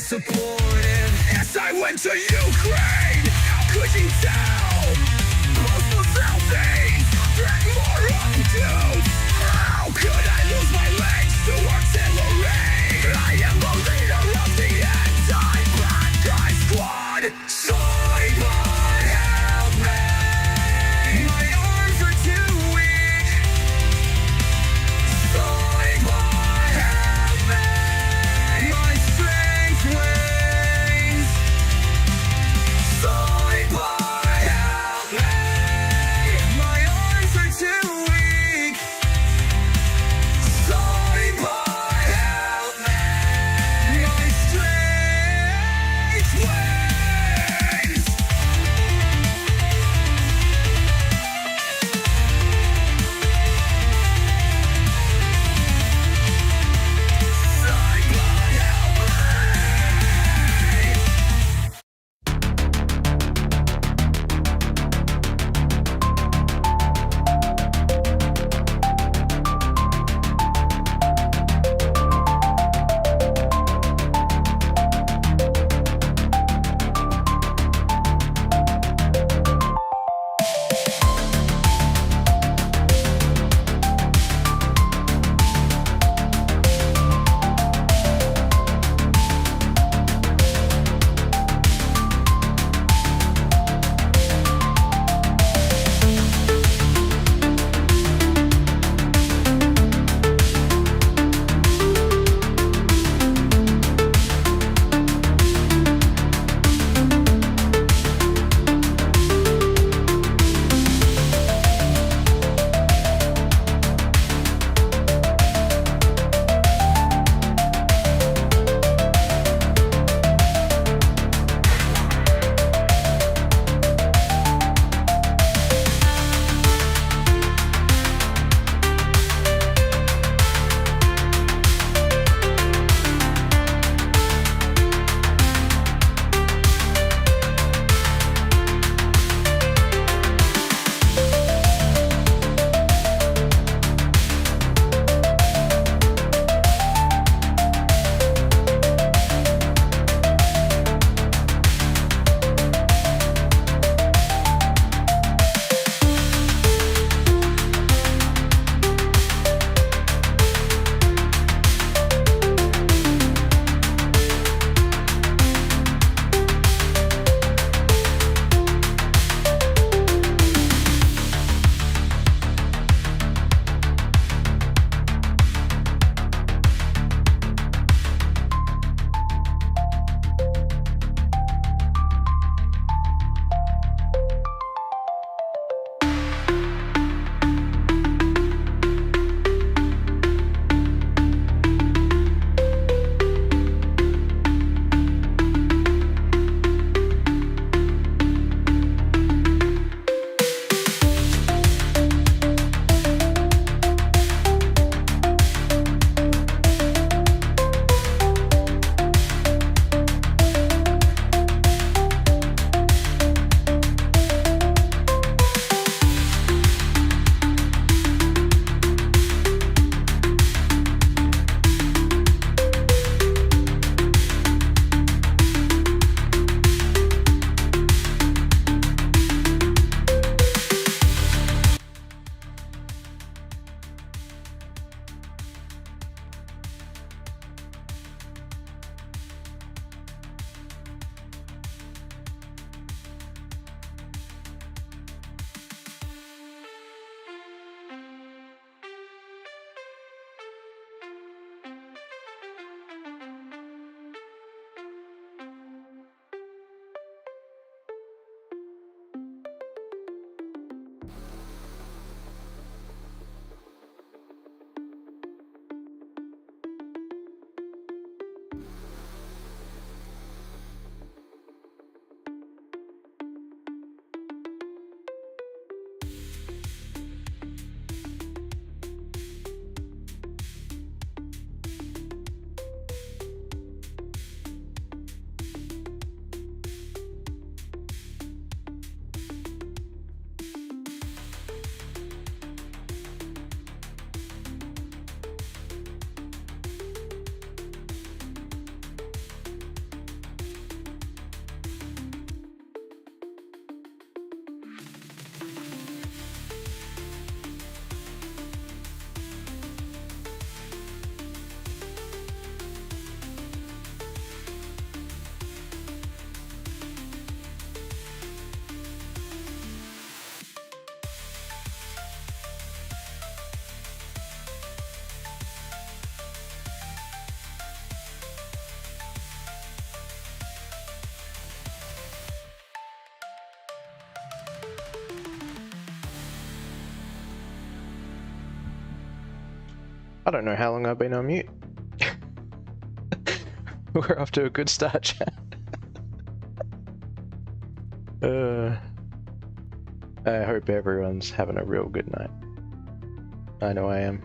supportive. Yes, I went to Ukraine. How could you tell? Most was selfies, and more undoes. How could I lose my legs to artillery? I am the leader of the anti-bad guy squad. Someone help me. My arms are too weak. Someone help me. My strength wanes. Someone help me. I don't know how long I've been on mute. We're off to a good start, chat. I hope everyone's having a real good night. I know I am.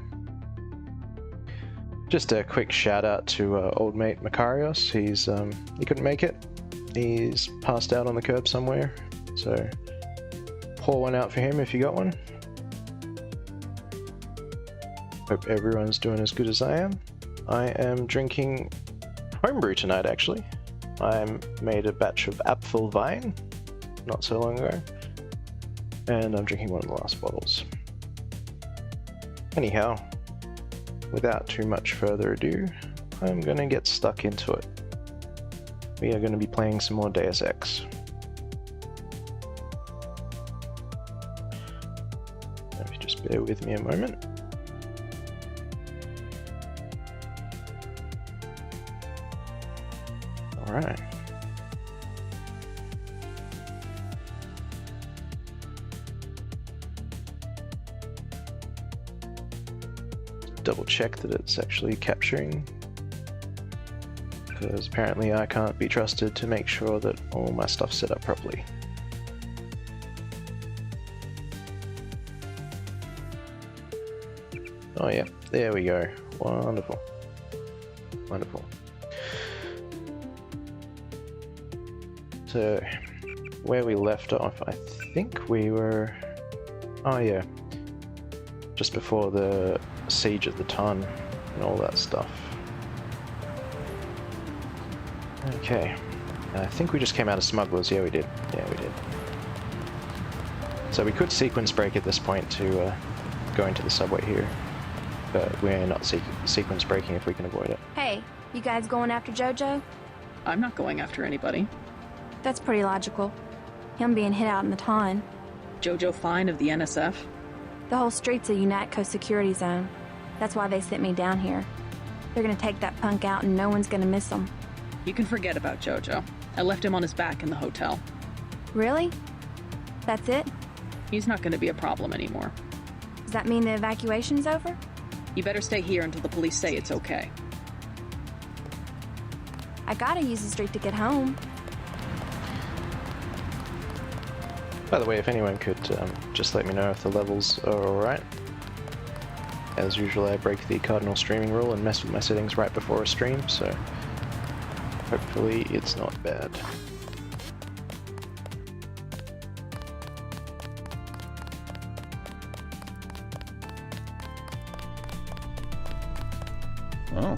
Just a quick shout out to old mate Makarios. He couldn't make it. He's passed out on the curb somewhere. So pour one out for him if you got one. Hope everyone's doing as good as I am. I am drinking homebrew tonight, actually. I made a batch of Apfelwein not so long ago, and I'm drinking one of the last bottles. Anyhow, without too much further ado, I'm going to get stuck into it. We are going to be playing some more Deus Ex. If you just bear with me a moment. Alright. Double check that it's actually capturing, because apparently I can't be trusted to make sure that all my stuff's set up properly. Oh yeah, there we go. Wonderful. Wonderful. So, where we left off, I think we were... Oh yeah. Just before the siege at the Ton and all that stuff. Okay. I think we just came out of Smugglers. Yeah, we did. Yeah, we did. So we could sequence break at this point to go into the subway here. But we're not sequence breaking if we can avoid it. Hey, you guys going after Jojo? I'm not going after anybody. That's pretty logical. Him being hit out in the Ton. Jojo Fine of the NSF? The whole street's a UNATCO security zone. That's why they sent me down here. They're gonna take that punk out and no one's gonna miss him. You can forget about Jojo. I left him on his back in the hotel. Really? That's it? He's not gonna be a problem anymore. Does that mean the evacuation's over? You better stay here until the police say it's okay. I gotta use the street to get home. By the way, if anyone could just let me know if the levels are alright. As usual, I break the cardinal streaming rule and mess with my settings right before a stream, so hopefully it's not bad. Oh,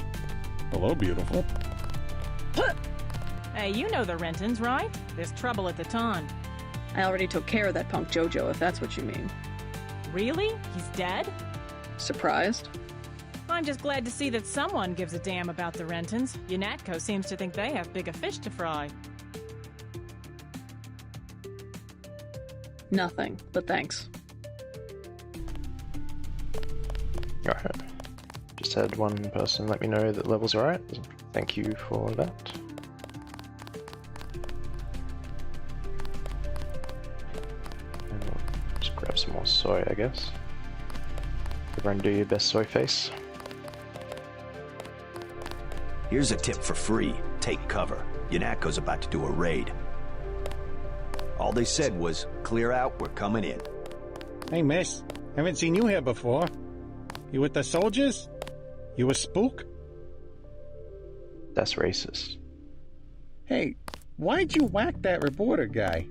hello, beautiful. Hey, you know the Rentons, right? There's trouble at the Ton. I already took care of that punk Jojo, if that's what you mean. Really? He's dead? Surprised? I'm just glad to see that someone gives a damn about the Rentons. UNATCO seems to think they have bigger fish to fry. Nothing, but thanks. Alright. Just had one person let me know that levels are alright. Thank you for that. And we'll just grab some more soy, I guess. Everyone do your best soy face. Here's a tip for free. Take cover. UNATCO's about to do a raid. All they said was, clear out, we're coming in. Hey, miss. Haven't seen you here before. You with the soldiers? You a spook? That's racist. Hey, why'd you whack that reporter guy?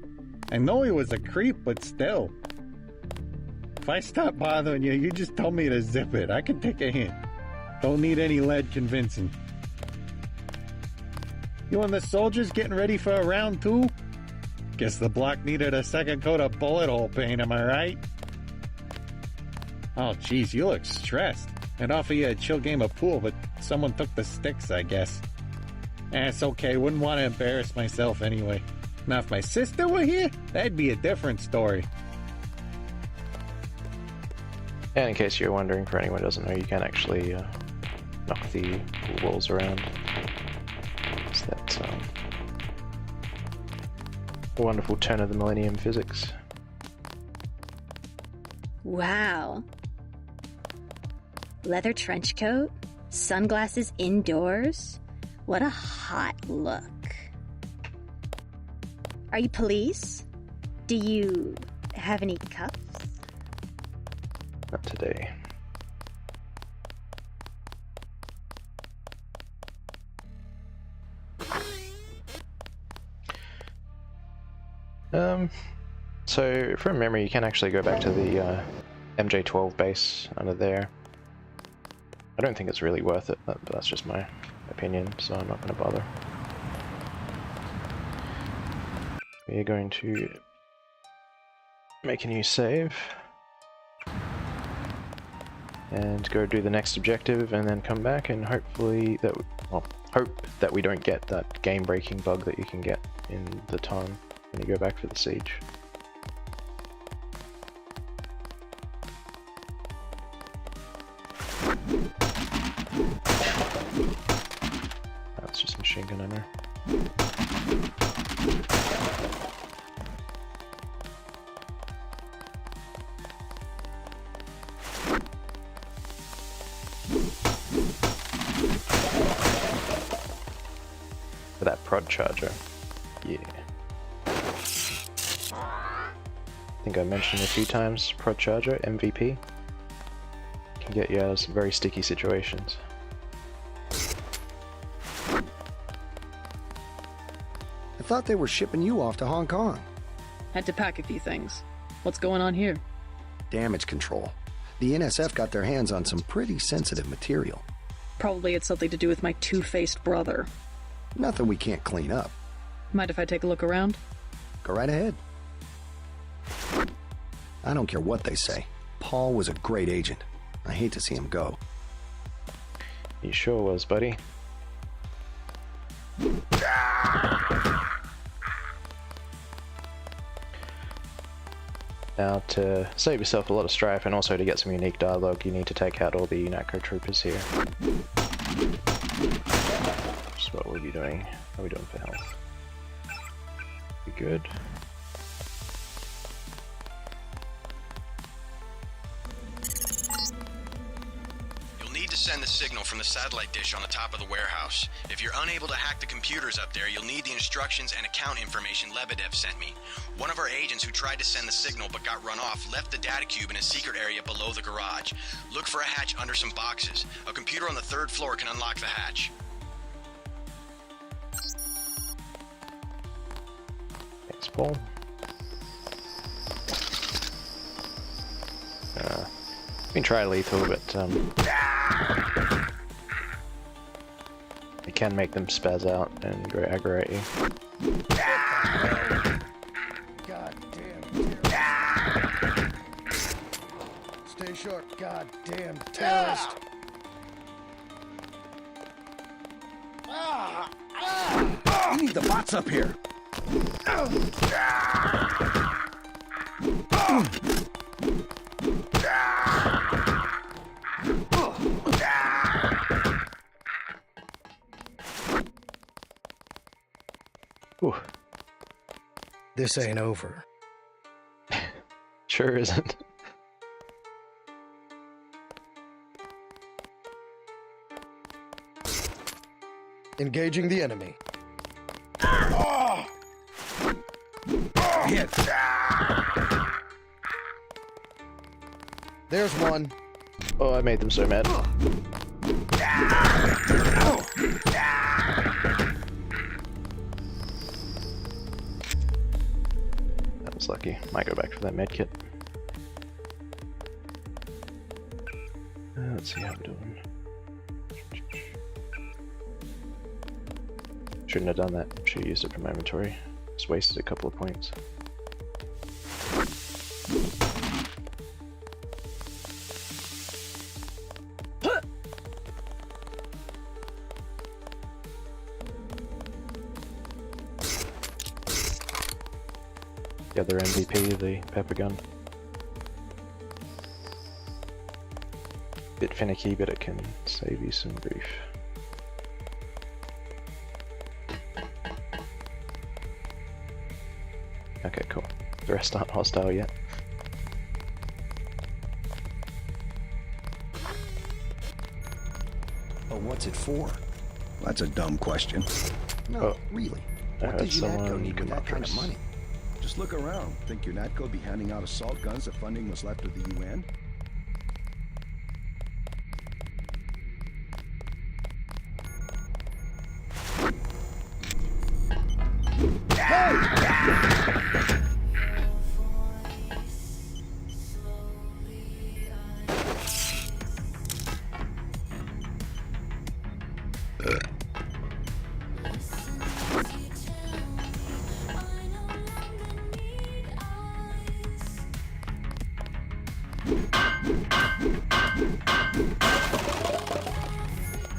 I know he was a creep, but still. If I stop bothering you, you just tell me to zip it. I can take a hint. Don't need any lead convincing. You and the soldiers getting ready for a round two? Guess the block needed a second coat of bullet hole paint, am I right? Oh, geez, you look stressed. I'd offer you a chill game of pool, but someone took the sticks, I guess. It's okay, wouldn't want to embarrass myself anyway. Now, if my sister were here, that'd be a different story. And in case you're wondering, for anyone who doesn't know, you can actually knock the walls around. So that's wonderful turn of the millennium physics. Wow. Leather trench coat? Sunglasses indoors? What a hot look. Are you police? Do you have any cuffs? Not today. So from memory, you can actually go back to the MJ12 base under there. I don't think it's really worth it, but that's just my opinion, so I'm not going to bother. We are going to make a new save and go do the next objective, and then come back and hopefully that, well, hope that we don't get that game-breaking bug that you can get in the town when you go back for the siege. That's just machine gun ammo. For that prod charger. Yeah. I think I mentioned a few times, prod charger, MVP. Can get you out of some very sticky situations. I thought they were shipping you off to Hong Kong. Had to pack a few things. What's going on here? Damage control. The NSF got their hands on some pretty sensitive material. Probably it's something to do with my two-faced brother. Nothing we can't clean up. Mind if I take a look around? Go right ahead. I don't care what they say. Paul was a great agent. I hate to see him go. He sure was, buddy. Now, to save yourself a lot of strife and also to get some unique dialogue, you need to take out all the UNATCO troopers here. Which is what we'll be doing. How are we doing for health? Be good. Send the signal from the satellite dish on the top of the warehouse. If you're unable to hack the computers up there, you'll need the instructions and account information Lebedev sent me. One of our agents who tried to send the signal but got run off left the data cube in a secret area below the garage. Look for a hatch under some boxes. A computer on the 3rd floor can unlock the hatch. Thanks, Paul. You can try lethal, but it can make them spaz out and aggravate you. God damn. Stay short, goddamn terrorist. We need the bots up here. Whew. This ain't over. Sure isn't. Engaging the enemy. Hit. There's one. Oh, I made them so mad. That was lucky. Might go back for that medkit. Let's see how I'm doing. Shouldn't have done that. Should have used it from my inventory. Just wasted a couple of points. The other MVP, the pepper gun. Bit finicky, but it can save you some grief. Okay, cool. The rest aren't hostile yet. But what's it for? That's a dumb question. No, really. I What heard does UNATCO someone need with that kind of money? Just look around. Think UNATCO would be handing out assault guns if funding was left to the UN?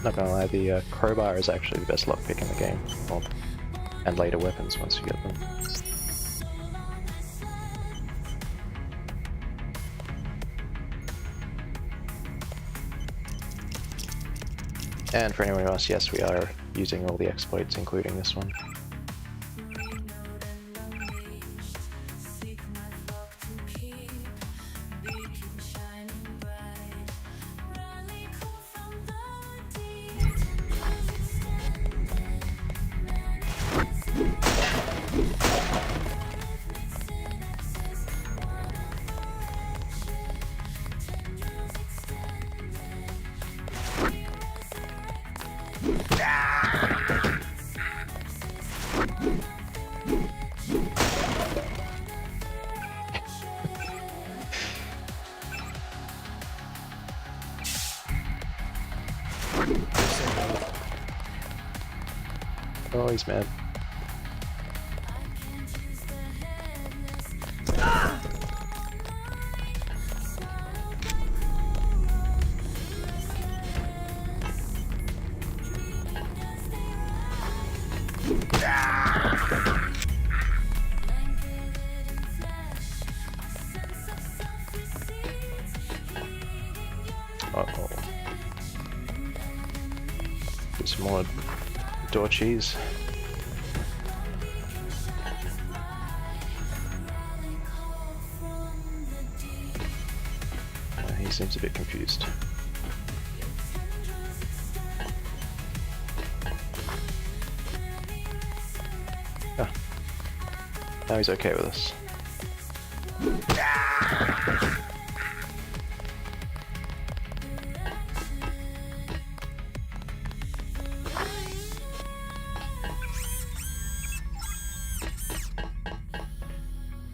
Not gonna lie, the crowbar is actually the best lockpick in the game. Well, and later weapons once you get them. And for anyone else, yes, we are using all the exploits, including this one. Oh, he's mad. Uh-oh. Get some more door cheese. He seems a bit confused. Ah. Now he's okay with us.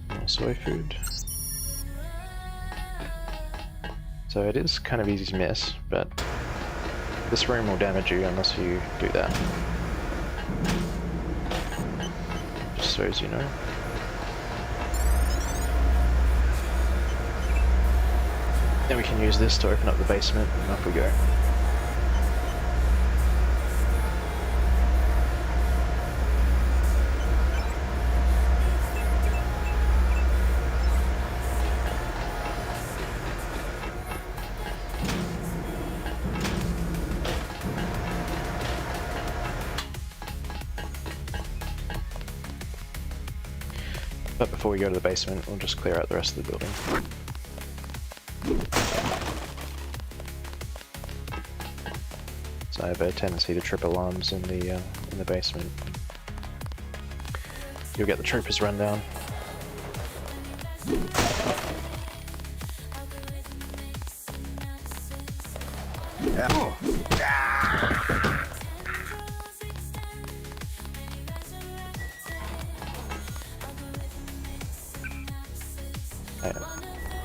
More soy food. So it is kind of easy to miss, but this room will damage you unless you do that. Just so as you know. Then we can use this to open up the basement, and off we go. But before we go to the basement, we'll just clear out the rest of the building. So I have a tendency to trip alarms in the basement. You'll get the troopers run down.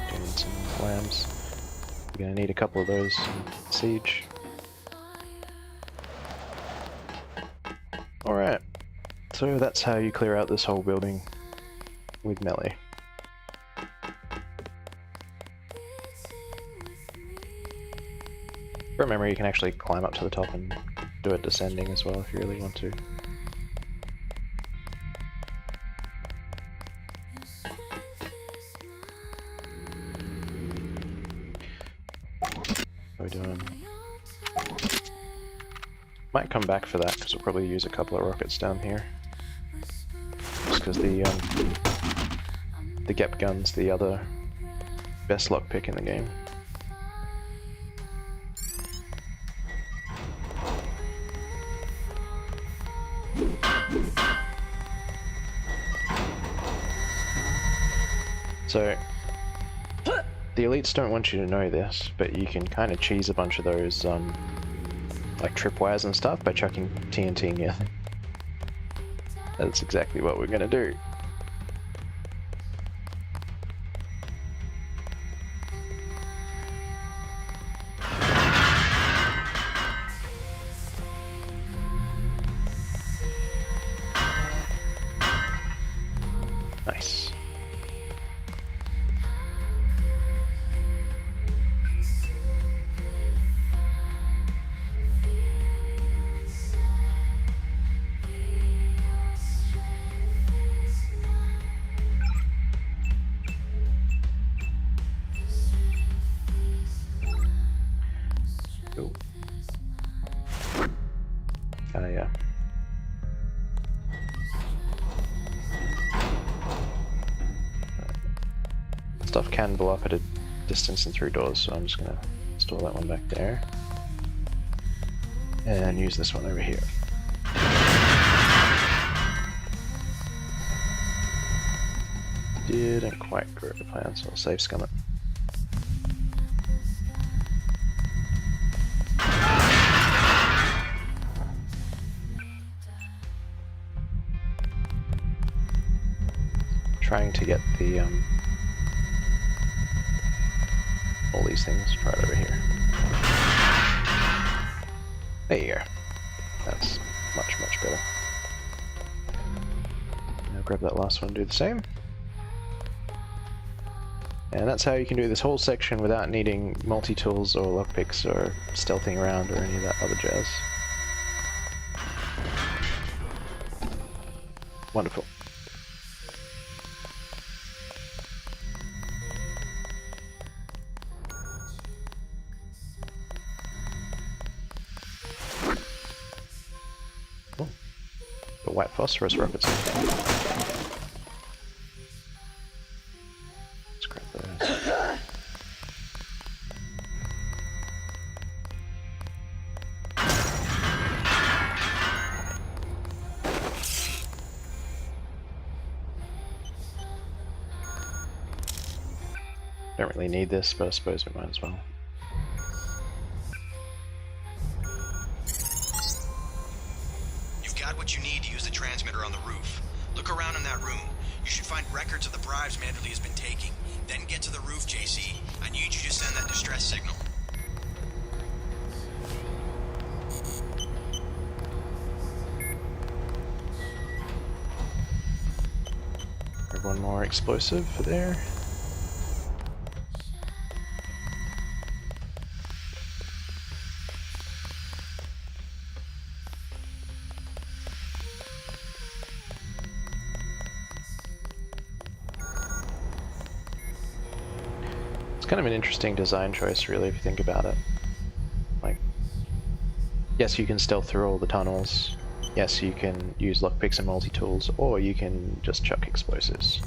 Doing some lambs. We're gonna need a couple of those in siege. Alright, so that's how you clear out this whole building with melee. Remember, you can actually climb up to the top and do it descending as well if you really want to. How are we doing? Might come back for that because we'll probably use a couple of rockets down here. Just because the Gep gun's the other best lockpick in the game. So, the elites don't want you to know this, but you can kind of cheese a bunch of those, like tripwires and stuff by chucking TNT near them. That's exactly what we're gonna do. Nice. Cool. Yeah. Stuff can blow up at a distance and through doors, so I'm just gonna install that one back there. And use this one over here. Didn't quite go to plan, so I'll save scum it. Trying to get the all these things right over here. There you go. That's much better. Now grab that last one and do the same. And that's how you can do this whole section without needing multi-tools or lockpicks or stealthing around or any of that other jazz. Wonderful. The white phosphorus rockets. Let's grab those. Don't really need this, but I suppose we might as well. What you need to use the transmitter on the roof. Look around in that room. You should find records of the bribes Manderly has been taking. Then get to the roof, JC. I need you to send that distress signal. Grab one more explosive for there. Kind of an interesting design choice, really, if you think about it. Like, yes, you can stealth through all the tunnels. Yes, you can use lockpicks and multi-tools, or you can just chuck explosives.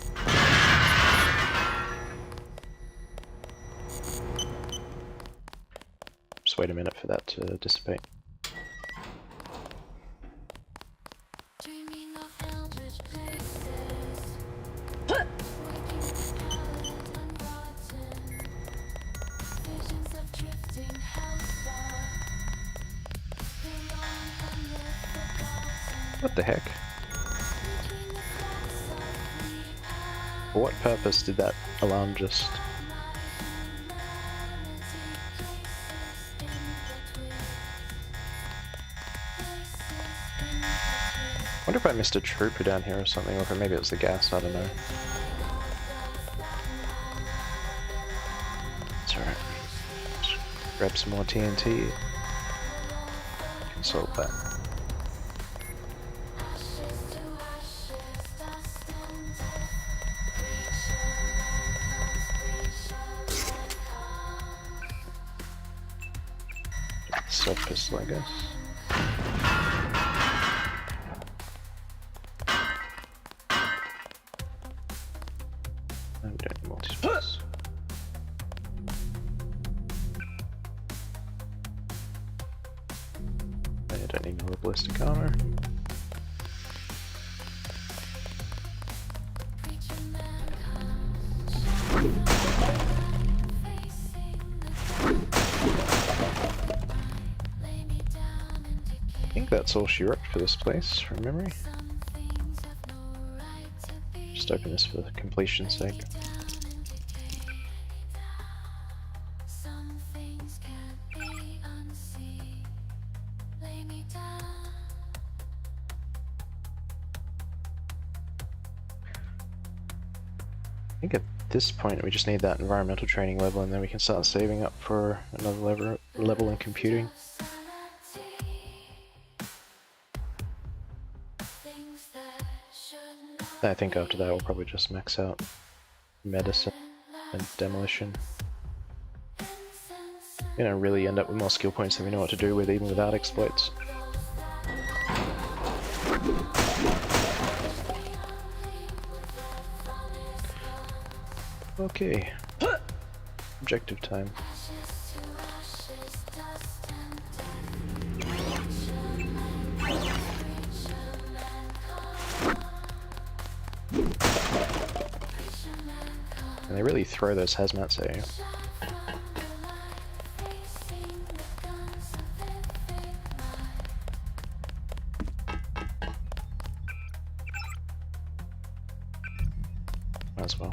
Just wait a minute for that to dissipate. What the heck? For what purpose did that alarm just... I wonder if I missed a trooper down here or something, or if maybe it was the gas, I don't know. It's alright. Grab some more TNT. Can solve that. Sub pistol, I guess. We don't need multi-spells. I don't need more ballistic armor. that's all she wrote for this place, from memory. Just open this for completion's sake. I think at this point we just need that environmental training level, and then we can start saving up for another level in computing. I think after that we'll probably just max out medicine and demolition. You know, really end up with more skill points than we know what to do with, even without exploits. Okay. Objective time. And they really throw those hazmats at you. Might as well.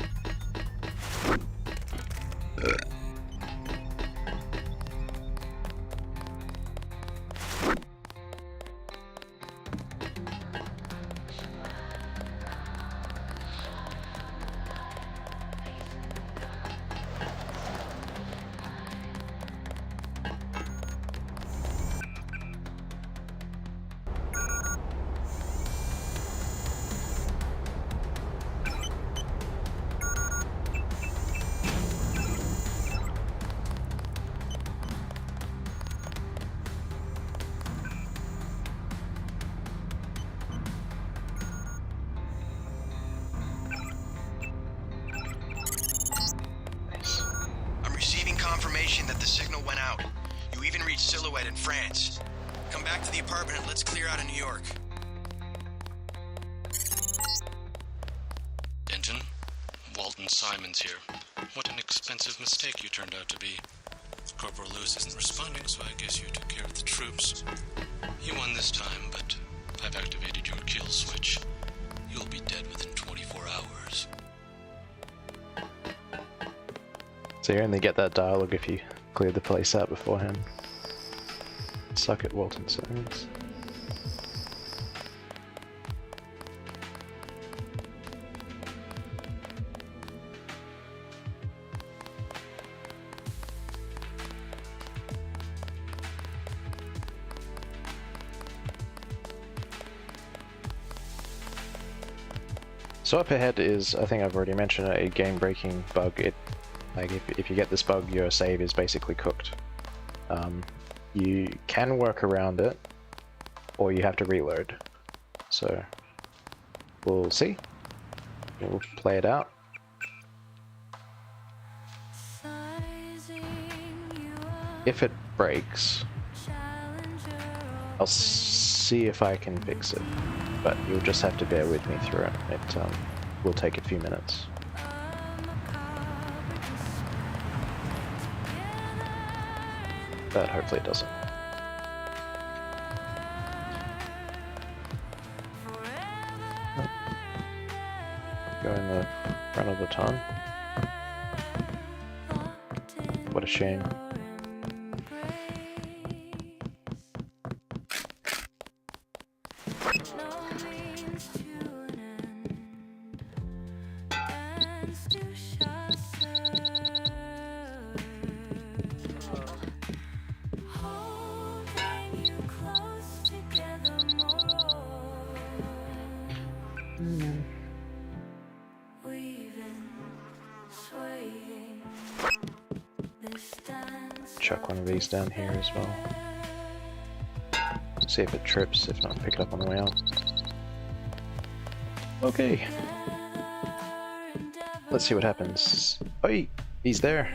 Confirmation that the signal went out. You even reached Silhouette in France. Come back to the apartment and let's clear out of New York. Denton, Walton Simons here. What an expensive mistake you turned out to be. Corporal Lewis isn't responding, so I guess you took care of the troops. You won this time, but I've activated your kill switch. You'll be dead within 24 hours. So you only get that dialogue if you clear the place out beforehand. Suck it, Walton Simons. So up ahead is, I think I've already mentioned, a game-breaking bug. Like if you get this bug, your save is basically cooked. You can work around it, or you have to reload. So we'll see. We'll play it out. If it breaks, I'll see if I can fix it, but you'll just have to bear with me through it. It will take a few minutes. But hopefully it doesn't. Go in the front of the ton. What a shame. Chuck one of these down here as well. See if it trips, if not pick it up on the way out. Okay. Let's see what happens. Oi! He's there!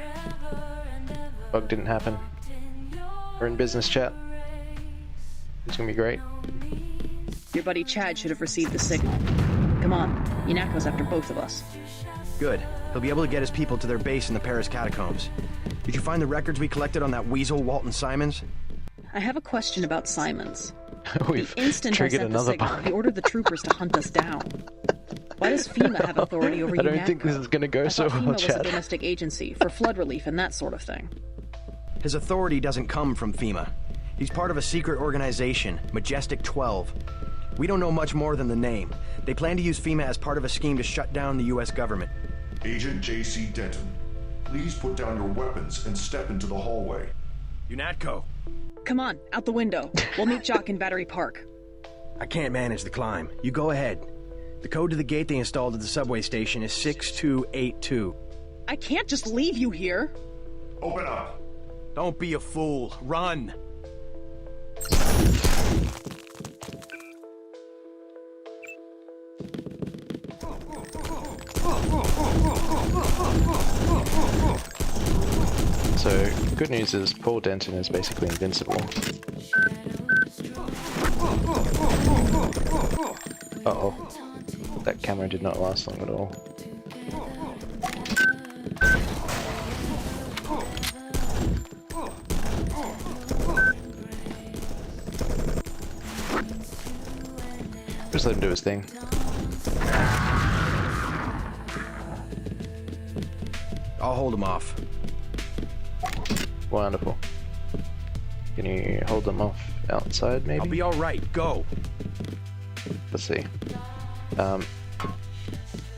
Bug didn't happen. We're in business chat. It's gonna be great. Your buddy Chad should have received the signal. Come on, Yunako's after both of us. Good. He'll be able to get his people to their base in the Paris catacombs. Did you find the records we collected on that weasel, Walton Simons? I have a question about Simons. We've the instant I triggered sent the another signal, bug. he ordered the troopers to hunt us down. Why does FEMA have authority over I don't think UNATCO? this is going to go I so thought FEMA well, was a Chad. domestic agency for flood relief and that sort of thing. His authority doesn't come from FEMA. He's part of a secret organization, Majestic 12. We don't know much more than the name. They plan to use FEMA as part of a scheme to shut down the U.S. government. Agent J.C. Denton, please put down your weapons and step into the hallway. UNATCO. Come on, out the window. We'll meet Jock in Battery Park. I can't manage the climb. You go ahead. The code to the gate they installed at the subway station is 6282. I can't just leave you here. Open up. Don't be a fool. Run. So, good news is Paul Denton is basically invincible. Uh-oh. That camera did not last long at all. Just let him do his thing. I'll hold him off. Wonderful. Can you hold them off outside, maybe? I'll be alright. Go. Let's see.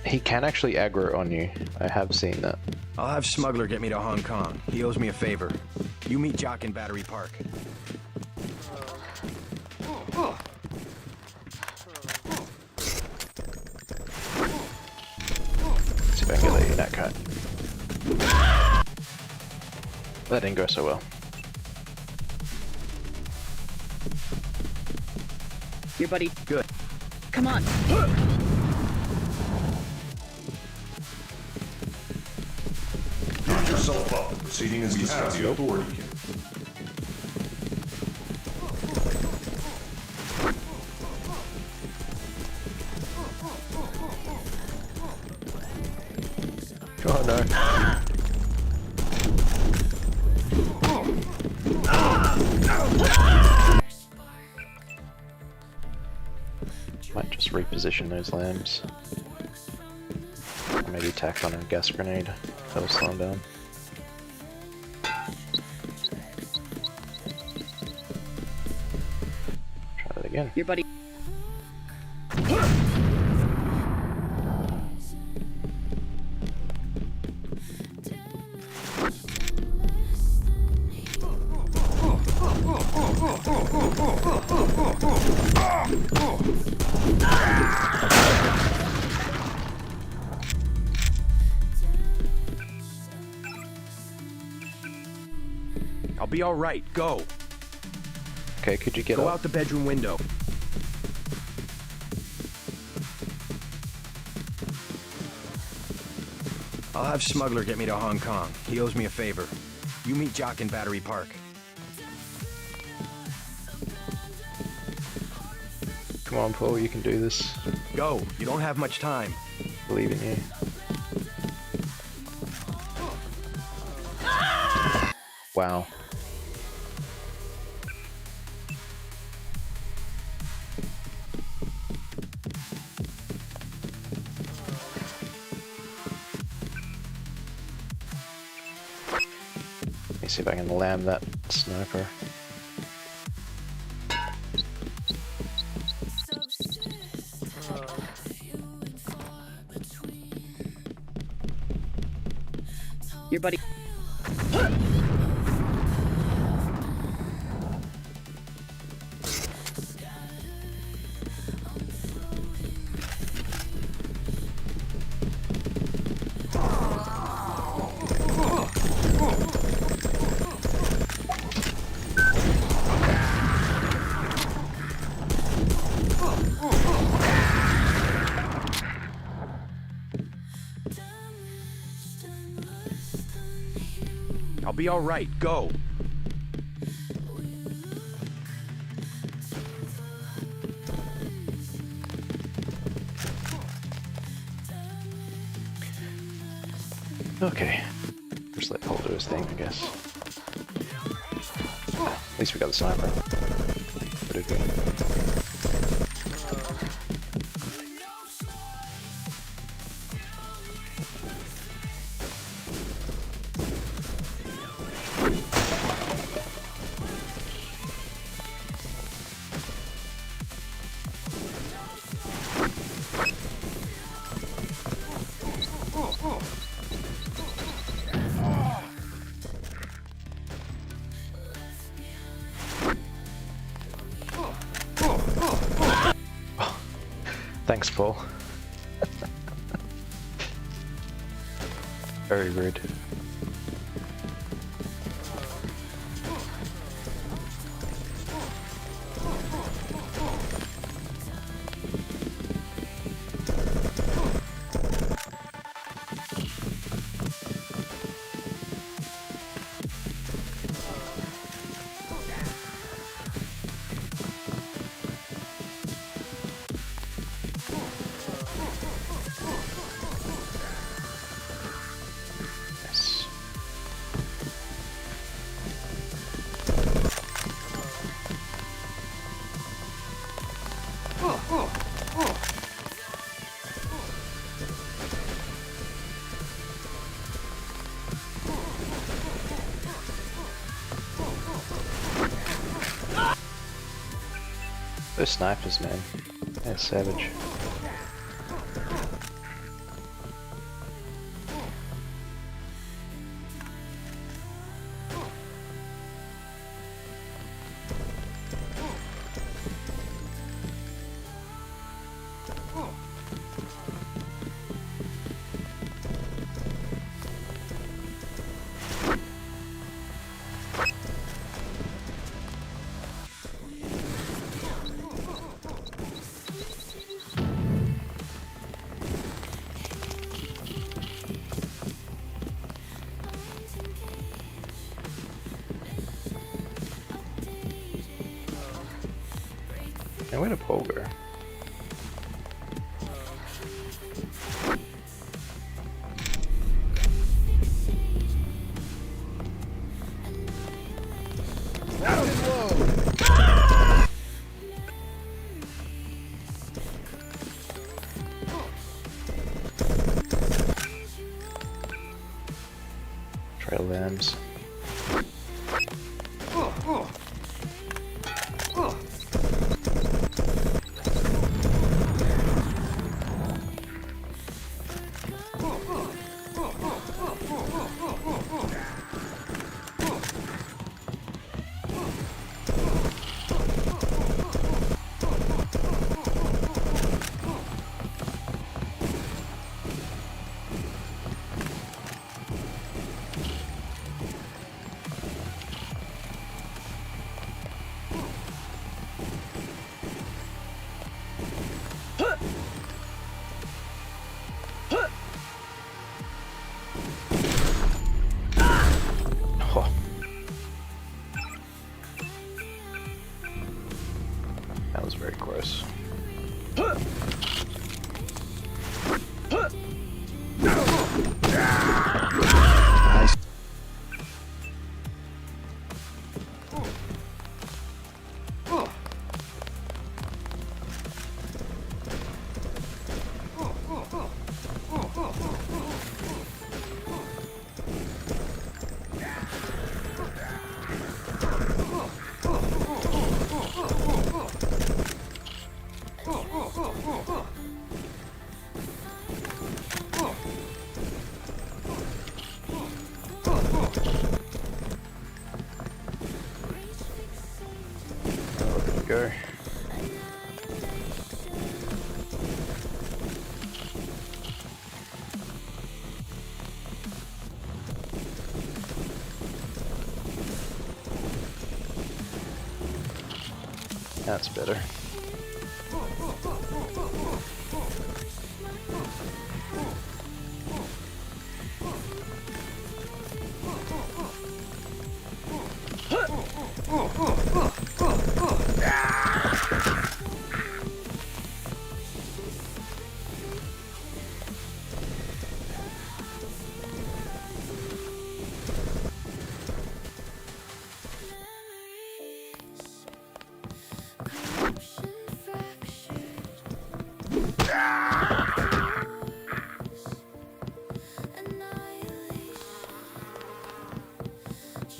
He can actually aggro on you. I have seen that. I'll have Smuggler get me to Hong Kong. He owes me a favor. You meet Jock in Battery Park. See if I can get that unit cut. That didn't go so well. Your buddy. Good. Come on. Get yourself up. The proceeding is discussed. The authority here. Oh no. Might just reposition those lambs. Or maybe tack on a gas grenade. That'll slow them down. Try that again. Your buddy. I'll be alright. Go. Okay, could you get Go up? out the bedroom window. I'll have Smuggler get me to Hong Kong. He owes me a favor. You meet Jock in Battery Park. Come on, Paul, you can do this. Go. You don't have much time. Believe in you. Wow. Let me see if I can lamb that sniper. Your buddy. I'll be alright. Go. Okay. Just let Paul do his thing, I guess. At least we got the sniper. could have been. Thanks, Paul. Very rude. Those snipers, man. They're savage. And where did Paul go? Trail lambs. That was very gross. Nice. Go. That's better.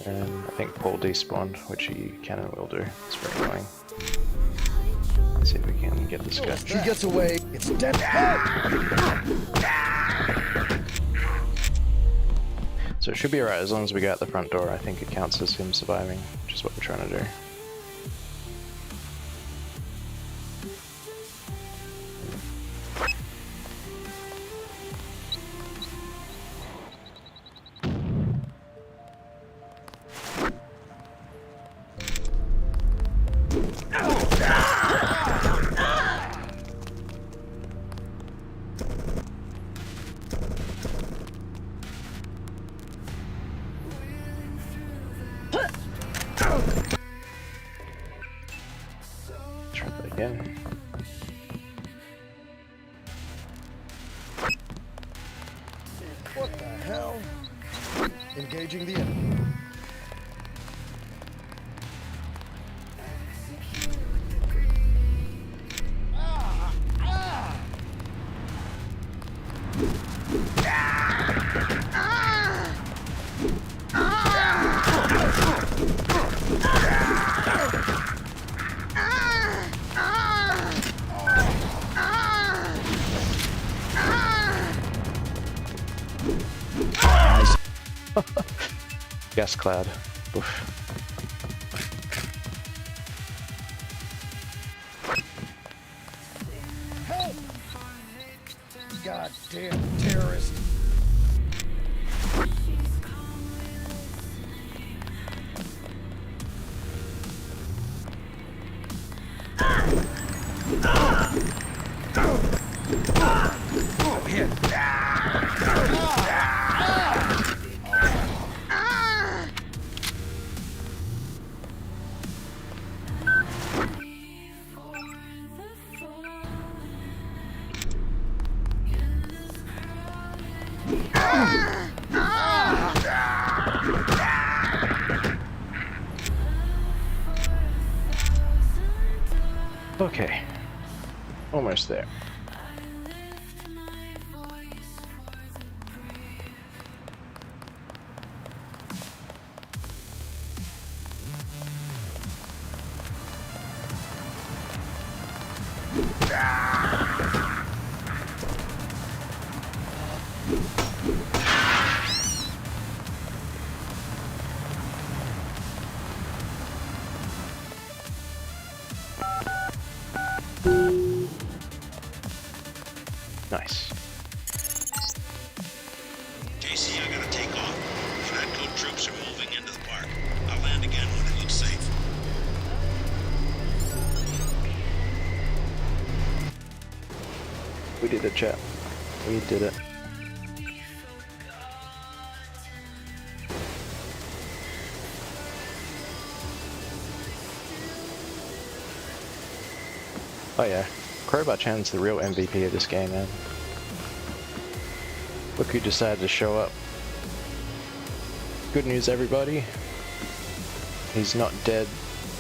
And I think Paul despawned, which he can and will do. It's very annoying. Let's see if we can get this guy. If he gets away, it's dead. So it should be alright as long as we go out the front door. I think it counts as him surviving, which is what we're trying to do. Try that again. What the hell? Engaging the enemy. Gas cloud. Oof. Help! Goddamn terrorist. Oh, hit. Okay. Almost there. Nice. JC, I gotta take off. Flatcoat troops are moving into the park. I'll land again when it looks safe. We did it, chat. We did it. Oh yeah. Crowbar Chan's the real MVP of this game, man. Look who decided to show up. Good news, everybody. He's not dead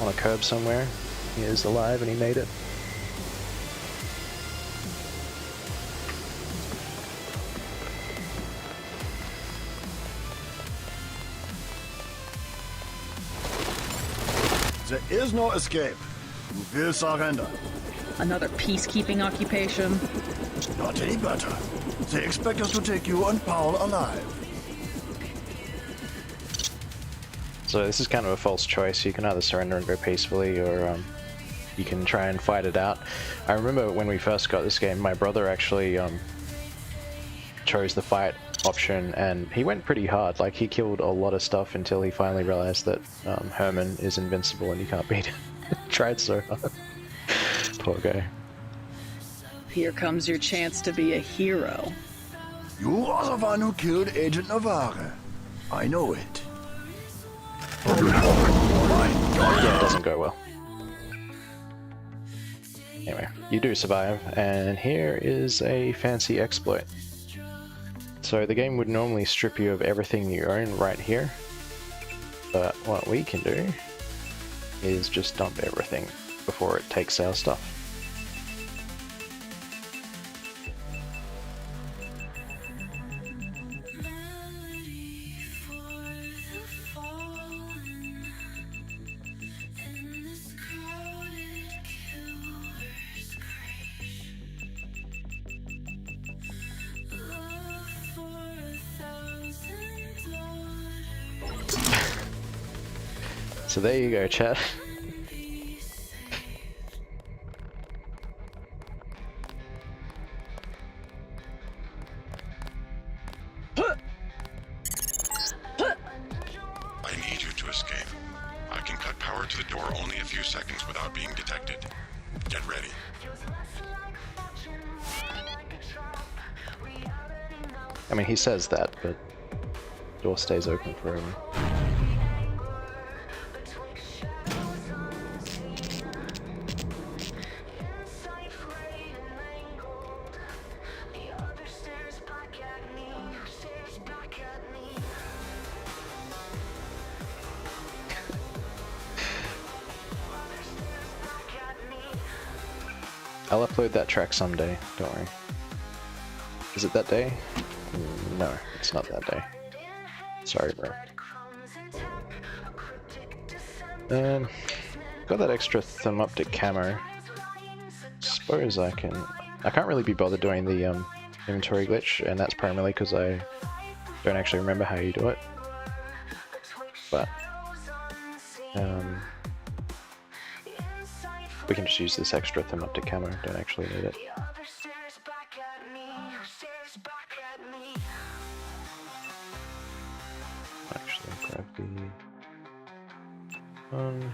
on a curb somewhere. He is alive and he made it. There is no escape. You will surrender. Another peacekeeping occupation? Not any better. They expect us to take you and Paul alive. So this is kind of a false choice. You can either surrender and go peacefully, or you can try and fight it out. I remember when we first got this game, my brother actually chose the fight option, and he went pretty hard. Like, he killed a lot of stuff until he finally realized that Herman is invincible and you can't beat him. Tried so hard. Poor guy. Here comes your chance to be a hero. You are the one who killed Agent Navarre. I know it. Yeah, it doesn't go well. Anyway, you do survive, and here is a fancy exploit. So the game would normally strip you of everything you own right here, but what we can do is just dump everything before it takes our stuff. So there you go, chat. I need you to escape. I can cut power to the door only a few seconds without being detected. Get ready. I mean, he says that, but the door stays open for him. I'll upload that track someday, don't worry. Is it that day? No, it's not that day. Sorry, bro. Got that extra thermoptic camo. Suppose I can't really be bothered doing the inventory glitch, and that's primarily because I don't actually remember how you do it. But we can just use this extra thermoptic camo, don't actually need it. Actually, grab the one.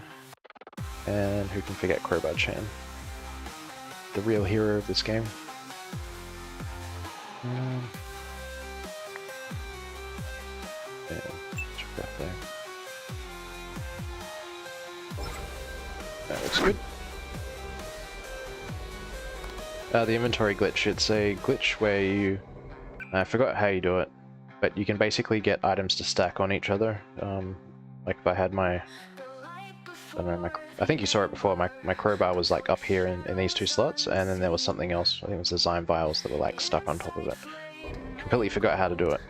And who can forget Crowbar Chan? The real hero of this game. Yeah, check that there. That looks good. The inventory glitch, it's a glitch where you... I forgot how you do it, but you can basically get items to stack on each other. Like if I had my... I don't know, I think you saw it before, my crowbar was like up here in these two slots, and then there was something else, I think it was the Zyme vials that were like stuck on top of it. Completely forgot how to do it.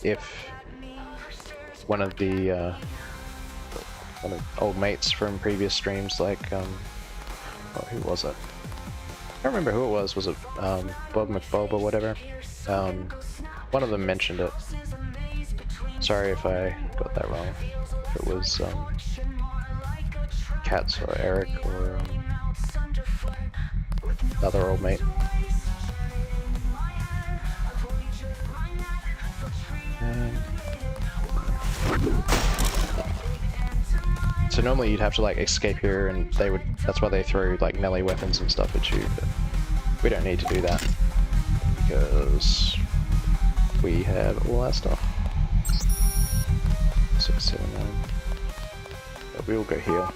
If one of the old mates from previous streams, like, who was it? I don't remember who it was it Bob McBob or whatever? One of them mentioned it. Sorry if I got that wrong. If it was Katz or Eric or another old mate. So normally you'd have to like escape here, and they would. That's why they throw like melee weapons and stuff at you. But we don't need to do that because we have all our stuff. 6, 7, 9. But we will go here.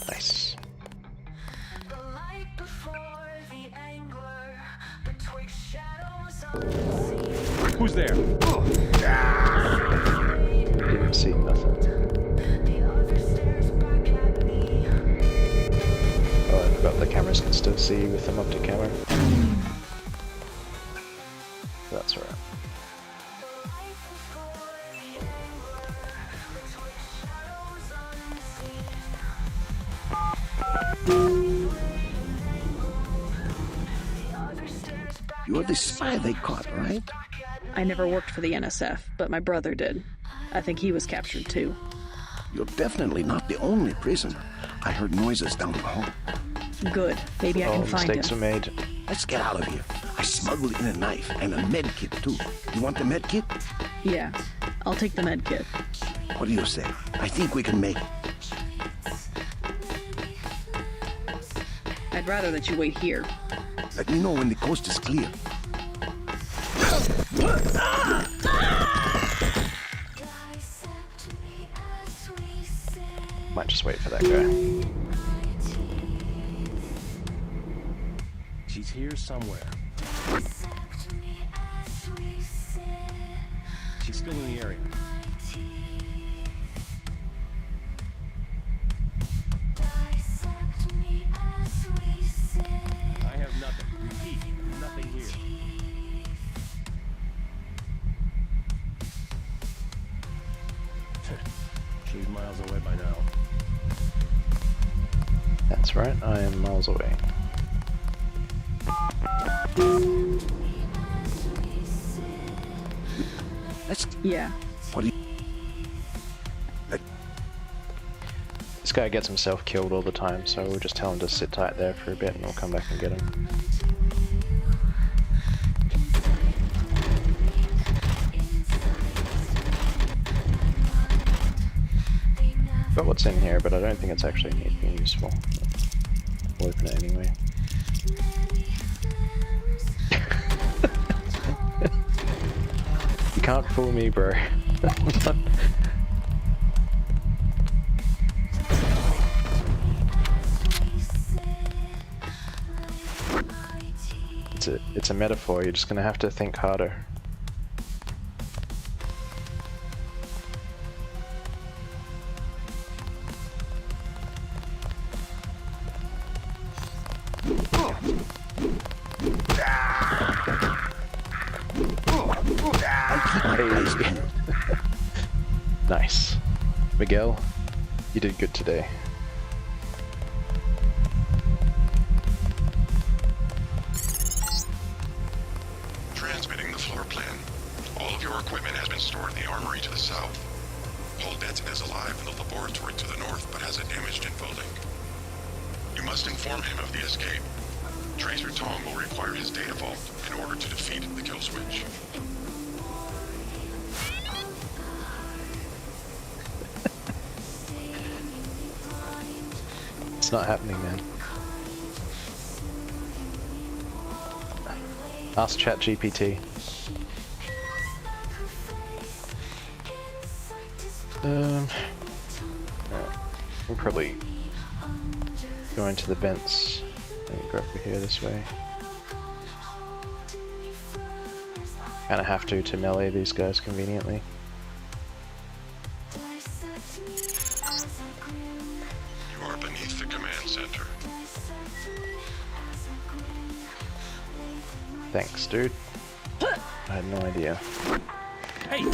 Nice. Who's there? Didn't see nothing. Oh, I forgot the cameras can still see with them up to camera. That's alright. You're the spy they caught, right? I never worked for the NSF, but my brother did. I think he was captured too. You're definitely not the only prisoner. I heard noises down the hall. Good. Maybe I can find him. Mistakes are made. Let's get out of here. I smuggled in a knife and a med kit too. You want the med kit? Yeah, I'll take the med kit. What do you say? I think we can make it. I'd rather that you wait here. Let me know when the coast is clear. Might just wait for that guy. She's here somewhere. She's still in the area. I have nothing. Repeat, nothing here. She's miles away by now. That's right, I am miles away. Yeah. What do you... This guy gets himself killed all the time, so we'll just tell him to sit tight there for a bit and we'll come back and get him. Got what's in here, but I don't think it's actually anything useful. We'll open it anyway. You can't fool me, bro. It's a metaphor, you're just gonna have to think harder. Hey. Nice. Miguel, you did good today. Transmitting the floor plan. All of your equipment has been stored in the armory to the south. Paul Denton is alive in the laboratory to the north, but has a damaged infolic. You must inform him of the escape. Tracer Tong will require his data vault in order to defeat the kill switch. It's not happening, man. Ask ChatGPT. We'll probably go into the vents and go over here this way. Kinda have to melee these guys conveniently. You are beneath the command center. Thanks, dude. I had no idea. Hey!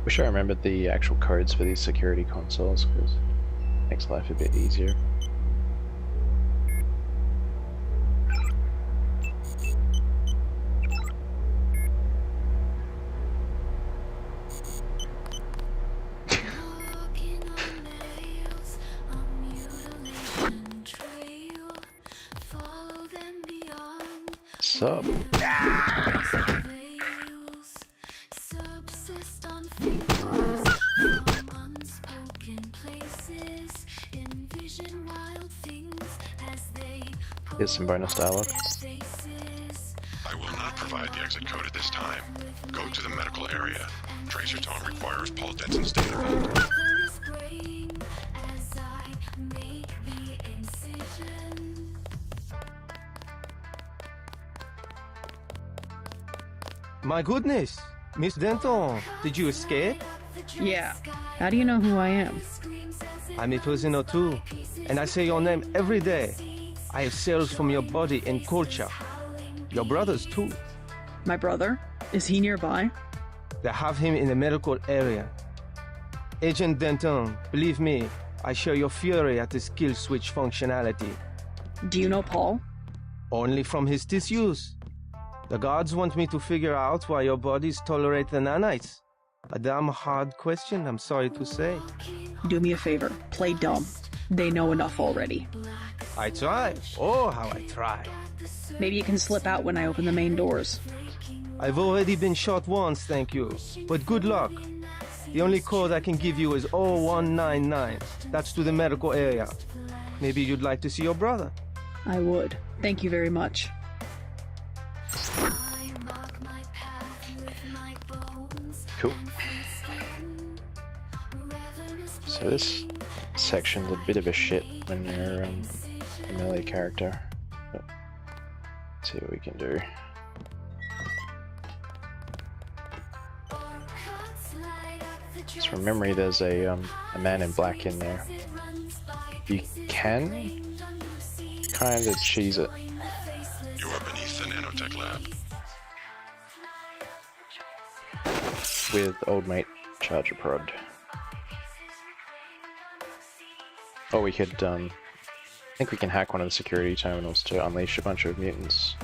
Wish I remembered the actual codes for these security consoles, because it makes life a bit easier. Sup? Here's some bonus dialogue. I will not provide the exit code at this time. Go to the medical area. Tracer Tong requires Paul Denton's data vault. My goodness! Miss Denton, did you escape? Yeah. How do you know who I am? I'm a prisoner too, and I say your name every day. I have cells from your body and culture. Your brothers too. My brother? Is he nearby? They have him in the medical area. Agent Denton, believe me, I share your fury at the skill switch functionality. Do you know Paul? Only from his tissues. The gods want me to figure out why your bodies tolerate the nanites. A damn hard question, I'm sorry to say. Do me a favor. Play dumb. They know enough already. I try. Oh, how I try. Maybe you can slip out when I open the main doors. I've already been shot once, thank you. But good luck. The only code I can give you is 0199. That's to the medical area. Maybe you'd like to see your brother. I would. Thank you very much. Cool. So this section's a bit of a shit when you're a melee character. But let's see what we can do. Just from memory, there's a man in black in there. You can kind of cheese it. You are beneath the nanotech lab. With old mate Charger Prod. Or we could, I think we can hack one of the security terminals to unleash a bunch of mutants.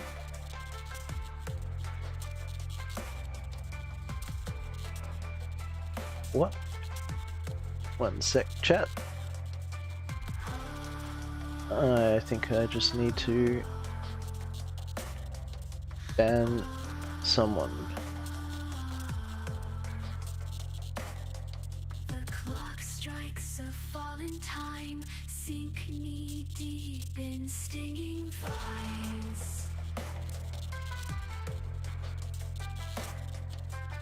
What? One sec, chat. I think I just need to ban someone. The clock strikes a falling time, sink knee deep in stinging vines.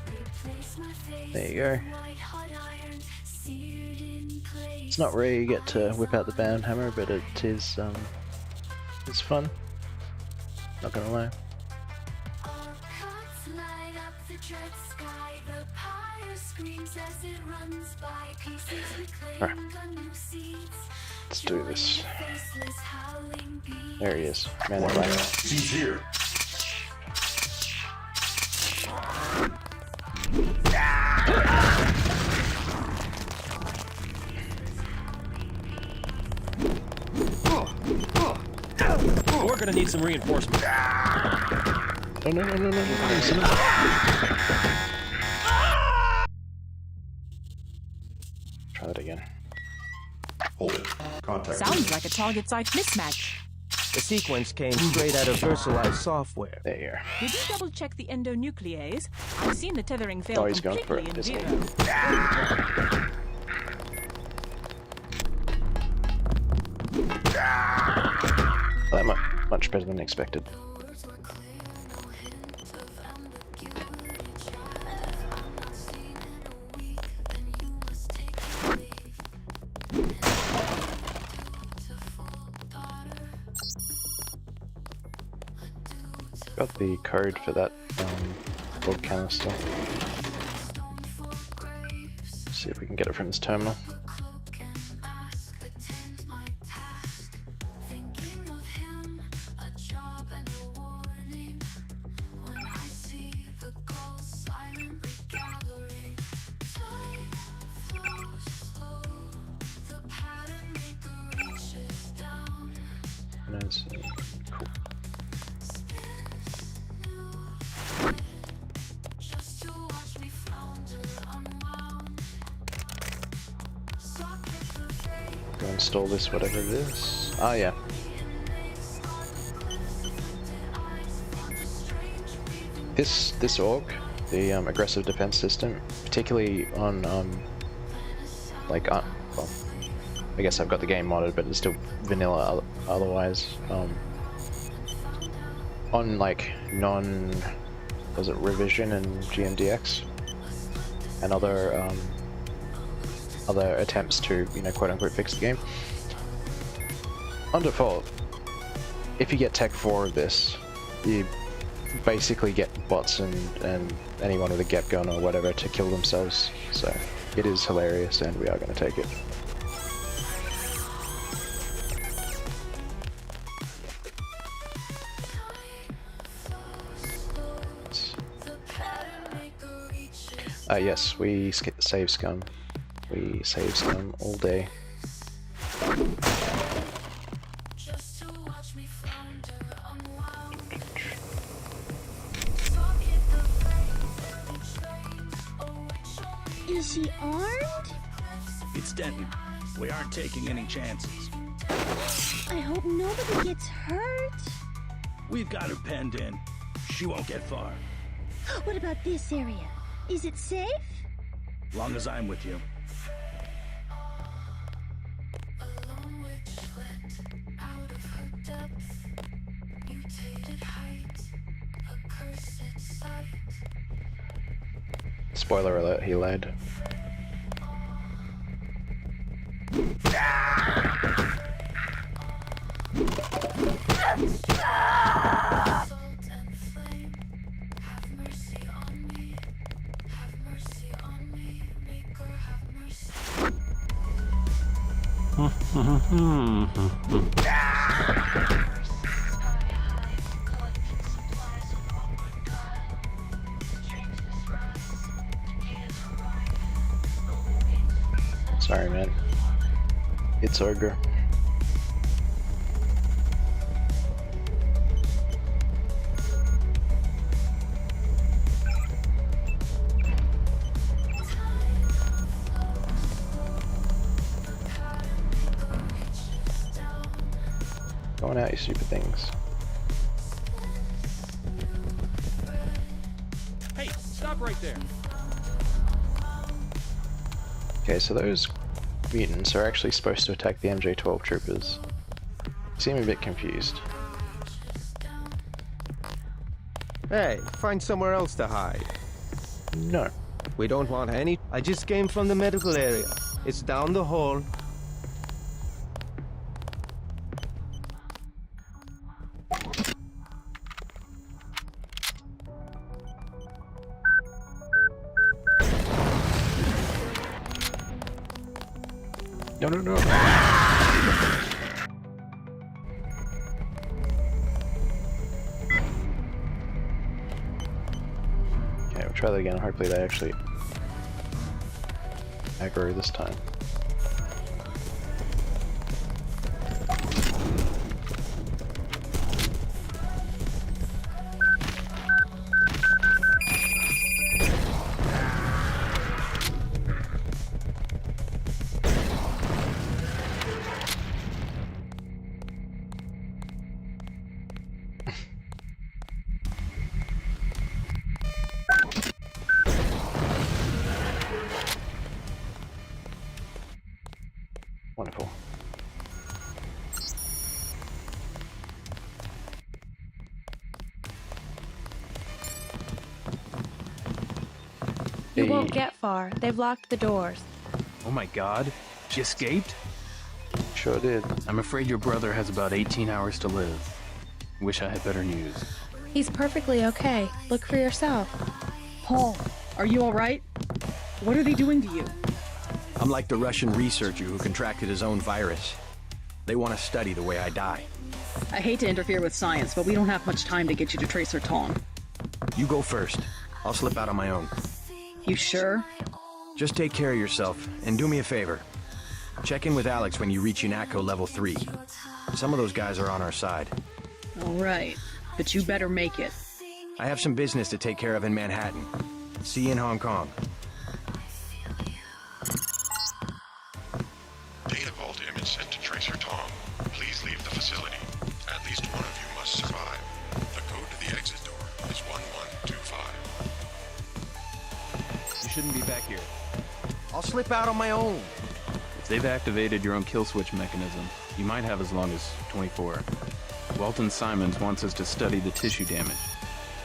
Replace my face There you go. with white hot iron, seared in place. It's not rare you get to whip out the band hammer, but it is it's fun. Not gonna lie. Cuts light up the dread sky, the pyre screams as it runs by, pieces reclaimed on new seeds. Let's do this. Faceless howling beats. There he is. Man in black. He's here. We're gonna need some reinforcements. No, no, no, no, no, no. Try that again. Hold it. Contact. Sounds like a target site mismatch. The sequence came straight out of virtualized software. There you are. Did you double check the endonuclease? I've seen the tethering fail Oh, he's going for completely it, in isn't he? vivo. Well, that much better than expected. Got the code for that gold canister. See if we can get it from this terminal. Nice. Cool. Go install this, whatever it is. Ah, yeah. This org, the aggressive defense system, particularly on well, I guess I've got the game modded, but it's still vanilla otherwise. On like was it revision and GMDX and other attempts to, you know, quote unquote fix the game. On default, if you get Tech 4 of this, you basically get bots and anyone with a Gep gun or whatever to kill themselves. So it is hilarious, and we are going to take it. Yes, we save scum. We save scum all day. Is she armed? It's Denton. We aren't taking any chances. I hope nobody gets hurt. We've got her penned in. She won't get far. What about this area? Is it safe? Long as I'm with you. Spoiler alert, he led. Sorry, man. It's ogre. Going out, you stupid things. Hey, stop right there. Okay, so those mutants are actually supposed to attack the MJ-12 troopers. Seem a bit confused. Hey, find somewhere else to hide. No. We don't want any. I just came from the medical area. It's down the hall. No, no, no. Okay, we'll try that again. Hopefully they actually aggro this time. Wonderful. You won't get far. They've locked the doors. Oh my god. She escaped? Sure did. I'm afraid your brother has about 18 hours to live. Wish I had better news. He's perfectly okay. Look for yourself. Paul, are you alright? What are they doing to you? I'm like the Russian researcher who contracted his own virus. They want to study the way I die. I hate to interfere with science, but we don't have much time to get you to Tracer Tong. You go first. I'll slip out on my own. You sure? Just take care of yourself, and do me a favor. Check in with Alex when you reach UNATCO level 3. Some of those guys are on our side. Alright, but you better make it. I have some business to take care of in Manhattan. See you in Hong Kong. Data vault image sent to Tracer Tong. Please leave the facility. At least one of you must survive. The code to the exit door is 1125. You shouldn't be back here. I'll slip out on my own. If they've activated your own kill switch mechanism, you might have as long as 24. Walton Simons wants us to study the tissue damage.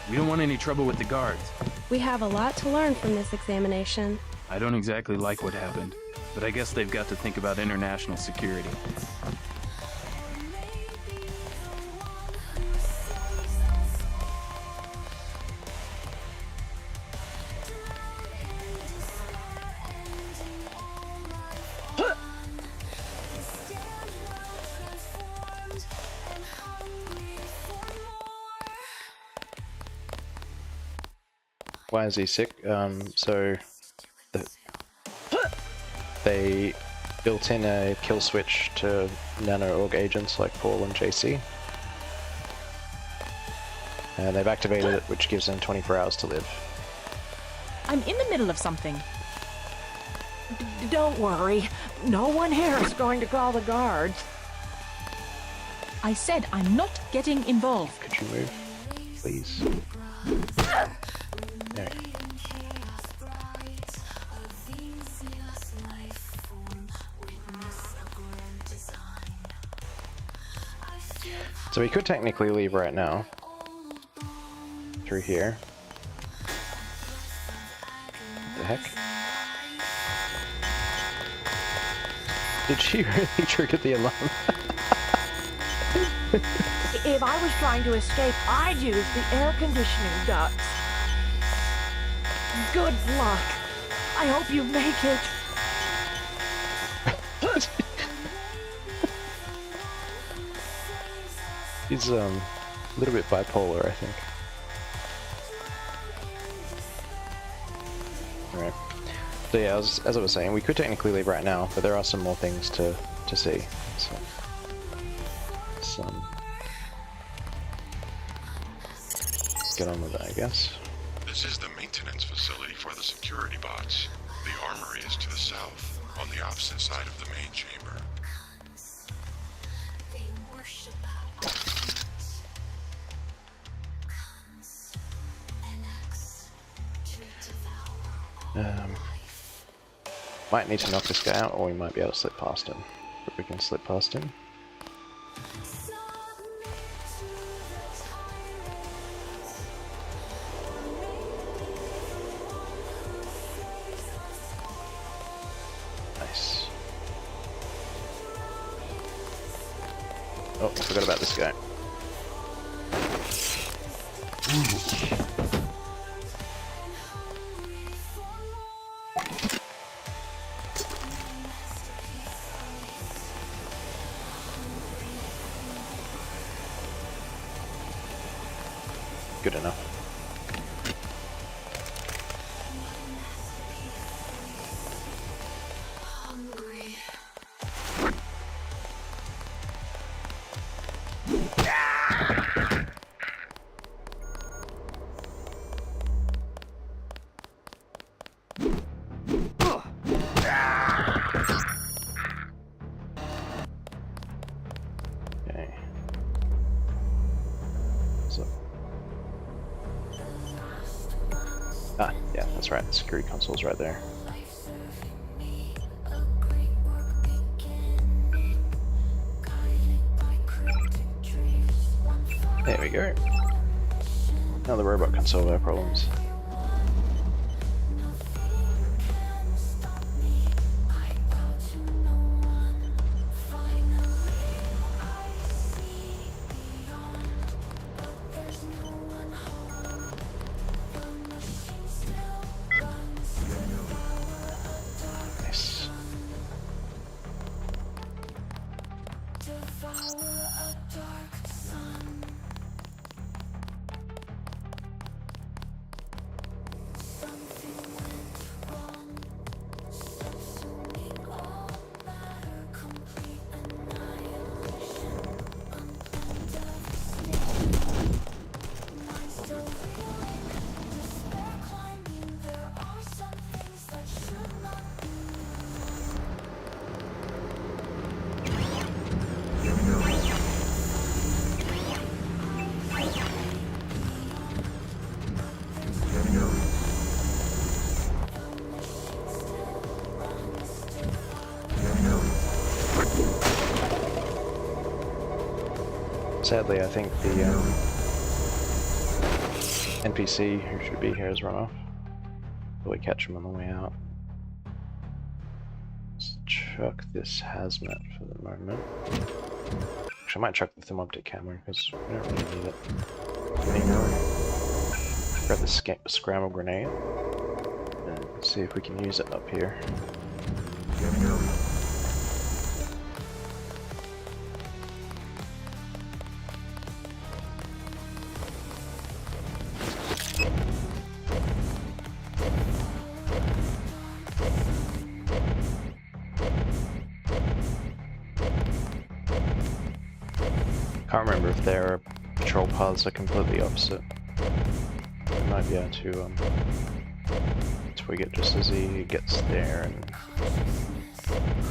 We don't want any trouble with the guards. We have a lot to learn from this examination. I don't exactly like what happened, but I guess they've got to think about international security. Why is he sick? They built in a kill switch to nano-org agents like Paul and JC. And they've activated it, which gives them 24 hours to live. I'm in the middle of something. Don't worry. No one here is going to call the guards. I said I'm not getting involved. Could you move, please? There. So we could technically leave right now. Through here. What the heck? Did she really trigger the alarm? If I was trying to escape, I'd use the air conditioning ducts. Good luck. I hope you make it. He's a little bit bipolar, I think. Alright. So yeah, as I was saying, we could technically leave right now, but there are some more things to to see. So, get on with it, I guess. This is the maintenance facility for the security bots. The armory is to the south, on the opposite side of the main chamber. Might need to knock this guy out, or we might be able to slip past him. But we can slip past him. Nice. Oh, I forgot about this guy. Good enough. Okay. So. Ah, yeah, that's right. The security console's right there. There we go. Now the robot can solve our problems. Nice. Sadly, I think the NPC who should be here has run off. Will we catch him on the way out? Let's chuck this hazmat for the moment. Actually, I might chuck the thermoptic camera because we don't really need it anymore. Grab the scramble grenade and see if we can use it up here. Can't remember if their patrol paths are completely opposite. We might be able to twig it just as he gets there and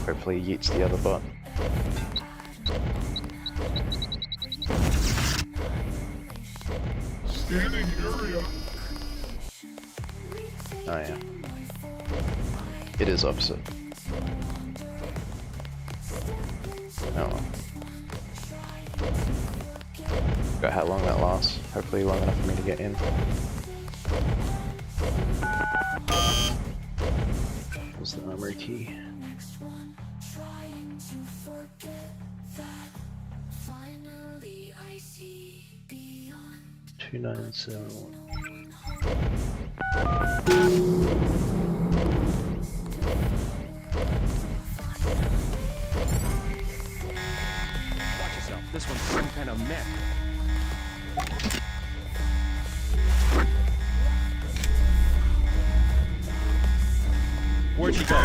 hopefully yeets the other bot. Scanning area. Oh yeah. It is opposite. Oh well. Forgot how long that lasts. Hopefully long enough for me to get in. There's the armory key. 2971. Watch yourself. This one's some kind of mech. Where'd she go?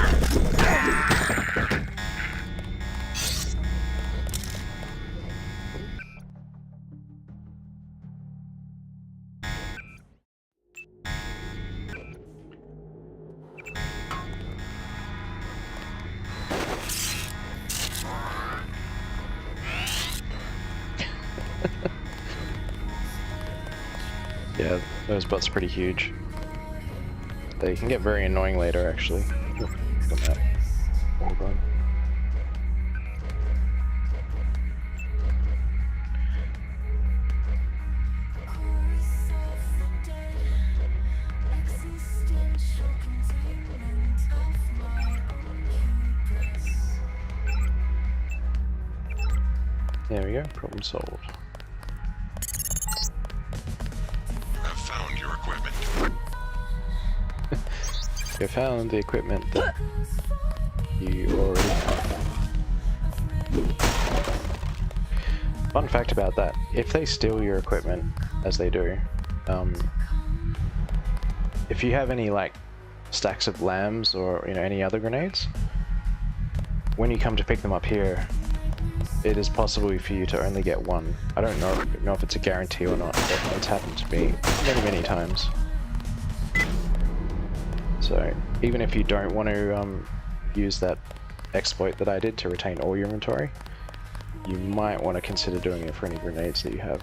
Those bots are pretty huge. They can get very annoying later, actually. Look at that. Hold on. There we go, problem solved. I've found your equipment. You found the equipment that you already have. Fun fact about that, if they steal your equipment, as they do, if you have any like stacks of lambs or any other grenades, when you come to pick them up here, it is possible for you to only get one. I don't know if it's a guarantee or not, but it's happened to me many times. So even if you don't want to use that exploit that I did to retain all your inventory, you might want to consider doing it for any grenades that you have.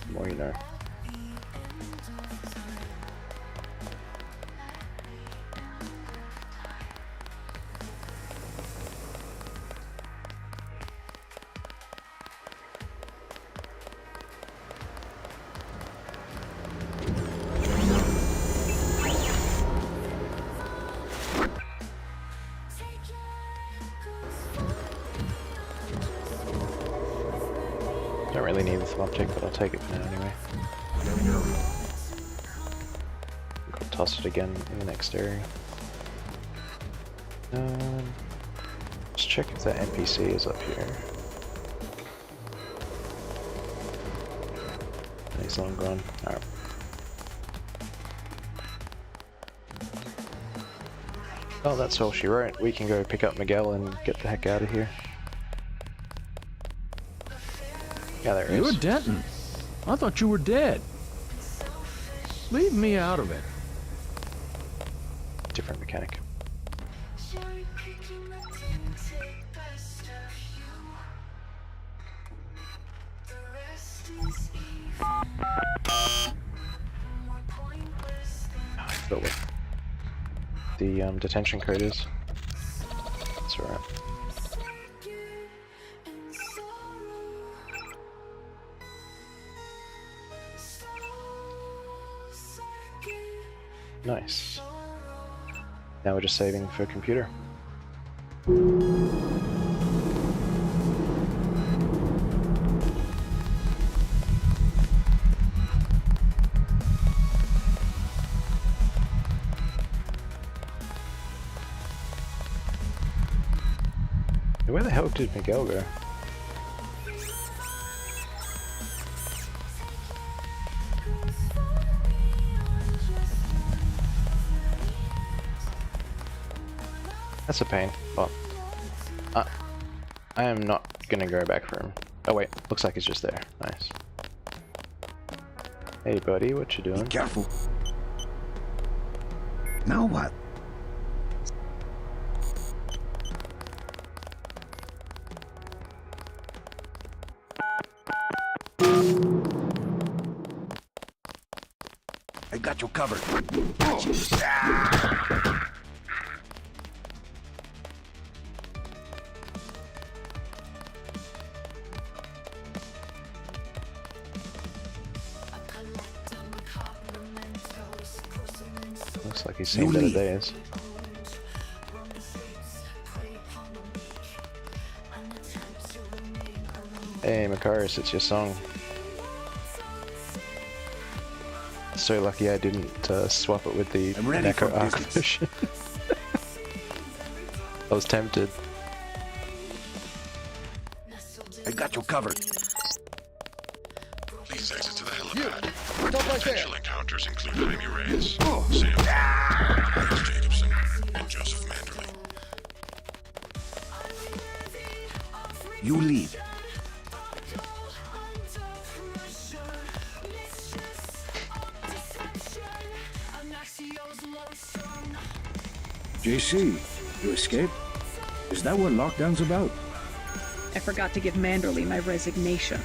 The more you know. Don't really need this object, but I'll take it for now anyway. I'll toss it again in the next area. Let's check if that NPC is up here. He's long gone. Alright. Oh, that's all she wrote. We can go pick up Miguel and get the heck out of here. Yeah, there he is. You're Denton. I thought you were dead. Leave me out of it. Different mechanic. I forgot what the detention code is. That's alright. Nice. Now we're just saving for computer. Where the hell did Miguel go? That's a pain, but I am not gonna go back for him. Oh wait, looks like he's just there. Nice. Hey buddy, what you doing? Be careful. Now what? I got you covered. Looks like he's seen better days. Hey Makaris, it's your song. So lucky I didn't swap it with the Neko Arc version. I was tempted. I got you covered. Please exit to the helipad. Potential encounters include Jaime Reyes, Sam, Alex Jacobson, and Joseph Manderley. You lead. JC, you escaped? Is that what lockdown's about? I forgot to give Manderley my resignation.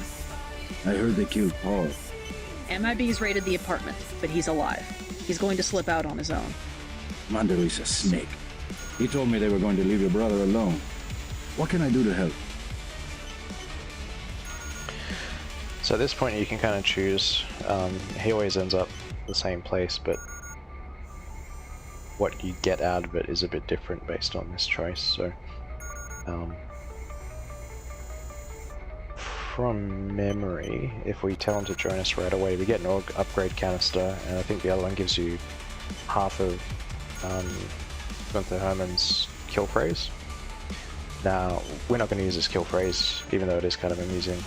I heard they killed Paul. MIB's raided the apartment, but he's alive. He's going to slip out on his own. Manderly's a snake. He told me they were going to leave your brother alone. What can I do to help? So at this point you can kind of choose. He always ends up the same place, but what you get out of it is a bit different based on this choice. So from memory, if we tell him to join us right away, we get an upgrade canister, and I think the other one gives you half of Gunther Herman's kill phrase. Now, we're not going to use this kill phrase, even though it is kind of amusing.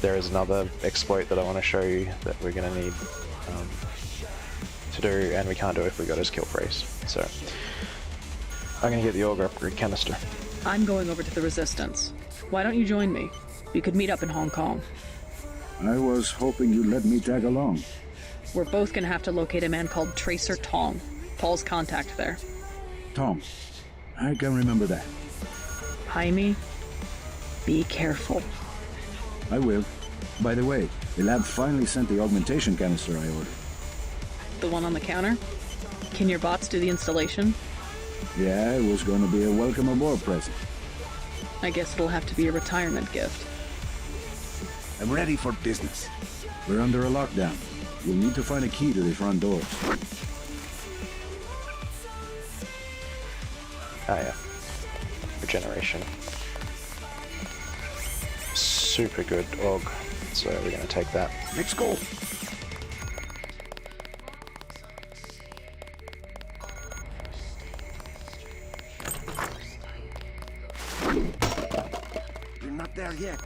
There is another exploit that I want to show you that we're going to need to do, and we can't do it if we got his kill phrase. So, I'm going to get the Auger upgrade canister. I'm going over to the Resistance. Why don't you join me? We could meet up in Hong Kong. I was hoping you'd let me tag along. We're both gonna have to locate a man called Tracer Tong. Paul's contact there. Tom, I can remember that. Jaime, be careful. I will. By the way, the lab finally sent the augmentation canister I ordered. The one on the counter? Can your bots do the installation? Yeah, it was going to be a welcome aboard present. I guess it'll have to be a retirement gift. I'm ready for business. We're under a lockdown. We'll need to find a key to the front doors. Ah yeah. Regeneration. Super good AUG. So we're going to take that. Let's go. You're not there yet.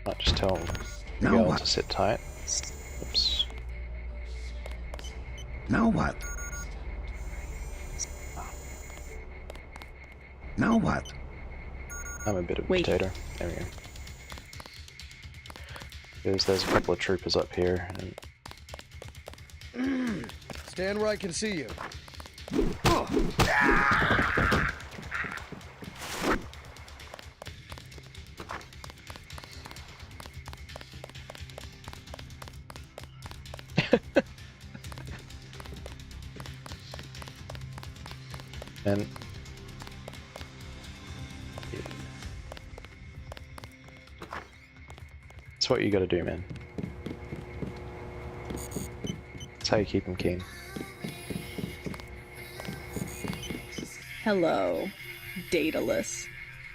Not just tell the Now girl what? to sit tight. Oops. Now what? Now what? I'm a bit of a Wait. potato. There we go. There's a couple of troopers up here. And Stand where I can see you. and that's what you gotta do, man. That's how you keep them keen. Hello, Daedalus.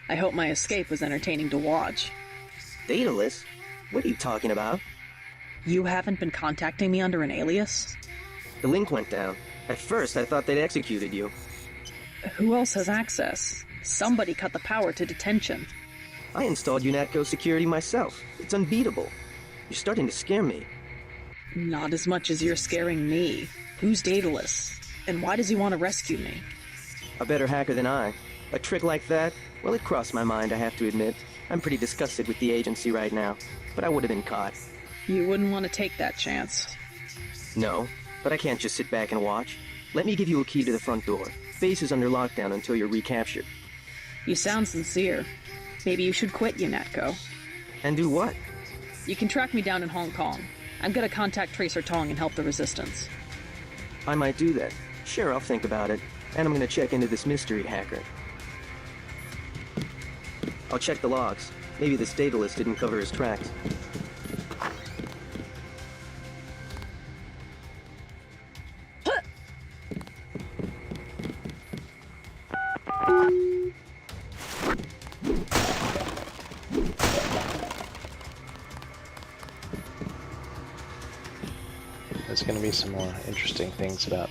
I hope my escape was entertaining to watch. Daedalus? What are you talking about? You haven't been contacting me under an alias? The link went down. At first, I thought they'd executed you. Who else has access? Somebody cut the power to detention. I installed UNATCO security myself. It's unbeatable. You're starting to scare me. Not as much as you're scaring me. Who's Daedalus? And why does he want to rescue me? A better hacker than I. A trick like that? Well, it crossed my mind, I have to admit. I'm pretty disgusted with the agency right now, but I would have been caught. You wouldn't want to take that chance. No, but I can't just sit back and watch. Let me give you a key to the front door. Base is under lockdown until you're recaptured. You sound sincere. Maybe you should quit UNATCO. And do what? You can track me down in Hong Kong. I'm gonna contact Tracer Tong and help the Resistance. I might do that. Sure, I'll think about it. And I'm gonna check into this mystery hacker. I'll check the logs. Maybe this Daedalus didn't cover his tracks. There's going to be some more interesting things about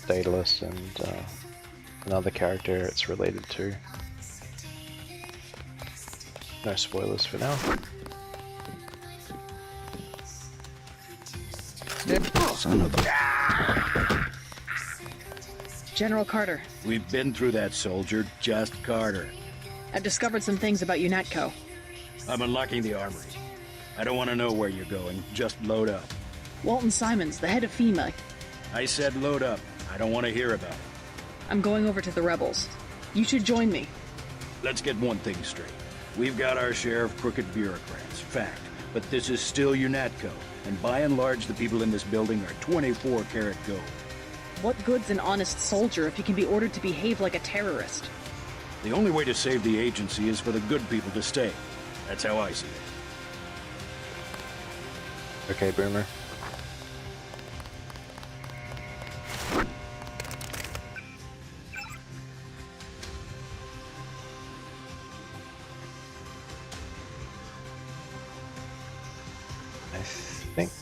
Daedalus and another character it's related to. No spoilers for now. Son of a... General Carter, We've been through that, soldier. Just Carter. I've discovered some things about UNATCO. I'm unlocking the armory. I don't want to know where you're going. Just load up. Walton Simons, the head of FEMA. I said load up. I don't want to hear about it. I'm going over to the rebels. You should join me. Let's get one thing straight. We've got our share of crooked bureaucrats, fact. But this is still UNATCO, and by and large the people in this building are 24-karat gold. What good's an honest soldier if he can be ordered to behave like a terrorist? The only way to save the agency is for the good people to stay. That's how I see it. Okay, Boomer. I think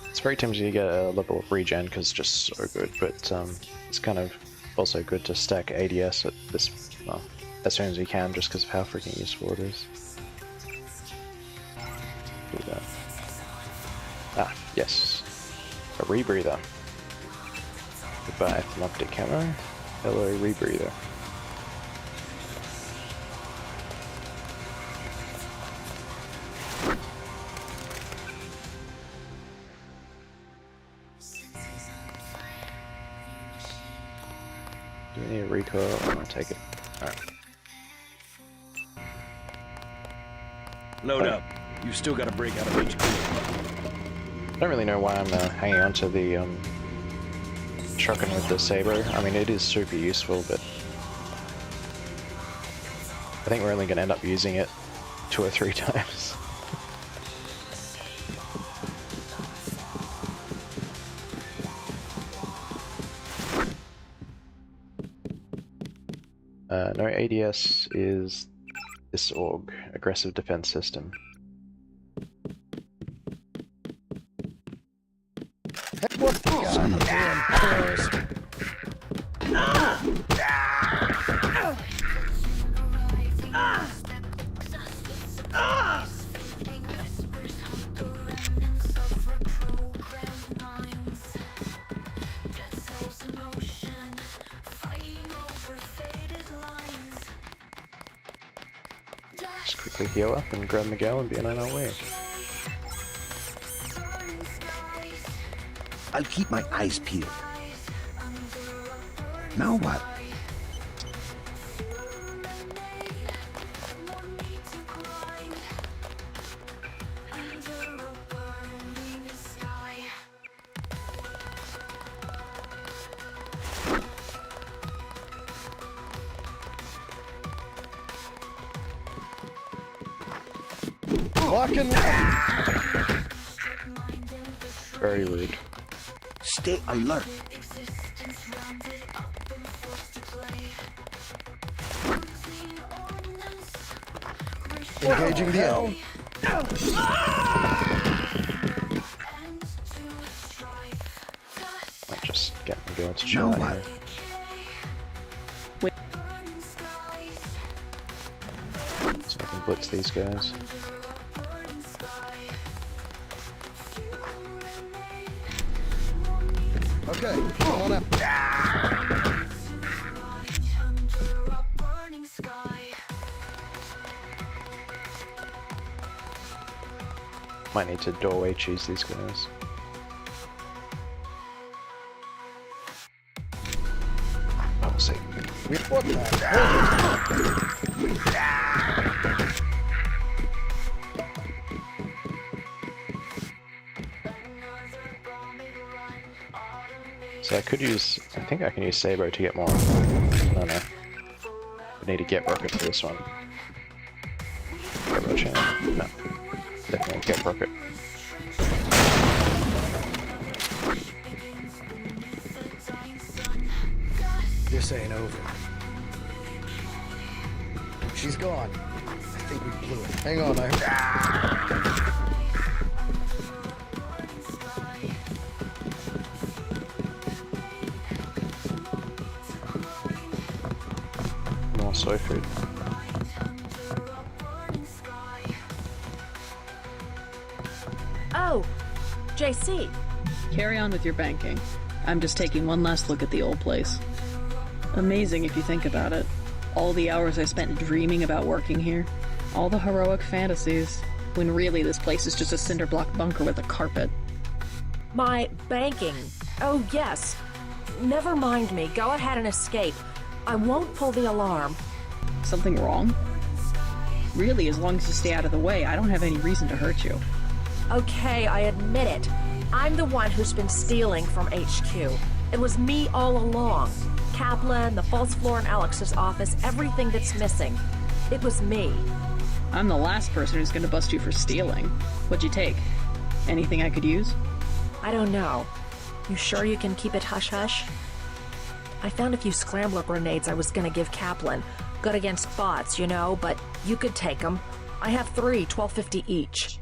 it's very tempting to get a level of regen because it's just so good, but it's kind of also good to stack ADS at this, well, as soon as you can, just because of how freaking useful it is. Do that. Ah, yes. A rebreather. Goodbye, optic camo. Hello, rebreather. Do we need a recoil? I'm gonna take it. Alright. Load up. You've still got to break out of HQ. I don't really know why I'm hanging on to the trucking with the saber. I mean, it is super useful, but I think we're only going to end up using it 2 or 3 times. No ADS is this AUG, aggressive defense system. What the goddamn terrorist? Just quickly heal up and grab Miguel and be on our way. I'll keep my eyes peeled. Now what? Lock and load. Very rude. Stay alert. Engaging the L. Might just get Miguel to chill out here. So I can blitz these guys. Okay, come on up. Might need to doorway cheese these guys. Oh, we'll see. What the hell? So I could use, I think I can use Sabo to get more. No, no. I need to get rocket for this one. Turbo channel. No. Definitely get rocket. This ain't over. She's gone. I think we blew it. Hang on, More soy food. Oh, JC. Carry on with your banking. I'm just taking one last look at the old place. Amazing if you think about it. All the hours I spent dreaming about working here. All the heroic fantasies. When really this place is just a cinder block bunker with a carpet. My banking. Oh, yes. Never mind me. Go ahead and escape. I won't pull the alarm. Something wrong? Really, as long as you stay out of the way, I don't have any reason to hurt you. Okay, I admit it. I'm the one who's been stealing from HQ. It was me all along. Kaplan, the false floor in Alex's office, everything that's missing. It was me. I'm the last person who's gonna bust you for stealing. What'd you take? Anything I could use? I don't know. You sure you can keep it hush-hush? I found a few scrambler grenades I was gonna give Kaplan. Good against bots, you know, but you could take them. I have 3, $12.50 each.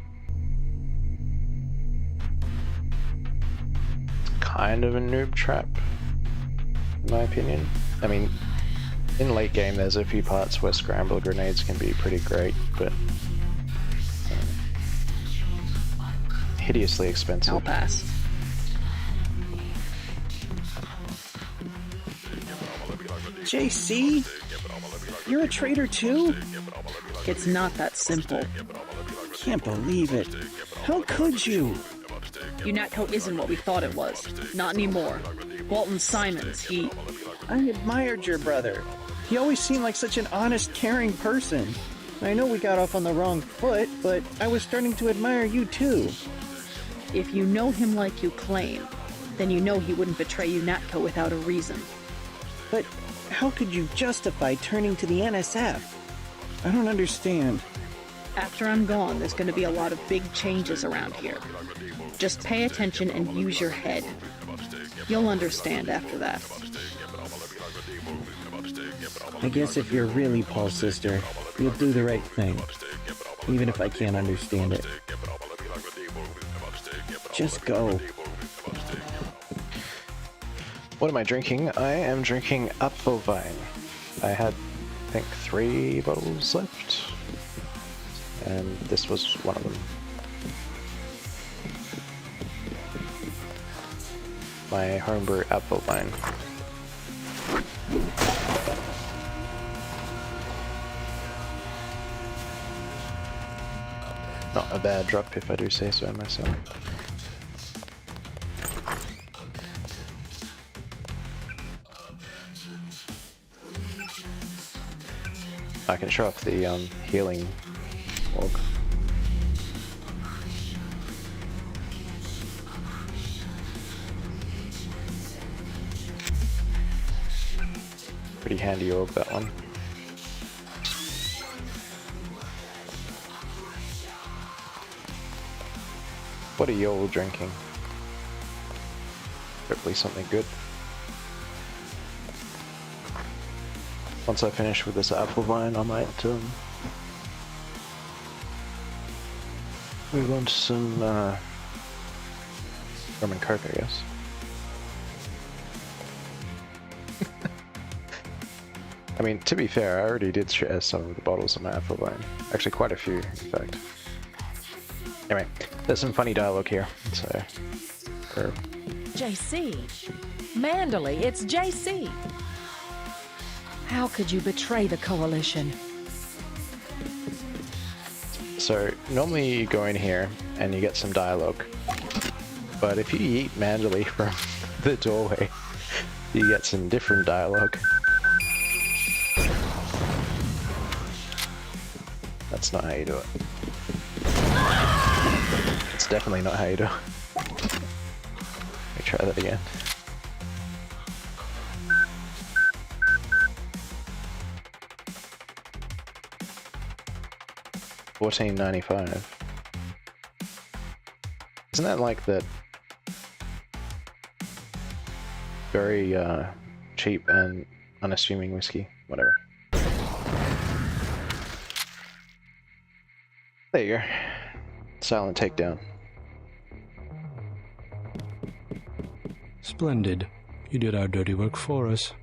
Kind of a noob trap, in my opinion. I mean, in late game there's a few parts where scrambler grenades can be pretty great, but hideously expensive. I'll pass. JC? You're a traitor too? It's not that simple. Can't believe it. How could you? UNATCO isn't what we thought it was. Not anymore. Walton Simons, he... I admired your brother. He always seemed like such an honest, caring person. I know we got off on the wrong foot, but I was starting to admire you too. If you know him like you claim, then you know he wouldn't betray UNATCO without a reason. But how could you justify turning to the NSF? I don't understand. After I'm gone, there's going to be a lot of big changes around here. Just pay attention and use your head. You'll understand after that. I guess if you're really Paul's sister, you'll do the right thing. Even if I can't understand it. Just go. What am I drinking? I am drinking Apfelwein. I had, I think, 3 bottles left, and this was one of them. My homebrew Apfelwein. Not a bad drop if I do say so myself. I can show off the healing log. Pretty handy orb, that one. What are you all drinking? Hopefully something good. Once I finish with this Apfelwein, I might move on to some rum and coke, I guess. I mean, to be fair, I already did share some of the bottles of my Apfelwein. Actually, quite a few, in fact. Anyway, there's some funny dialogue here, so... JC! Manderley, it's JC! How could you betray the Coalition? So, normally you go in here and you get some dialogue. But if you yeet Manderley from the doorway, you get some different dialogue. That's not how you do it. It's definitely not how you do it. Let me try that again. $14.95. Isn't that like that very cheap and unassuming whiskey? Whatever. There you go. Silent takedown. Splendid. You did our dirty work for us.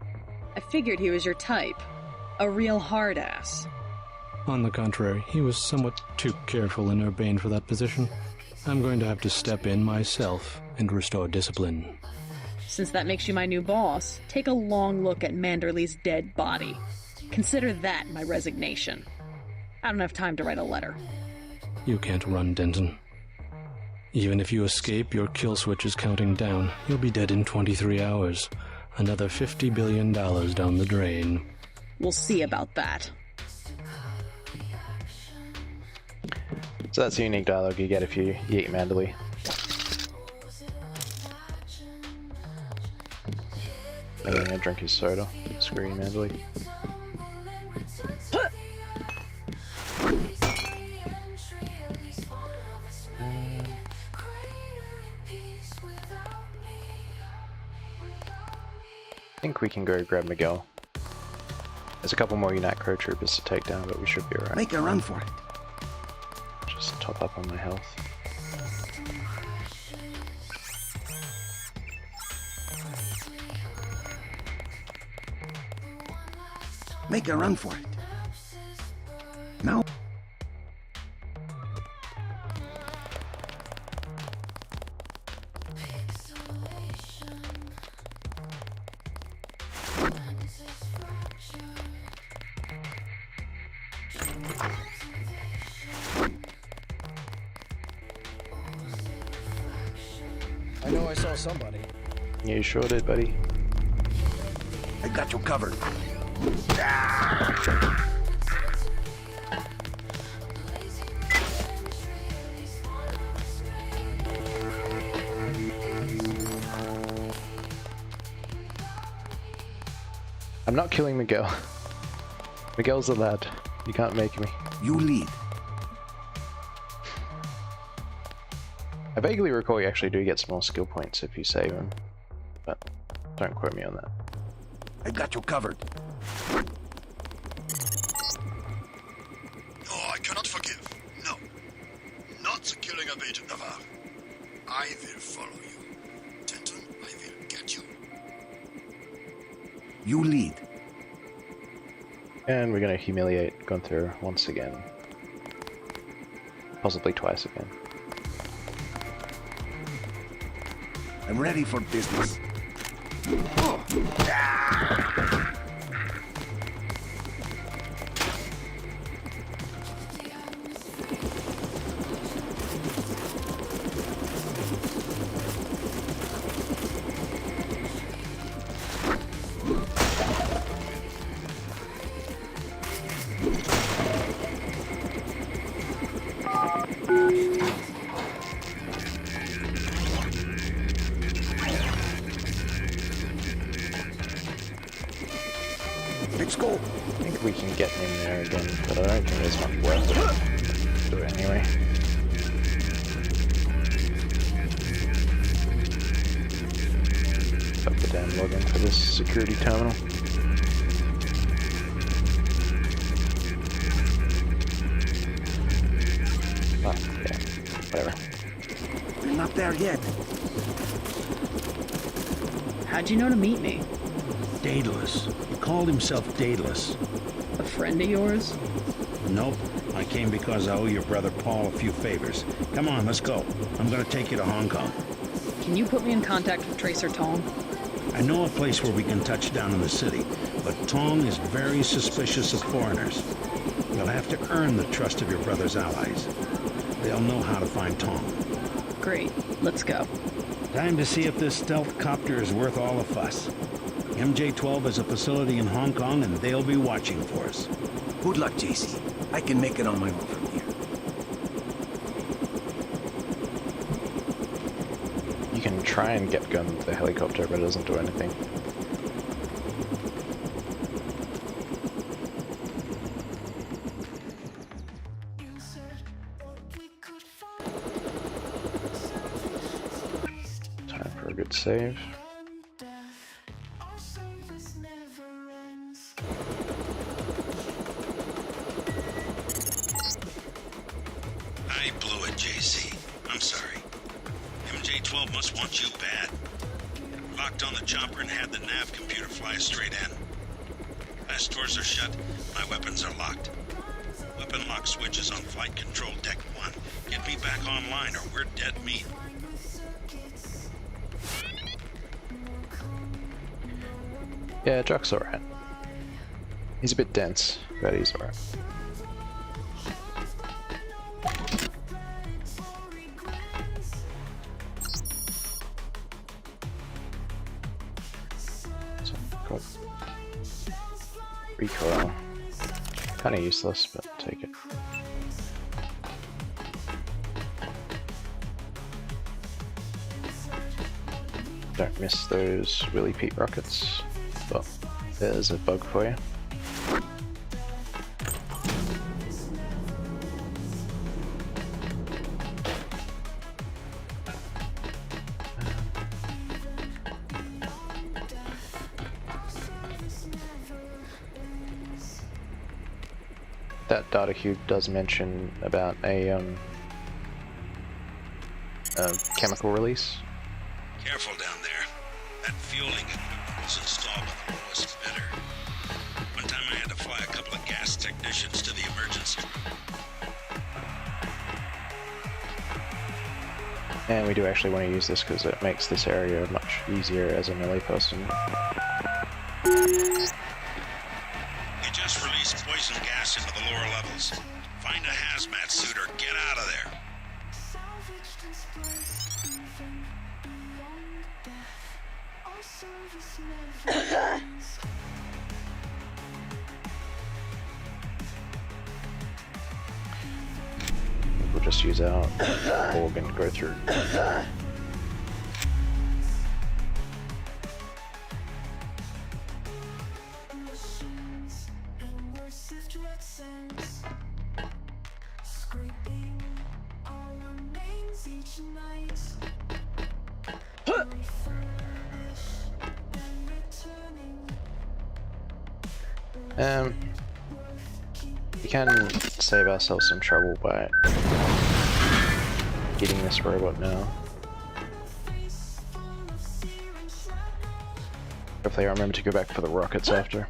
I figured he was your type. A real hard ass. On the contrary, he was somewhat too careful and urbane for that position. I'm going to have to step in myself and restore discipline. Since that makes you my new boss, take a long look at Manderley's dead body. Consider that my resignation. I don't have time to write a letter. You can't run, Denton. Even if you escape, your kill switch is counting down. You'll be dead in 23 hours. Another $50 billion down the drain. We'll see about that. So that's the unique dialogue you get if you eat Mandalay. And then I drink his soda. Screw you, Mandalay. I think we can go grab Miguel. There's a couple more UNATCO troopers to take down, but we should be alright. Make a run for it. Just top up on my health. Make a run for it. No. I know I saw somebody. You sure did, buddy. I got you covered. I'm not killing Miguel. Miguel's a lad. You can't make me. You lead. I vaguely recall you actually do get some more skill points if you save him, but don't quote me on that. I got you covered. Oh, I cannot forgive. No. Not the killing of Agent Navarre. I will follow you. Denton, I will get you. You lead. And we're gonna humiliate Gunther once again. Possibly twice again. I'm ready for business. Let's go. I think we can get in there again, but I don't think it's much worth it. Do it anyway. Fuck the damn login for this security terminal. Ah, yeah, whatever. We're not there yet. How'd you know to meet me? Daedalus. He called himself Daedalus. A friend of yours? Nope. I came because I owe your brother Paul a few favors. Come on, let's go. I'm gonna take you to Hong Kong. Can you put me in contact with Tracer Tong? I know a place where we can touch down in the city, but Tong is very suspicious of foreigners. You'll have to earn the trust of your brother's allies. They'll know how to find Tong. Great. Let's go. Time to see if this stealth copter is worth all the fuss. MJ-12 has a facility in Hong Kong, and they'll be watching for us. Good luck, JC. I can make it on my own from here. You can try and get gun with the helicopter, but it doesn't do anything. Time for a good save. I blew it, JC. I'm sorry. MJ-12 must want you bad. Locked on the chopper and had the nav computer fly straight in. Fast doors are shut. My weapons are locked. Weapon lock switch is on flight control deck 1. Get me back online or we're dead meat. Yeah, Jock's alright. He's a bit dense, but he's alright. Recoil. Kinda useless, but take it. don't miss those Willy Pete rockets. Well, there's a bug for you. That data cube does mention about a chemical release. Careful down there. That fueling equipment was installed with the lowest bidder. One time I had to fly a couple of gas technicians to the emergency room. And we do actually want to use this because it makes this area much easier as a melee person. They just released poison gas into the lower levels. Find a hazmat suit or get out of there. We'll just use our organ to go through. We can save ourselves some trouble by getting this robot now. Hopefully I remember to go back for the rockets after.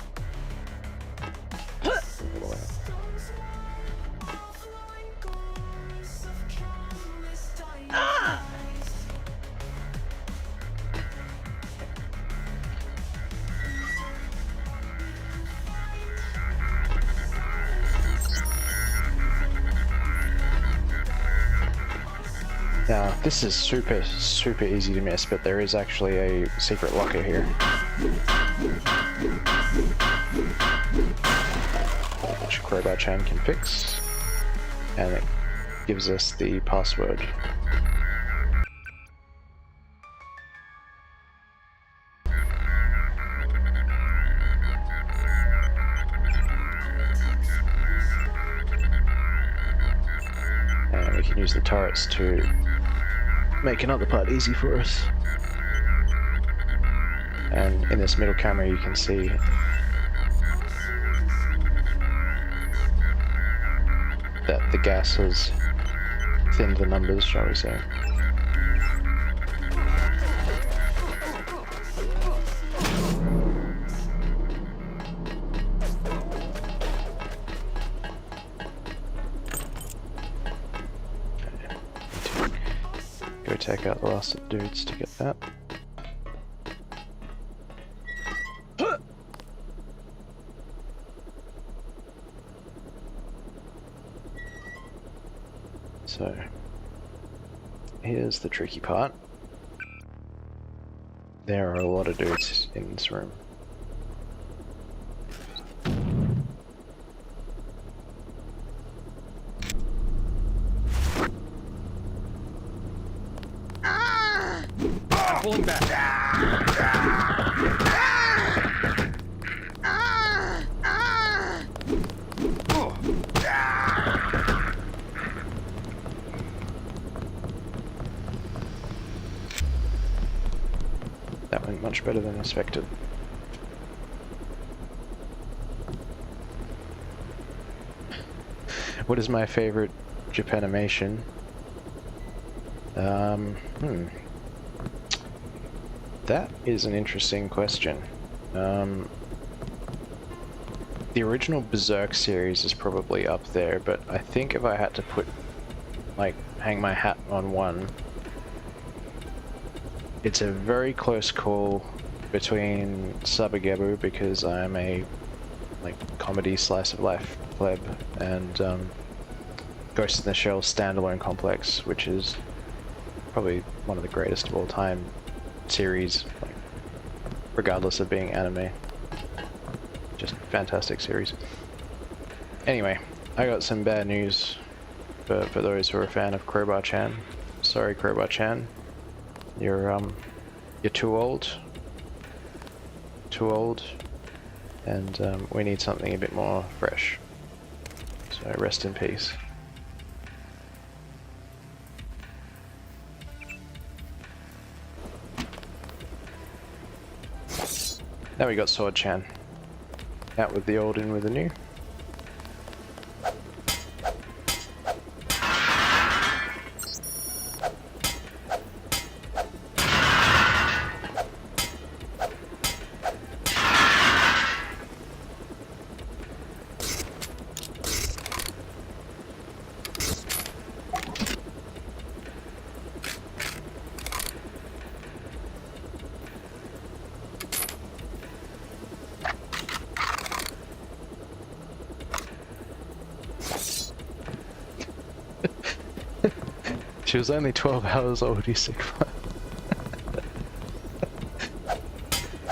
Now, this is super easy to miss, but there is actually a secret locker here. Which Crowbar Chan can fix. And it gives us the password. And we can use the turrets to make another part easy for us. And in this middle camera you can see that the gas has thinned the numbers, shall we say. Go take out the last dudes to get that. So, here's the tricky part. There are a lot of dudes in this room. Pulling back. That went much better than expected. What is my favorite Japanimation? That is an interesting question. The original Berserk series is probably up there, but I think if I had to put, like, hang my hat on one, it's a very close call between Sabagebu, because I'm a, like, comedy slice of life pleb, and Ghost in the Shell standalone complex, which is probably one of the greatest of all time series, like, regardless of being anime. Just fantastic series. Anyway, I got some bad news for those who are a fan of Crowbar Chan. Sorry, Crowbar Chan. Your You're too old. Too old. And we need something a bit more fresh. So rest in peace. Now we got Sword Chan. Out with the old, in with the new. She was only 12 hours old, you sick fuck.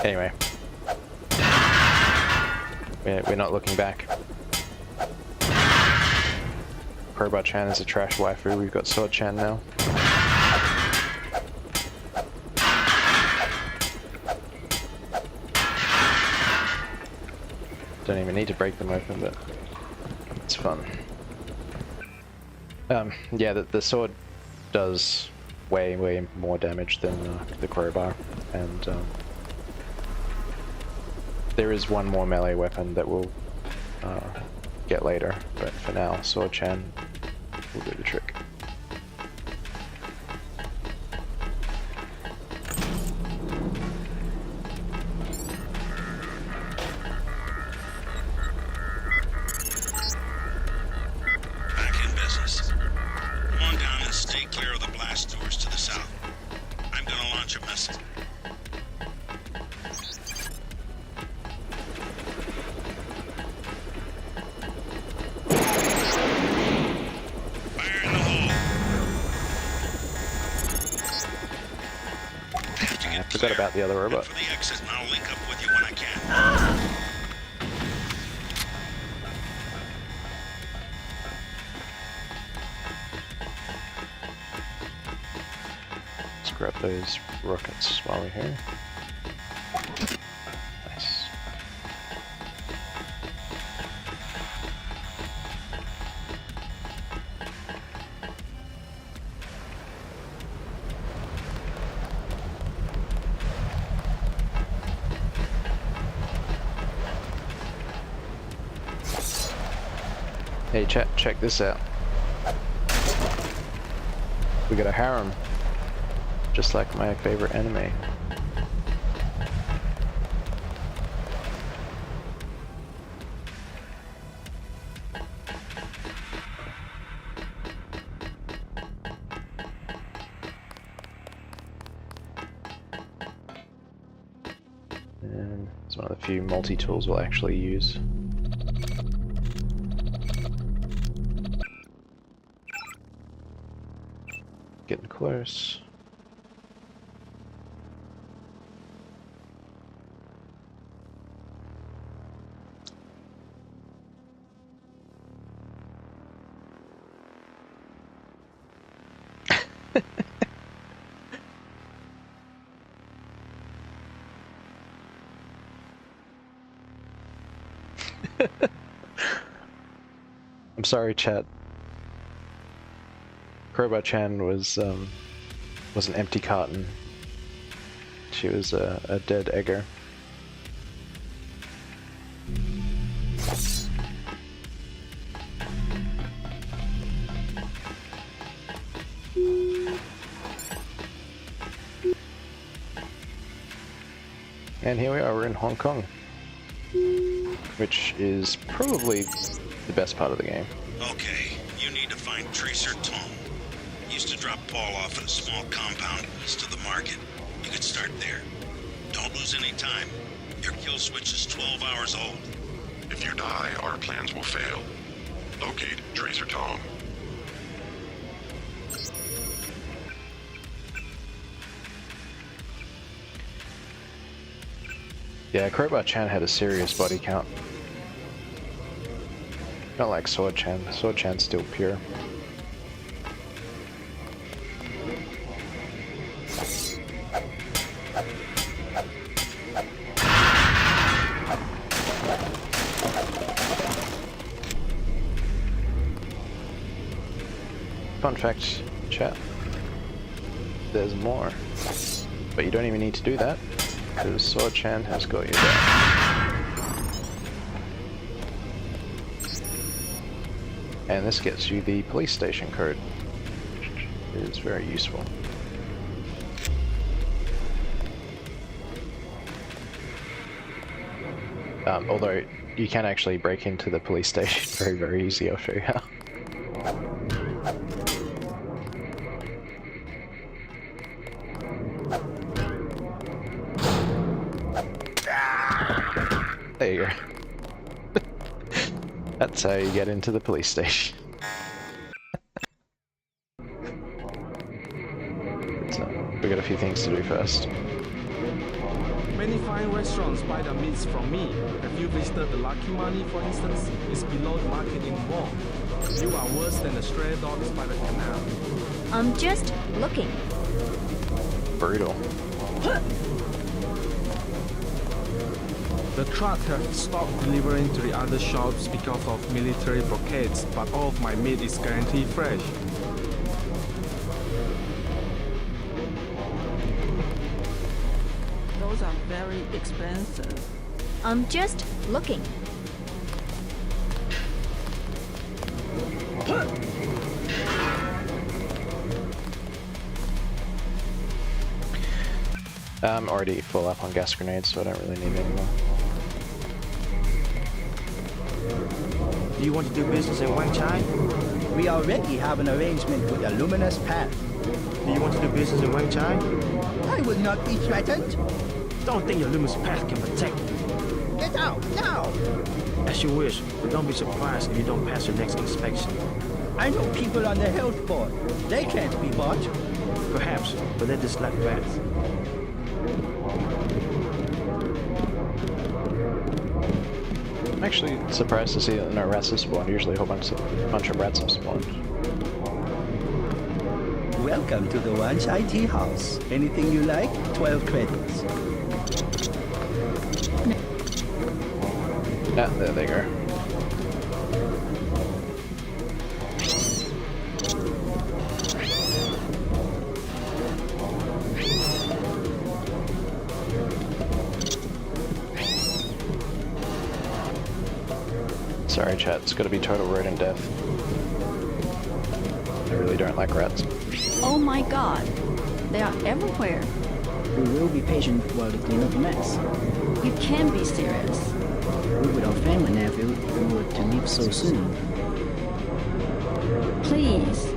Anyway. We're not looking back. Crowbar Chan is a trash waifu, we've got Sword Chan now. Don't even need to break them open, but it's fun. Yeah, the sword does way more damage than the crowbar, and there is one more melee weapon that we'll get later, but for now, Sword Chan will do the trick. Forgot about the other robot. For the exit, and I'll link up with you when I can. Let's grab those rockets while we're here. Nice. Hey chat, check this out. We got a harem. Just like my favorite anime. And it's one of the few multi-tools we'll actually use. Getting close. I'm sorry, chat. Crowbar Chan was an empty carton. She was a dead egger. And here we are, we're in Hong Kong. Which is probably the best part of the game. Okay, you need to find Tracer Tom. He used to drop Paul off at a small compound east of the market. You could start there. Don't lose any time. Your kill switch is 12 hours old. If you die, our plans will fail. Locate Tracer Tom. Yeah, Crowbar Chan had a serious body count. Not like Sword Chan. Sword Chan's still pure. fact, chat, there's more. But you don't even need to do that, because Sword-chan has got you there. And this gets you the police station code, which is very useful. Although you can actually break into the police station very, very easy. I'll show you how. There you go. That's how you get into the police station. So, we got a few things to do first. Many fine restaurants buy their meats from me. Have you visited the Lucky Money, for instance? It's below the market in Wall. You are worse than the stray dogs by the canal. I'm just looking. Brutal. The truck have stopped delivering to the other shops because of military blockades, but all of my meat is guaranteed fresh. Those are very expensive. I'm just looking. I'm already full up on gas grenades, so I don't really need any more. Do you want to do business in Wang Chai? We already have an arrangement with a luminous path. Do you want to do business in Wang Chai? I will not be threatened. Don't think your luminous path can protect you. Get out, now! As you wish, but don't be surprised if you don't pass your next inspection. I know people on the health board. They can't be bought. Perhaps, but they're just like rats. I'm actually surprised to see that no rats have spawned. Usually a whole bunch of rats have spawned. Welcome to the Wan Chai Tea House. Anything you like, 12 credits. Ah, there they go. Sorry chat, it's gotta be total rodent death. I really don't like rats. Oh my god, they are everywhere. We will be patient while they clean up the mess. You can't be serious. We would our family nephew who were to leave so soon. Please,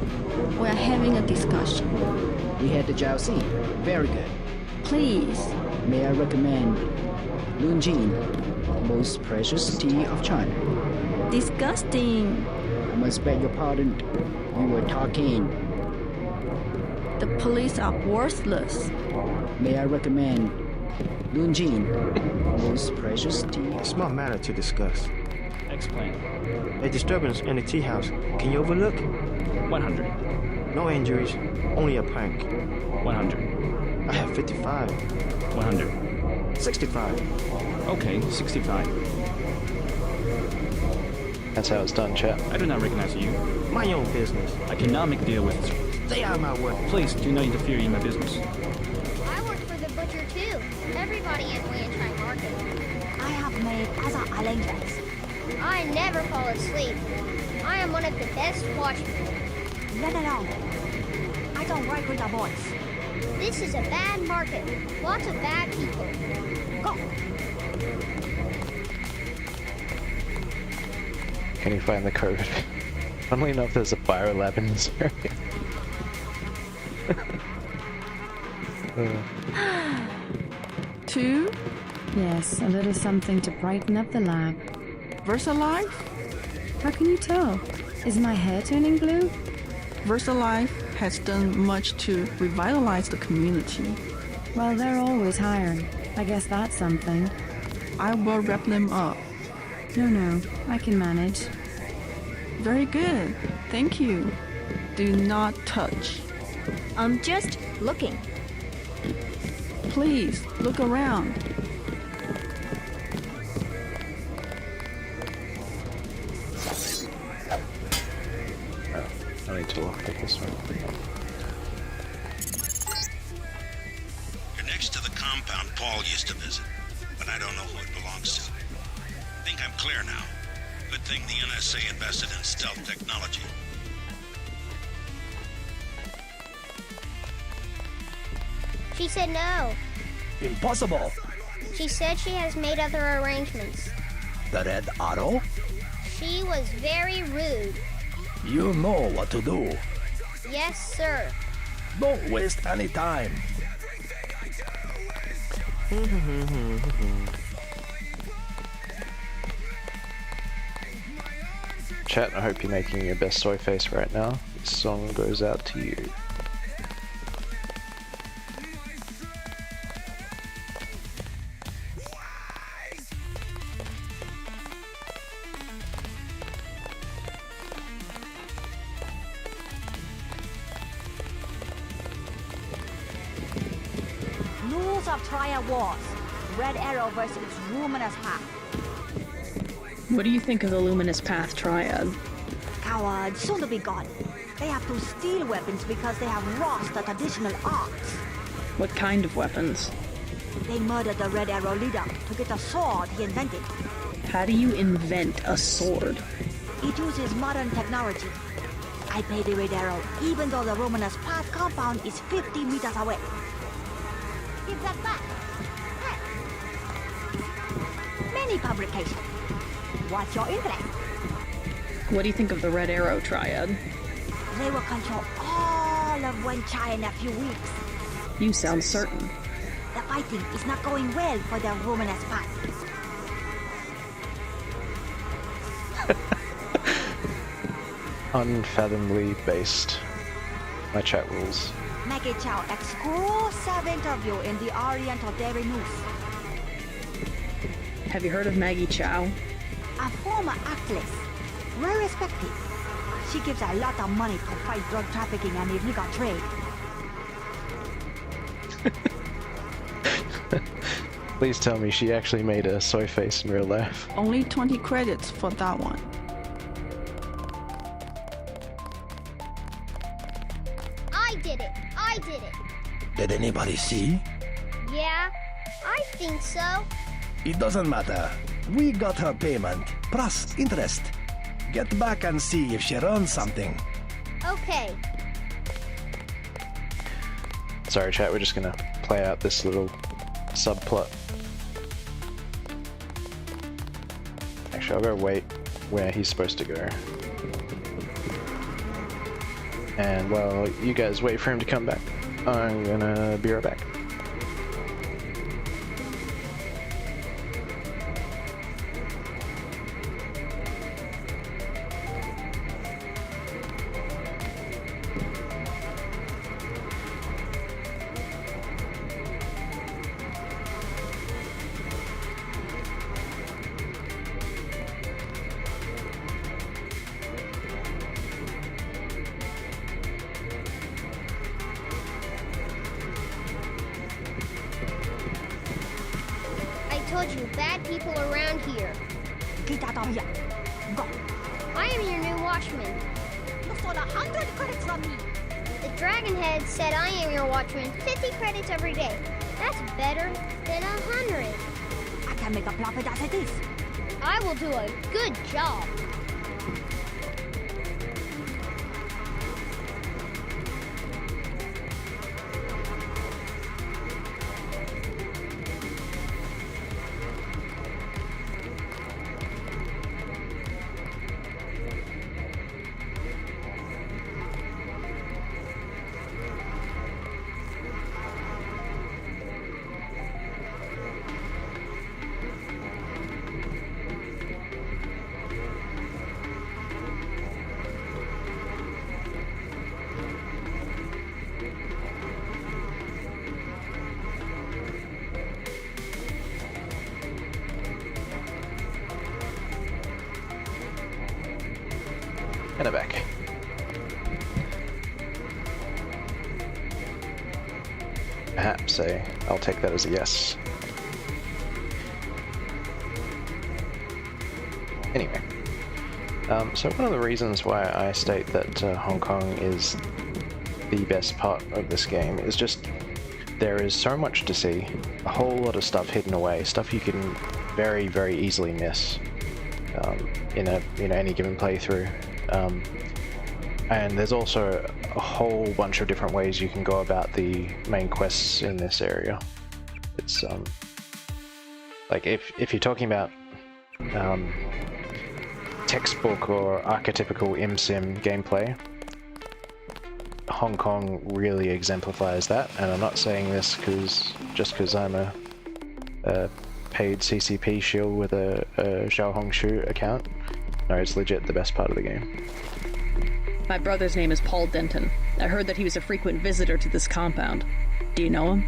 we are having a discussion. We had the Jiaoxi. Very good. Please. May I recommend Lunjin, most precious tea of China. Disgusting. I must beg your pardon. We were talking. The police are worthless. May I recommend Lunjin, most precious tea? Small matter to discuss. Explain. A disturbance in the tea house. Can you overlook? 100. No injuries, only a prank. 100. I have 55. 100. 65. Okay, 65. That's how it's done, chat. I do not recognize you. Mind your own business. I cannot make a deal with... Stay out of my way. Please, do not interfere in my business. I work for the butcher too. Everybody in Wanchai Market. I have made other arrangements. I never fall asleep. I am one of the best watchmen. Let alone. I don't work with the boys. This is a bad market. Lots of bad people. Go. Can you find the code? Funnily enough, there's a biolab in this area. Two? Yes, a little something to brighten up the lab. VersaLife? How can you tell? Is my hair turning blue? VersaLife has done much to revitalize the community. Well, they're always hiring. I guess that's something. I will wrap them up. No, I can manage. Very good. Thank you. Do not touch. I'm just looking. Please, look around. I need to lock the take this one. You're next to the compound Paul used to visit, but I don't know who it belongs to. I think I'm clear now. Good thing the NSA invested in stealth technology. She said no. Impossible. She said she has made other arrangements. The red arrow? She was very rude. You know what to do. Yes, sir. Don't waste any time. Chat, I hope you're making your best soy face right now. This song goes out to you. Rules of Triad Wars. Red Arrow versus Luminous Path. What do you think of the Luminous Path Triad? Cowards, soon to be gone. They have to steal weapons because they have lost the traditional arts. What kind of weapons? They murdered the Red Arrow leader to get the sword he invented. How do you invent a sword? It uses modern technology. I pay the Red Arrow even though the Luminous Path compound is 50 meters away. Give that back. Hey. Many publications. What's your interest? What do you think of the Red Arrow Triad? They will control all of Wenchai in a few weeks. You sound certain. The fighting is not going well for the Luminous Path. Unfathomably based. My chat rules. Maggie Chow exclusive interview in the Oriental Daily News. Have you heard of Maggie Chow? A former actress, well respected. She gives a lot of money to fight drug trafficking and illegal trade. Please tell me she actually made a soy face in real life. Only 20 credits for that one. I did it. I did it. Did anybody see? Yeah, I think so. It doesn't matter. We got her payment, plus interest. Get back and see if she runs something. Okay. Sorry chat, we're just gonna play out this little subplot. Actually, I'll go wait where he's supposed to go. And while you guys wait for him to come back, I'm gonna be right back. I told you, bad people around here. Get out of here. Go. I am your new watchman. You stole 100 credits from me. The Dragonhead said I am your watchman. 50 credits every day. That's better than 100. I can make a profit as it is. I will do a good job. And I'm back. Perhaps I'll take that as a yes. Anyway, So one of the reasons why I state that Hong Kong is the best part of this game is just there is so much to see, a whole lot of stuff hidden away, stuff you can very, very easily miss in any given playthrough. And there's also a whole bunch of different ways you can go about the main quests in this area. It's like if you're talking about textbook or archetypical ImSim gameplay, Hong Kong really exemplifies that, and I'm not saying this just because I'm a paid CCP shill with a Xiaohongshu account. No, it's legit the best part of the game. My brother's name is Paul Denton. I heard that he was a frequent visitor to this compound. Do you know him?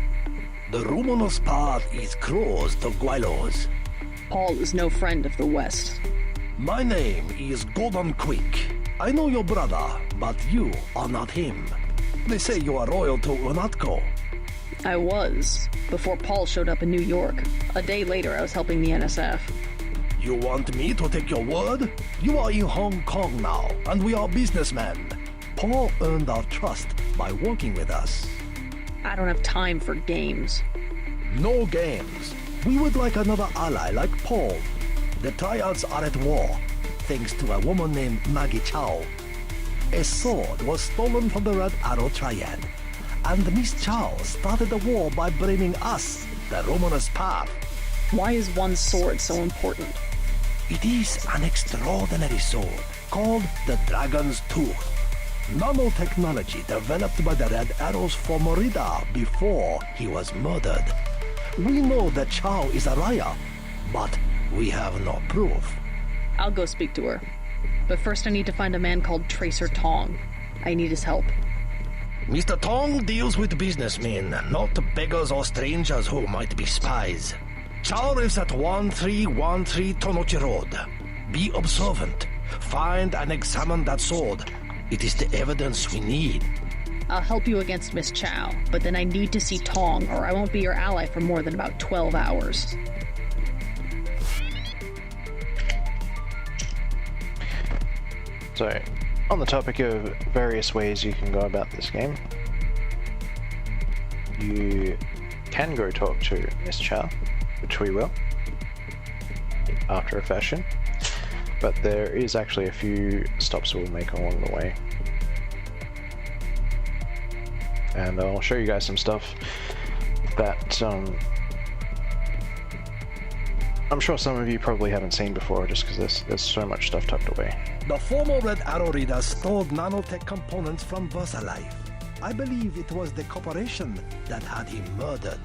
The Romanos path is closed to Guilos. Paul is no friend of the West. My name is Gordon Quick. I know your brother, but you are not him. They say you are loyal to Unatco. I was, before Paul showed up in New York. A day later, I was helping the NSF. You want me to take your word? You are in Hong Kong now, and we are businessmen. Paul earned our trust by working with us. I don't have time for games. No games. We would like another ally like Paul. The Triads are at war, thanks to a woman named Maggie Chow. A sword was stolen from the Red Arrow Triad, and Miss Chow started the war by blaming us, the Romanos path. Why is one sword so important? It is an extraordinary sword called the Dragon's Tooth. Nanotechnology developed by the Red Arrows for Morida before he was murdered. We know that Chow is a liar, but we have no proof. I'll go speak to her. But first I need to find a man called Tracer Tong. I need his help. Mr. Tong deals with businessmen, not beggars or strangers who might be spies. Chow lives at 1313 Tonochi Road. Be observant. Find and examine that sword. It is the evidence we need. I'll help you against Miss Chow, but then I need to see Tong, or I won't be your ally for more than about 12 hours. So, on the topic of various ways you can go about this game, you can go talk to Miss Chow, which we will, after a fashion, but there is actually a few stops we'll make along the way. And I'll show you guys some stuff that I'm sure some of you probably haven't seen before, just because there's so much stuff tucked away. The former Red Arrow Reader stole nanotech components from VersaLife. I believe it was the corporation that had him murdered.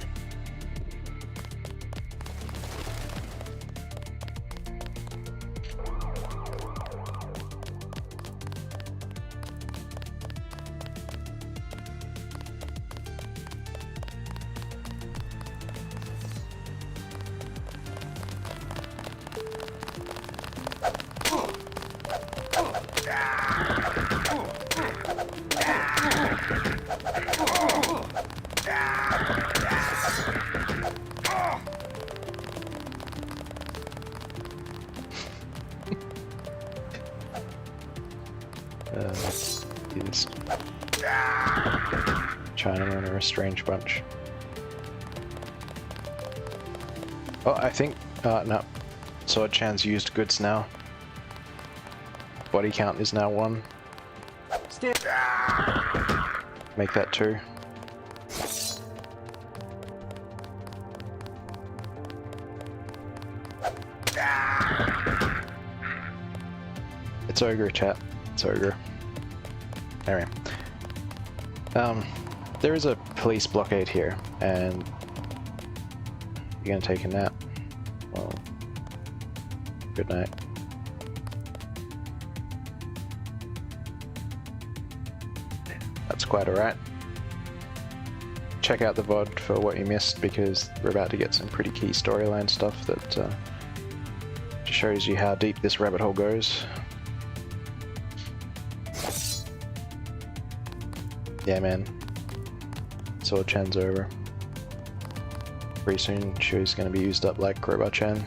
These Chinamen are a strange bunch. Oh, I think, no. Sword Chan's used goods now. Body count is now 1. Make that 2. It's ogre, chat. It's ogre. Anyway. There is a police blockade here, and you're gonna take a nap. Well, good night. That's quite alright. Check out the VOD for what you missed, because we're about to get some pretty key storyline stuff that just shows you how deep this rabbit hole goes. Yeah, man. Sword Chan's over. Pretty soon, she's gonna be used up like Crowbar Chan.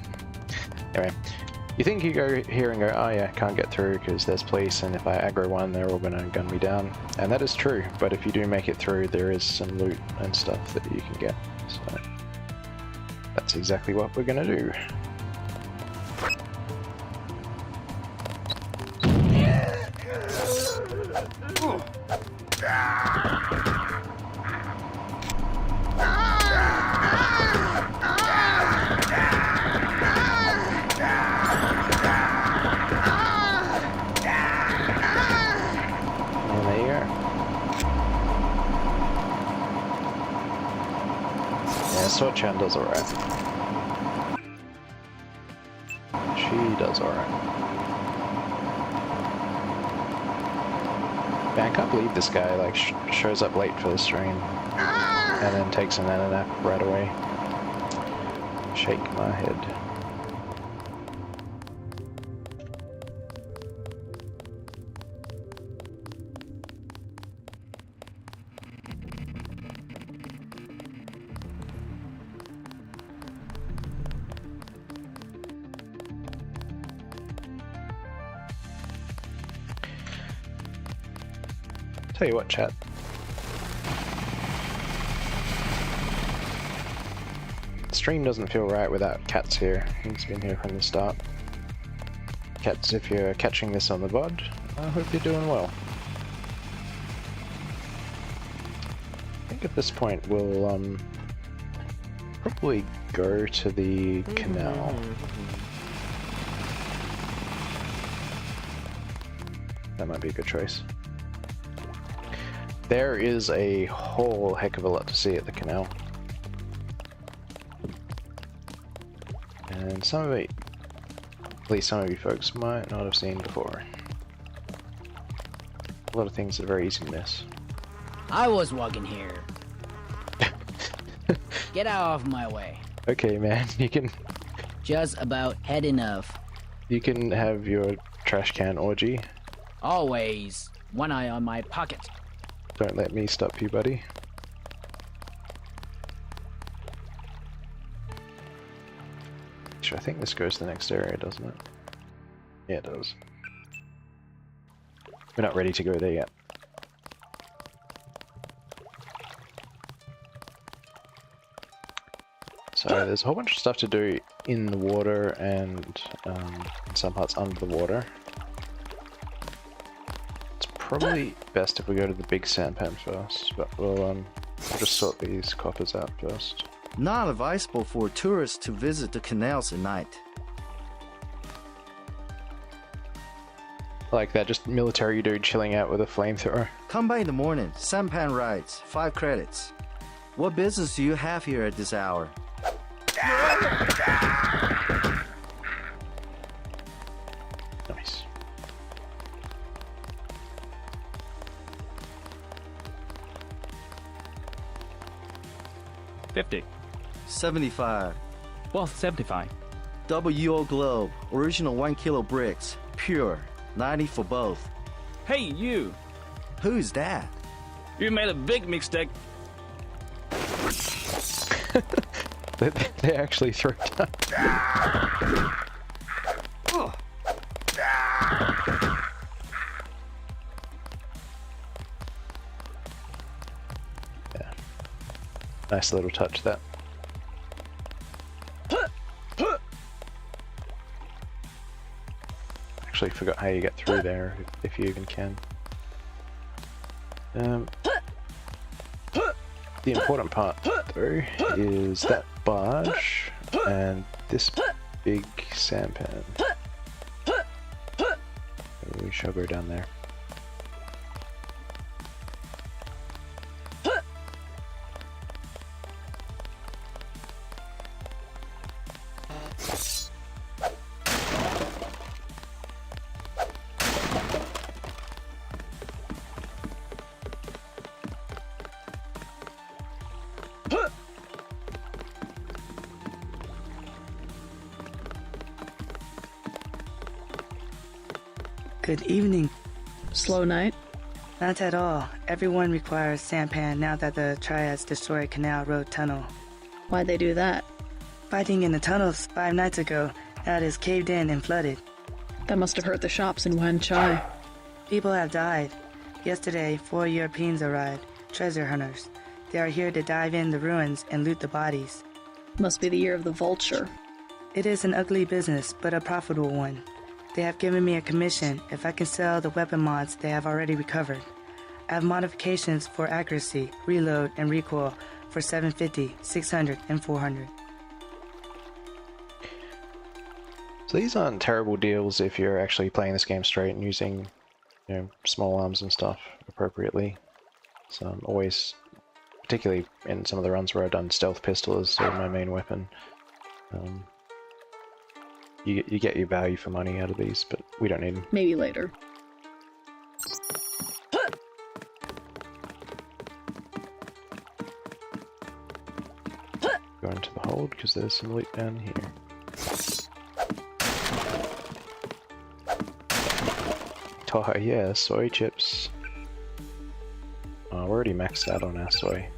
Anyway, You think you go here and go, oh yeah, can't get through because there's police, and if I aggro one, they're all gonna gun me down. And that is true, but if you do make it through, there is some loot and stuff that you can get. So that's exactly what we're gonna do. Chan does alright. She does alright. Man, I can't believe this guy like shows up late for the stream and then takes an nap right away. Shake my head. Tell you what, chat. The stream doesn't feel right without Cats here. He's been here from the start. Cats, if you're catching this on the VOD, I hope you're doing well. I think at this point we'll probably go to the canal. That might be a good choice. There is a whole heck of a lot to see at the canal. And some of it, at least some of you folks, might not have seen before. A lot of things that are very easy to miss. I was walking here. Get out of my way. Okay, man, you can... Just about had enough. You can have your trash can orgy. Always. One eye on my pocket. Don't let me stop you, buddy. Actually, I think this goes to the next area, doesn't it? Yeah, it does. We're not ready to go there yet. So there's a whole bunch of stuff to do in the water and in some parts under the water. Probably best if we go to the big sampan first, but we'll just sort these coppers out first. Not advisable for tourists to visit the canals at night. Like that, just military dude chilling out with a flamethrower. Come by in the morning. Sampan rides, 5 credits. What business do you have here at this hour? Nice. $50. 75. Both 75. Double UO globe, original 1 kilo bricks, pure, 90 for both. Hey, you! Who's that? You made a big mistake. They actually threw down. Yeah. Nice little touch, that. Actually forgot how you get through there, if you even can. The important part, though, is that barge and this big sampan. We shall go down there. Good evening. Slow night? Not at all. Everyone requires sampan now that the Triads destroyed Canal Road Tunnel. Why'd they do that? Fighting in the tunnels 5 nights ago. Now it is caved in and flooded. That must have hurt the shops in Wan Chai. People have died. Yesterday, 4 Europeans arrived, treasure hunters. They are here to dive in the ruins and loot the bodies. Must be the year of the vulture. It is an ugly business, but a profitable one. They have given me a commission if I can sell the weapon mods they have already recovered. I have modifications for accuracy, reload, and recoil for 750, 600, and 400. So these aren't terrible deals if you're actually playing this game straight and using, you know, small arms and stuff appropriately. So I'm always, particularly in some of the runs where I've done stealth pistol as sort of my main weapon, you get your value for money out of these, but we don't need them. Maybe later. Go into the hold because there's some loot down here. Oh yeah, soy chips. Oh, we're already maxed out on our soy.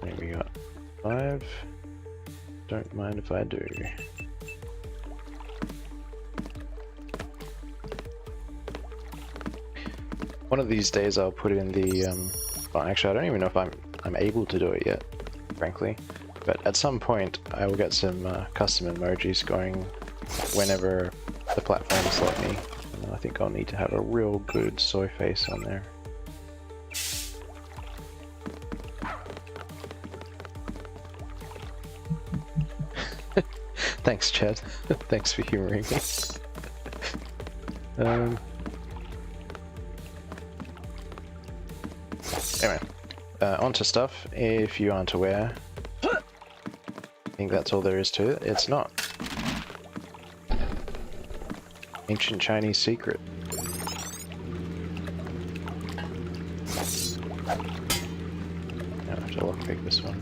I think we got 5. Don't mind if I do. One of these days I'll put in the, well actually I don't even know if I'm able to do it yet, frankly. But at some point I will get some custom emojis going whenever the platforms let me. And I think I'll need to have a real good soy face on there. Thanks, Chad. Thanks for humoring me. Anyway, onto stuff. If you aren't aware, I think that's all there is to it. It's not. Ancient Chinese secret. Now I have to lockpick this one.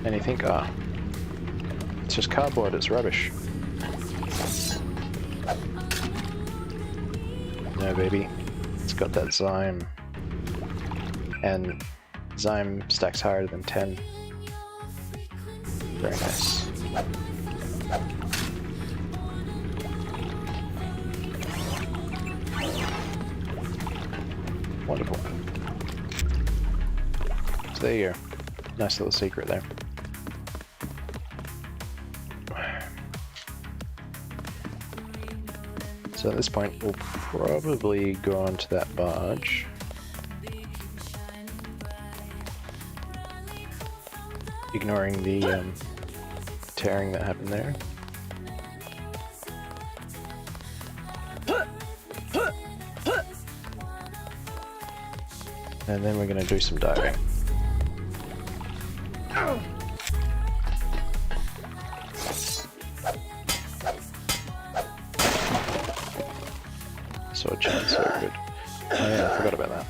And you think, ah, it's just cardboard, it's rubbish. No, baby, it's got that Zyme. And Zyme stacks higher than 10. Very nice. Wonderful. So there you go. Nice little secret there. So at this point, we'll probably go onto that barge. Ignoring the tearing that happened there. And then we're going to do some diving. Sword chain, so good. Oh yeah, I forgot about that.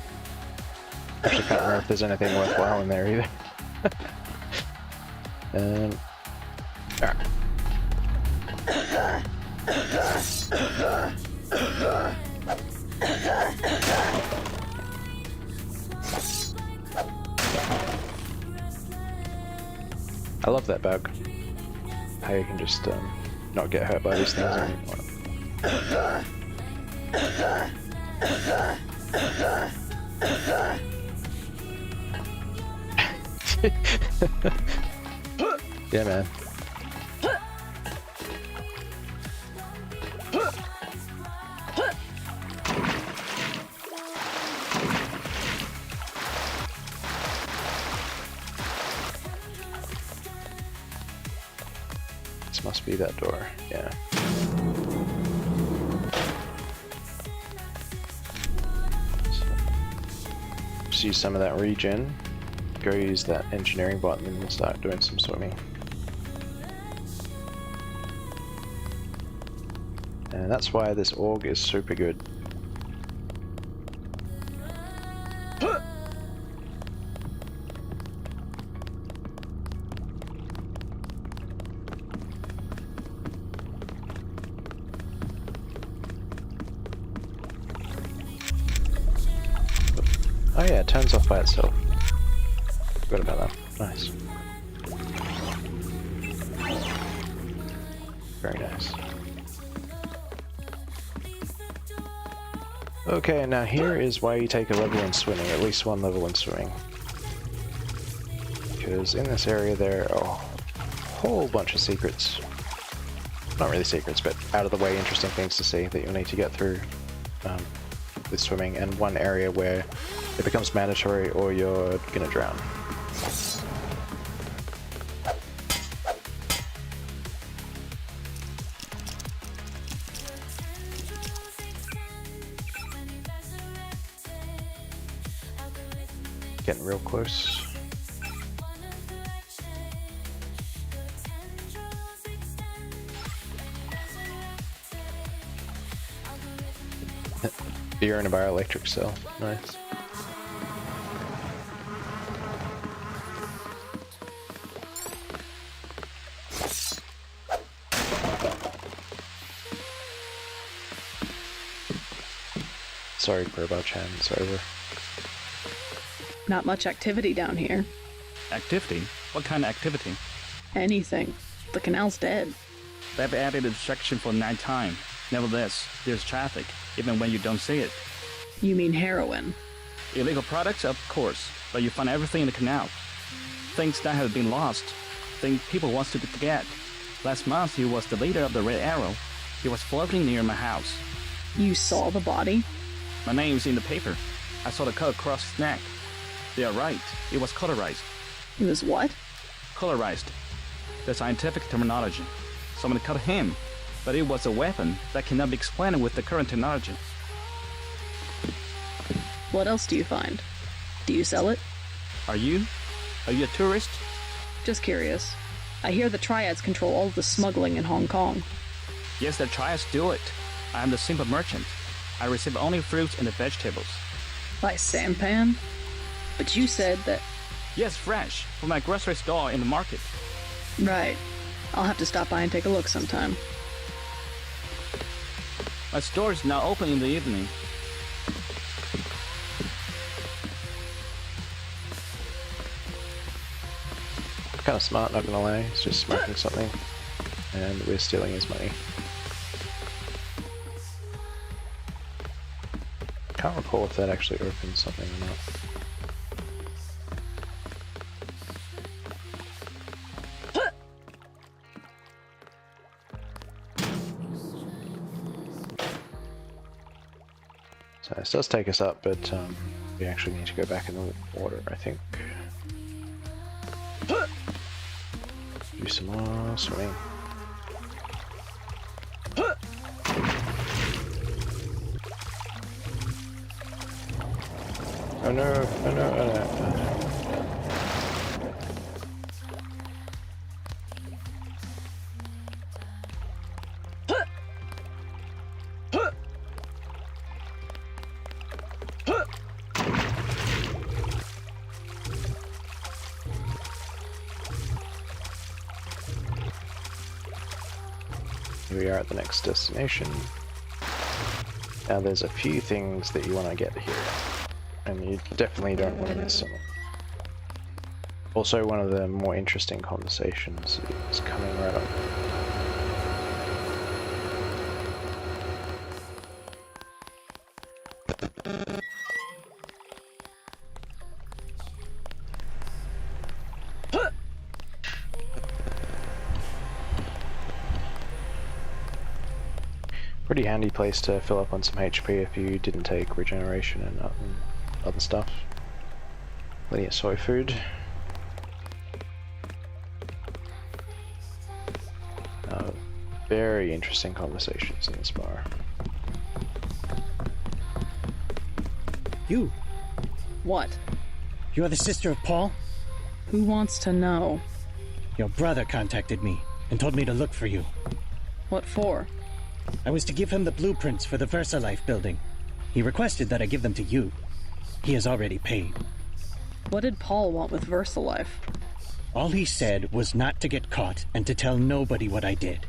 Actually can't remember if there's anything worthwhile in there either. Alright. I love that bug. How you can just not get hurt by these things anymore. Yeah, man. This must be that door, yeah. Just use some of that regen. Go use that engineering bot and then start doing some swimming. And that's why this org is super good. Oh yeah, it turns off by itself. Forgot about that. Nice. Very nice. Okay, now here is why you take a level in swimming, at least one level in swimming. Because in this area there are a whole bunch of secrets. Not really secrets, but out of the way interesting things to see that you'll need to get through with swimming, and one area where it becomes mandatory or you're gonna drown. Getting real close. You're in a bioelectric cell. Nice. Sorry, Burbau-chan, it's over. Not much activity down here. Activity? What kind of activity? Anything. The canal's dead. They've added a section for nighttime. Nevertheless, there's traffic, even when you don't see it. You mean heroin? Illegal products, of course, but you find everything in the canal. Things that have been lost, things people want to get. Last month, he was the leader of the Red Arrow. He was floating near my house. You saw the body? My name's in the paper. I saw the cut across his neck. They are right. It was colorized. It was what? Colorized. The scientific terminology. Someone cut him, but it was a weapon that cannot be explained with the current technology. What else do you find? Do you sell it? Are you? Are you a tourist? Just curious. I hear the Triads control all of the smuggling in Hong Kong. Yes, the Triads do it. I am the simple merchant. I receive only fruits and vegetables. By sampan? But you said that... Yes, fresh, from my grocery store in the market. Right. I'll have to stop by and take a look sometime. My store is now open in the evening. Kind of smart, not gonna lie. He's just smoking something, and we're stealing his money. Can't recall if that actually opens something or not. So this does take us up, but we actually need to go back in the water, I think. Do some more swimming. Oh no, oh no, oh no, oh no. Here we are at the next destination. Now there's a few things that you want to get here, and you definitely don't want to miss some. Also, one of the more interesting conversations is coming right up. Pretty handy place to fill up on some HP if you didn't take regeneration and other stuff. Plenty of soy food. Very interesting conversations in this bar. You? What? You are the sister of Paul? Who wants to know? Your brother contacted me and told me to look for you. What for? I was to give him the blueprints for the VersaLife building. He requested that I give them to you. He has already paid. What did Paul want with VersaLife? All he said was not to get caught and to tell nobody what I did.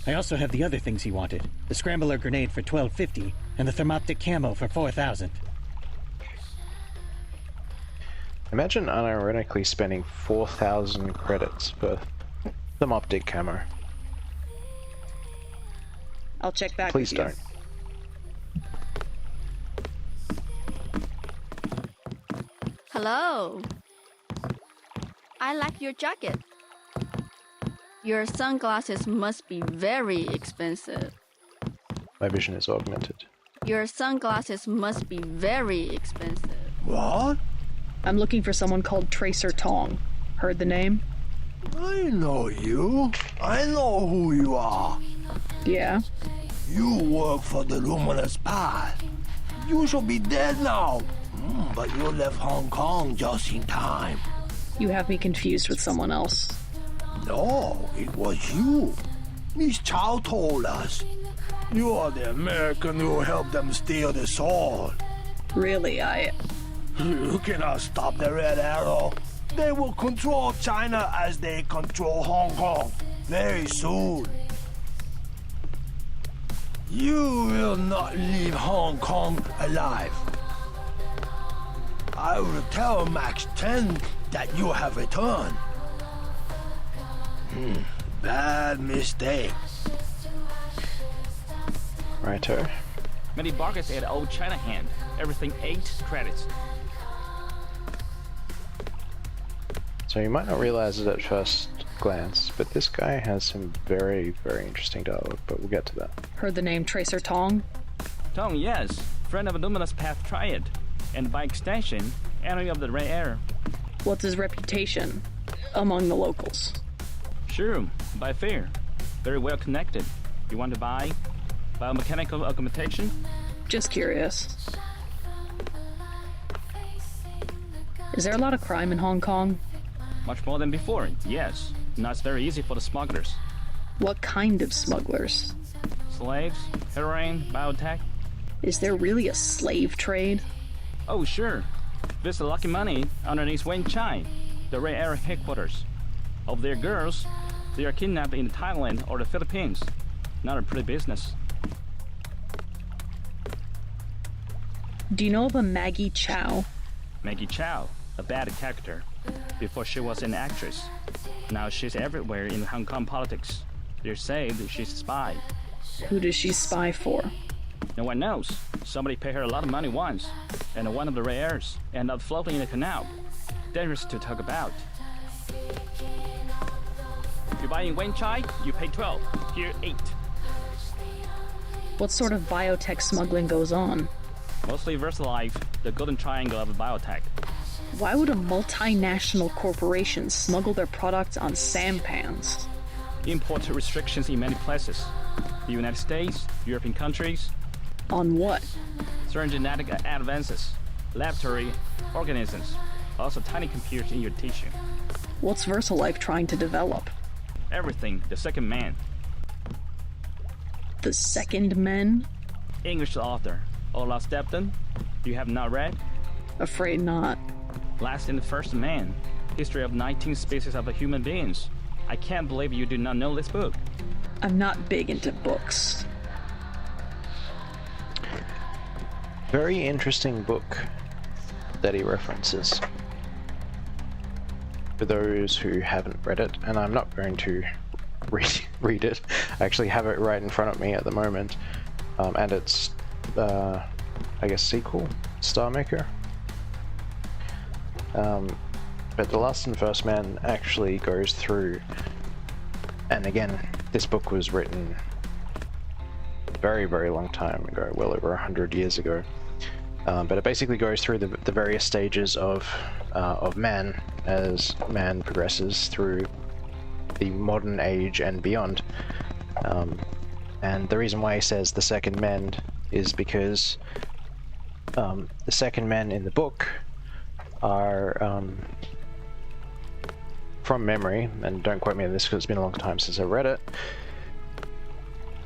I also have the other things he wanted. The scrambler grenade for $12.50 and the thermoptic camo for $4,000. Imagine unironically spending 4,000 credits for some optic camo. I'll check back Please with you. don't. Hello. I like your jacket. Your sunglasses must be very expensive. My vision is augmented. Your sunglasses must be very expensive. What? I'm looking for someone called Tracer Tong. Heard the name? I know you. I know who you are. Yeah? You work for the Luminous Path. You should be dead now. But you left Hong Kong just in time. You have me confused with someone else. No, it was you. Miss Chow told us. You are the American who helped them steal the sword. Really, You cannot stop the Red Arrow. They will control China as they control Hong Kong very soon. You will not leave Hong Kong alive. I will tell Max 10 that you have returned. Bad mistake. Righto. Many bargains at Old China Hand. Everything 8 credits. So you might not realize it at first glance, but this guy has some very, very interesting dialogue, but we'll get to that. Heard the name Tracer Tong? Tong, yes. Friend of Luminous Path Triad. And by extension, enemy of the Red Air. What's his reputation among the locals? Sure, by fair. Very well connected. You want to buy biomechanical augmentation? Just curious. Is there a lot of crime in Hong Kong? Much more than before, yes. Now it's very easy for the smugglers. What kind of smugglers? Slaves, heroin, biotech. Is there really a slave trade? Oh, sure. There's the lucky money underneath Wen Chai, the Red Air headquarters. Of their girls, they are kidnapped in Thailand or the Philippines. Not a pretty business. Do you know of a Maggie Chow? Maggie Chow, a bad character. Before she was an actress. Now she's everywhere in Hong Kong politics. They say that she's a spy. Who does she spy for? No one knows. Somebody paid her a lot of money once, and one of the Red Airs ended up floating in the canal. Dangerous to talk about. You buy in Wen Chai, you pay 12. Here, 8. What sort of biotech smuggling goes on? Mostly VersaLife, the golden triangle of biotech. Why would a multinational corporation smuggle their products on sampans? Import restrictions in many places. The United States, European countries. On what? Certain genetic advances, laboratory organisms, also tiny computers in your tissue. What's VersaLife trying to develop? Everything, the second man. The Second Men? English author, Olaf Stepton. You have not read? Afraid not. Last and the First Man. History of 19 species of human beings. I can't believe you do not know this book. I'm not big into books. Very interesting book that he references. For those who haven't read it, and I'm not going to read it, I actually have it right in front of me at the moment, and it's, I guess, sequel, Star Maker. But The Last and First Man actually goes through, and again, this book was written a very, very long time ago, well over 100 years ago. But it basically goes through the various stages of man as man progresses through the modern age and beyond. And the reason why he says the second men is because the second men in the book are, from memory, and don't quote me on this because it's been a long time since I read it,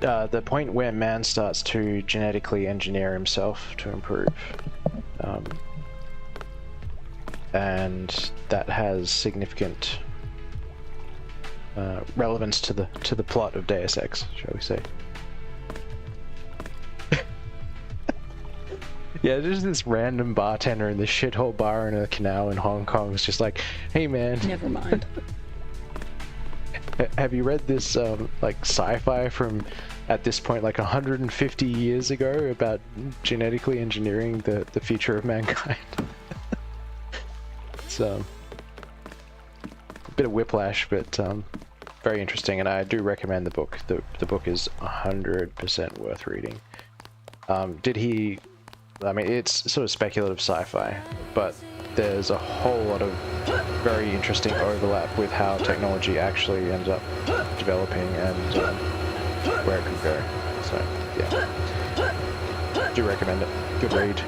the point where man starts to genetically engineer himself to improve. And that has significant relevance to the plot of Deus Ex, shall we say. Yeah, there's this random bartender in the shithole bar in a canal in Hong Kong. It's just like, hey man. Never mind. Have you read this like sci-fi from at this point like 150 years ago about genetically engineering the future of mankind? It's a bit of whiplash, but very interesting, and I do recommend the book. The book is 100% worth reading. I mean, it's sort of speculative sci-fi, but there's a whole lot of very interesting overlap with how technology actually ends up developing and where it could go. So, yeah. Do recommend it. Good read.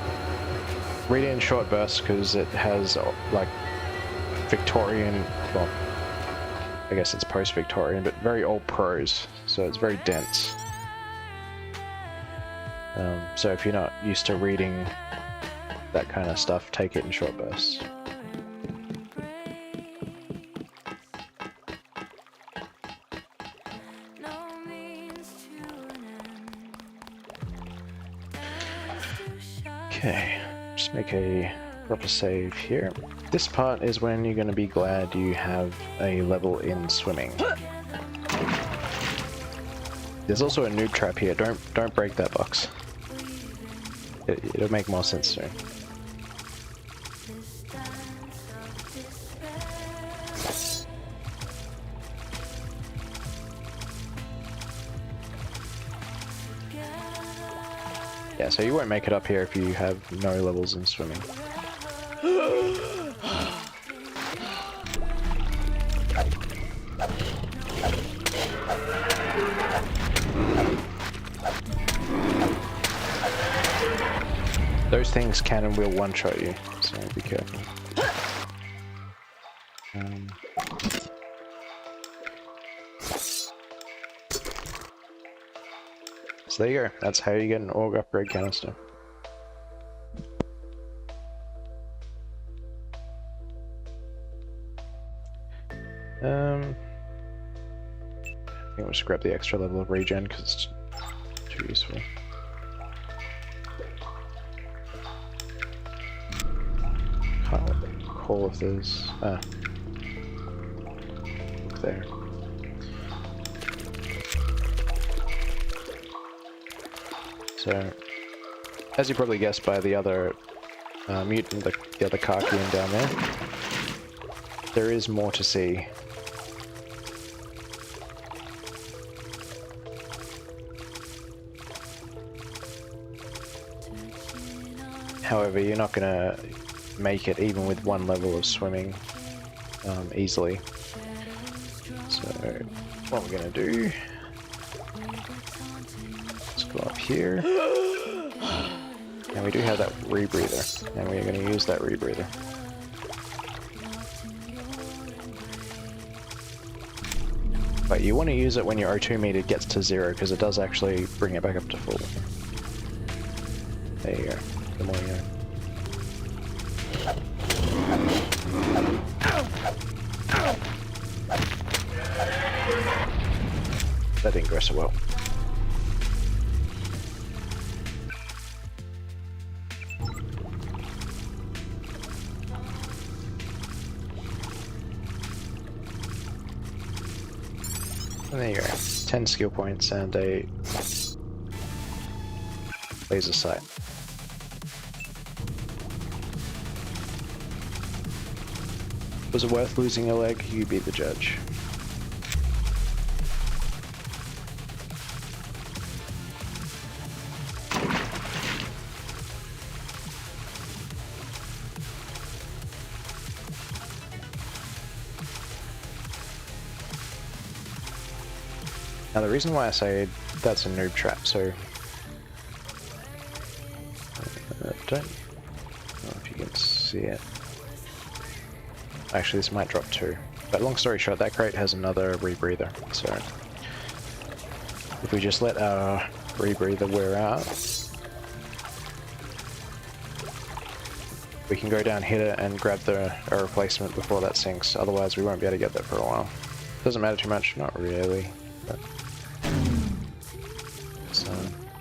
Read it in short bursts because it has, like, Victorian, well, I guess it's post-Victorian, but very old prose, so it's very dense. So if you're not used to reading that kind of stuff, take it in short bursts. Okay, just make a proper save here. This part is when you're going to be glad you have a level in swimming. There's also a noob trap here. Don't break that box. It'll make more sense soon. Yeah, so you won't make it up here if you have no levels in swimming. Those things can and will one-shot you, so be careful. So there you go, that's how you get an org upgrade canister. I think we'll just grab the extra level of regen because it's too useful. Can't recall if there's look there. So, as you probably guessed by the other mutant, the other Karkian down there is more to see. However, you're not gonna make it even with one level of swimming easily. So, what we're gonna do, let's go up here, and we do have that rebreather, and we're gonna use that rebreather. But you want to use it when your O2 meter gets to 0, because it does actually bring it back up to full. There you go. The more you know. That didn't go so well. And there you go. 10 skill points and a laser sight. Was it worth losing a leg? You be the judge. Now the reason why I say that's a noob trap, so don't know if you can see it. Actually, this might drop too. But long story short, that crate has another rebreather, so if we just let our rebreather wear out, we can go down, hit it, and grab a replacement before that sinks. Otherwise, we won't be able to get that for a while. Doesn't matter too much, not really. But so,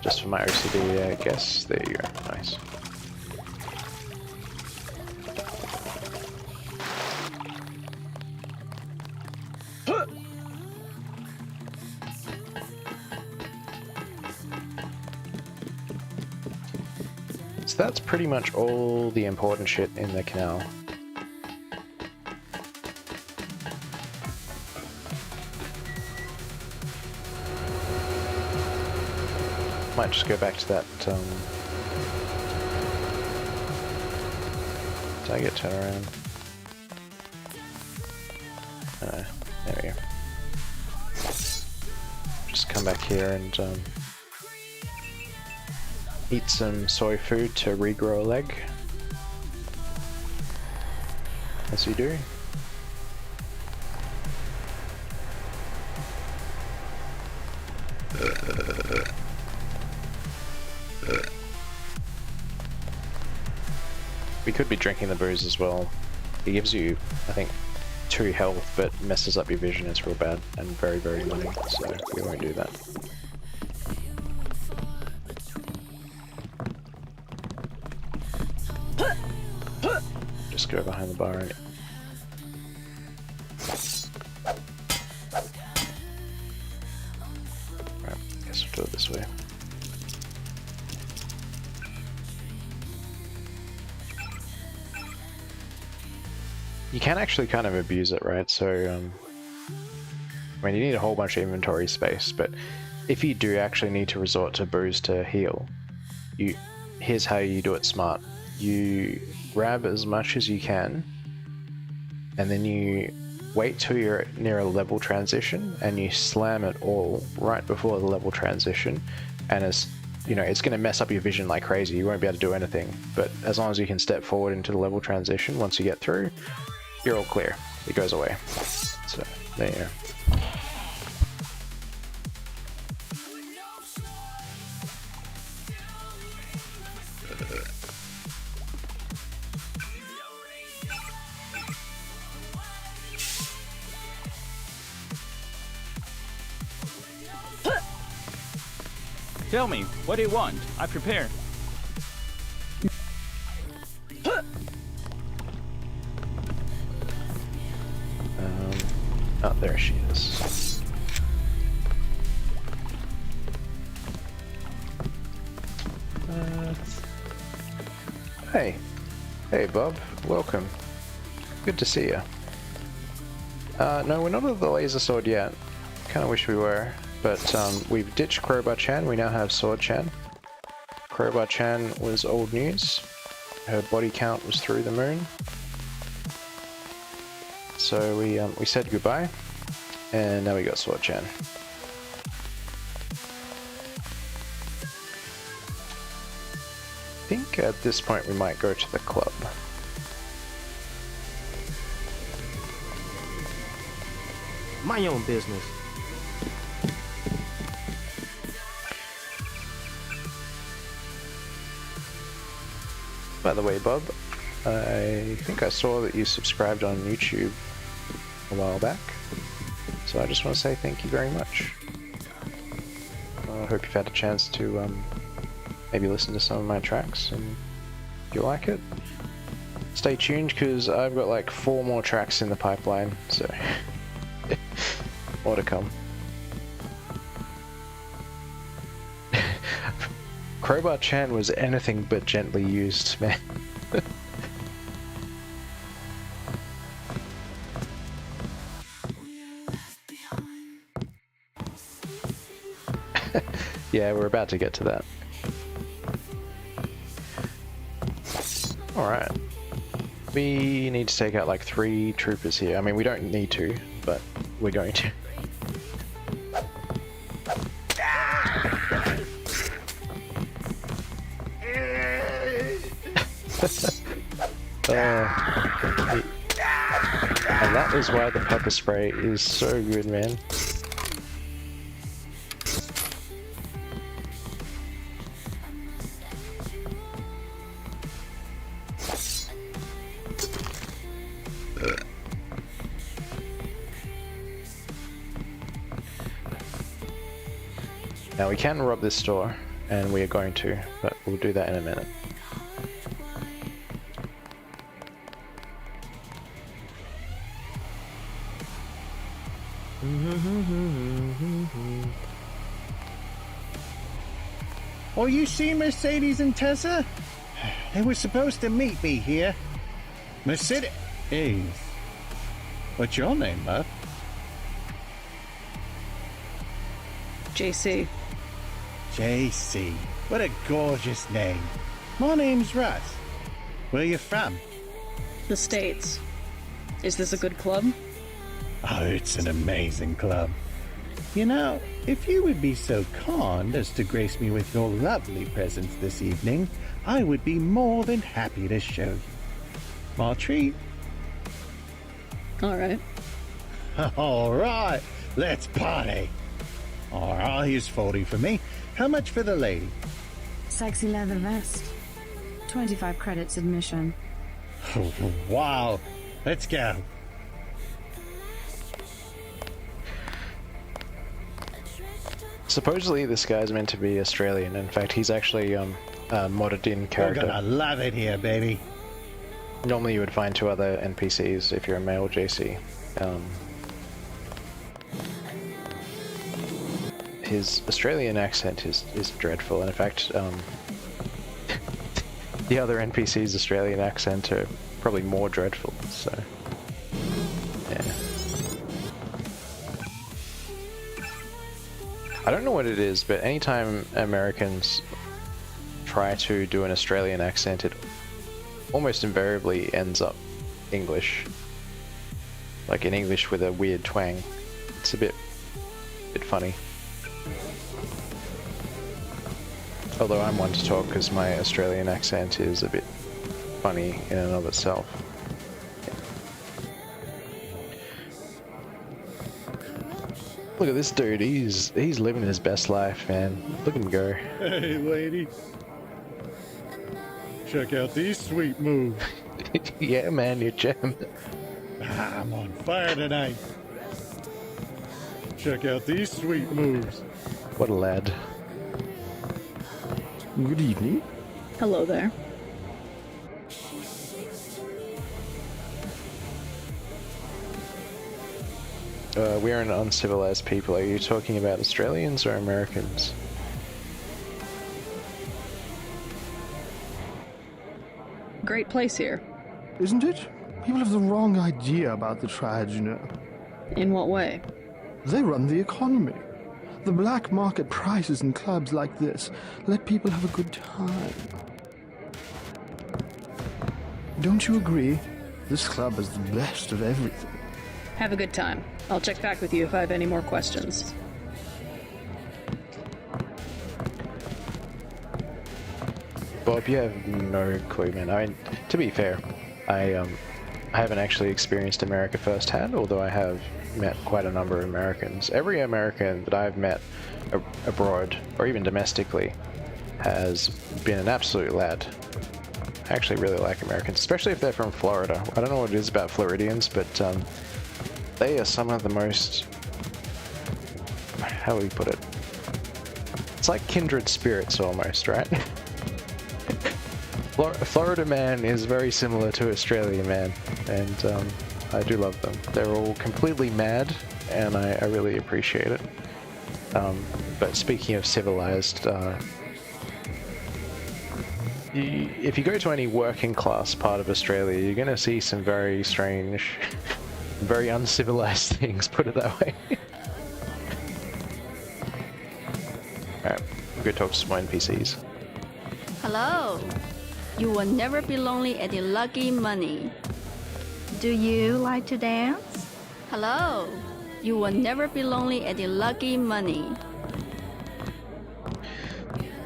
just for my OCD, I guess. There you go. Nice. So that's pretty much all the important shit in the canal. Might just go back to that, did I get turned around? There we go. Just come back here and eat some soy food to regrow a leg. As you do. We could be drinking the booze as well. It gives you, I think, 2 health, but messes up your vision. It's real bad and very, very annoying, so we won't do that. Just go behind the bar and... Right, guess we'll do it this way. You can actually kind of abuse it, right? So, I mean, you need a whole bunch of inventory space, but if you do actually need to resort to booze to heal, here's how you do it smart. You grab as much as you can, and then you wait till you're near a level transition, and you slam it all right before the level transition, and as you know, it's going to mess up your vision like crazy. You won't be able to do anything, but as long as you can step forward into the level transition, once you get through, you're all clear. It goes away. So, there you go. Tell me, what do you want? I prepare. Oh, there she is. Hey. Hey, Bob. Welcome. Good to see you. No, we're not at the laser sword yet. Kinda wish we were. But we've ditched Crowbar Chan, we now have Sword Chan. Crowbar Chan was old news. Her body count was through the moon. So we said goodbye, and now we got Sword Chan. I think at this point we might go to the club. Mind your own business. By the way, Bob, I think I saw that you subscribed on YouTube a while back, so I just want to say thank you very much. I hope you've had a chance to maybe listen to some of my tracks, and if you like it, stay tuned because I've got like 4 more tracks in the pipeline, so more to come. Crowbar Chan was anything but gently used, man. Yeah, we're about to get to that. Alright. We need to take out like 3 troopers here. I mean, we don't need to, but we're going to. And that is why the pepper spray is so good, man. Now we can rob this store, and we are going to, but we'll do that in a minute. Oh, you see Mercedes and Tessa? They were supposed to meet me here. Mercedes. What's your name, bud? JC. JC. What a gorgeous name. My name's Russ. Where you from? The States. Is this a good club? Oh, it's an amazing club. You know, if you would be so kind as to grace me with your lovely presence this evening, I would be more than happy to show you. My treat. All right. All right, let's party. All right, here's 40 for me. How much for the lady? Sexy leather vest. 25 credits admission. Wow. Let's go. Supposedly this guy's meant to be Australian. In fact, he's actually a modded in character. We're gonna love it here, baby. Normally you would find 2 other NPCs if you're a male JC. His Australian accent is dreadful, and in fact, the other NPC's Australian accent are probably more dreadful, so... yeah. I don't know what it is, but anytime Americans try to do an Australian accent, it almost invariably ends up English. Like in English with a weird twang. It's a bit funny. Although I'm one to talk because my Australian accent is a bit funny in and of itself. Look at this dude, he's living his best life, man. Look at him go. Hey, lady. Check out these sweet moves. Yeah, man, you're jammed. I'm on fire tonight. Check out these sweet moves. What a lad. Good evening. Hello there. We're an uncivilized people. Are you talking about Australians or Americans? Great place here. Isn't it? People have the wrong idea about the Triad, you know. In what way? They run the economy. The black market prices in clubs like this let people have a good time. Don't you agree? This club is the best of everything. Have a good time. I'll check back with you if I have any more questions. Bob, you have no clue, man. I mean, to be fair, I haven't actually experienced America firsthand, although I have met quite a number of Americans. Every American that I've met abroad, or even domestically, has been an absolute lad. I actually really like Americans, especially if they're from Florida. I don't know what it is about Floridians, but they are some of the most... how do we put it? It's like kindred spirits almost, right? Florida man is very similar to Australia man, and I do love them. They're all completely mad, and I really appreciate it. But speaking of civilized, if you go to any working class part of Australia, you're going to see some very strange, very uncivilized things, put it that way. Alright, we'll go talk to some NPCs. Hello. You will never be lonely at the Lucky Money. Do you like to dance? Hello. You will never be lonely at the Lucky Money.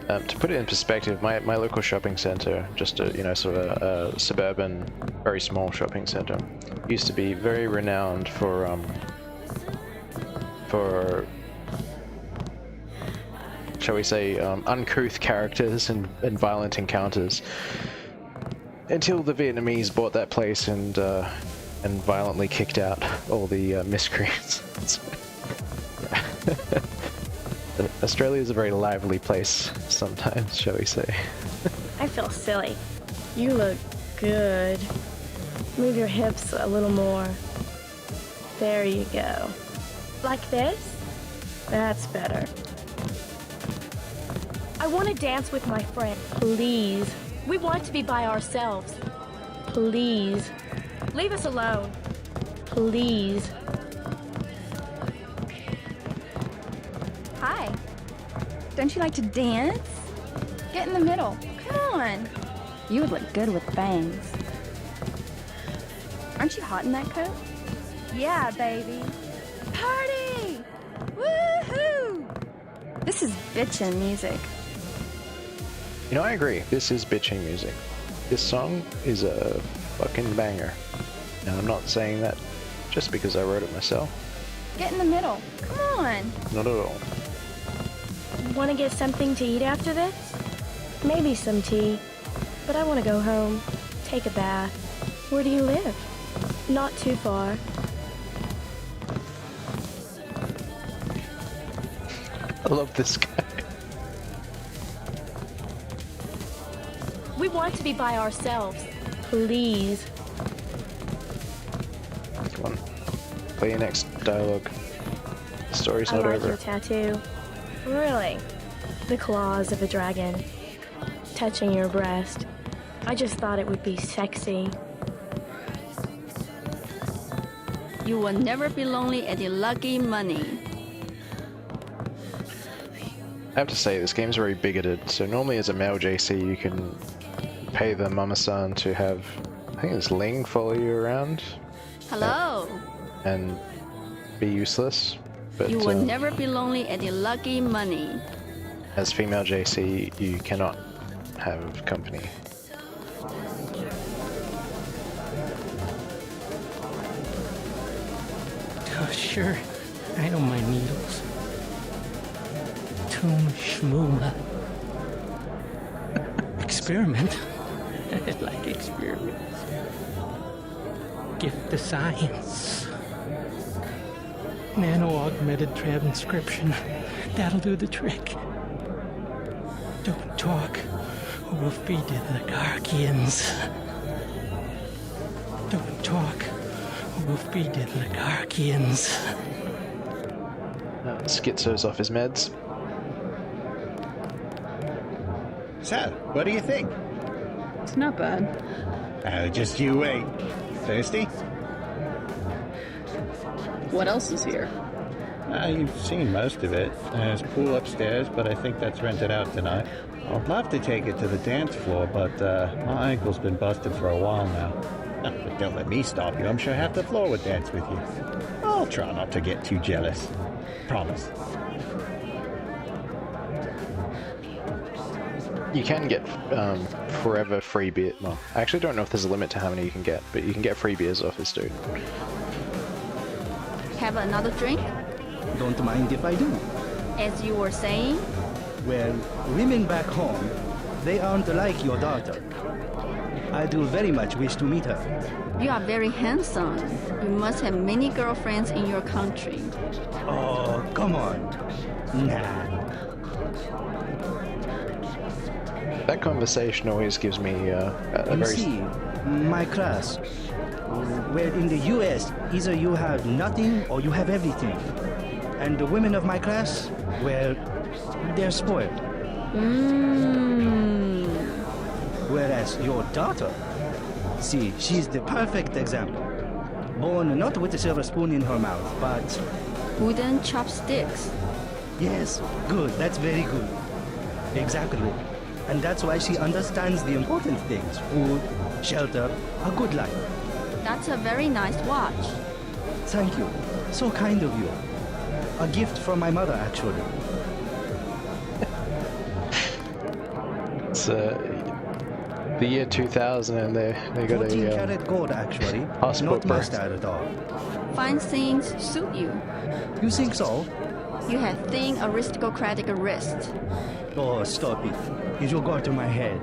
To put it in perspective, my local shopping center, just a sort of a suburban, very small shopping center, used to be very renowned for shall we say, uncouth characters and violent encounters. Until the Vietnamese bought that place and violently kicked out all the miscreants. Australia is a very lively place sometimes, shall we say. I feel silly. You look good. Move your hips a little more. There you go. Like this? That's better. I want to dance with my friend. Please. We want to be by ourselves. Please. Leave us alone. Please. Hi. Don't you like to dance? Get in the middle. Come on. You would look good with bangs. Aren't you hot in that coat? Yeah, baby. Party! Woohoo! This is bitchin' music. You know, I agree. This is bitching music. This song is a fucking banger. And I'm not saying that just because I wrote it myself. Get in the middle. Come on. Not at all. Want to get something to eat after this? Maybe some tea. But I want to go home. Take a bath. Where do you live? Not too far. I love this guy. We want to be by ourselves. Please. Come on. Play your next dialogue. The story's not I like over. your tattoo. Really? The claws of a dragon. Touching your breast. I just thought it would be sexy. You will never be lonely at the Lucky Money. I have to say, this game's very bigoted. So normally as a male JC, you can pay the mama-san to have, I think it's Ling, follow you around. Hello. And be useless. But You will never be lonely at the Lucky Money. as female JC, you cannot have company. Oh, sure. I don't mind needles. Tomb schmooma. Experiment. I like experiments. Gift to science. Nano-augmented transcription. That'll do the trick. Don't talk, or we'll feed to the Gargians. Don't talk, or we'll feed to the Gargians. Schizo's off his meds. So, what do you think? It's not bad. Oh, just you wait. Thirsty? What else is here? You've seen most of it. There's a pool upstairs, but I think that's rented out tonight. I'd love to take it to the dance floor, but my ankle's been busted for a while now. But don't let me stop you. I'm sure half the floor would dance with you. I'll try not to get too jealous. Promise. You can get forever free beer. Well, I actually don't know if there's a limit to how many you can get, but you can get free beers off this dude. Have another drink? Don't mind if I do. As you were saying? Well, women back home, they aren't like your daughter. I do very much wish to meet her. You are very handsome. You must have many girlfriends in your country. Oh, come on. Nah. That conversation always gives me a You very... see, my class, where in the US, either you have nothing or you have everything. And the women of my class, well, they're spoiled. Whereas your daughter, see, she's the perfect example. Born not with a silver spoon in her mouth, but... Wooden chopsticks. Yes, good, that's very good. Exactly. And that's why she understands the important things. Food, shelter, a good life. That's a very nice watch. Thank you. So kind of you. A gift from my mother, actually. It's the year 2000 and they got 14 a karat gold, actually. passport Not mustard at all. Fine things suit you. You think so? You have thin aristocratic wrists. Oh, stop it. It will go to my head.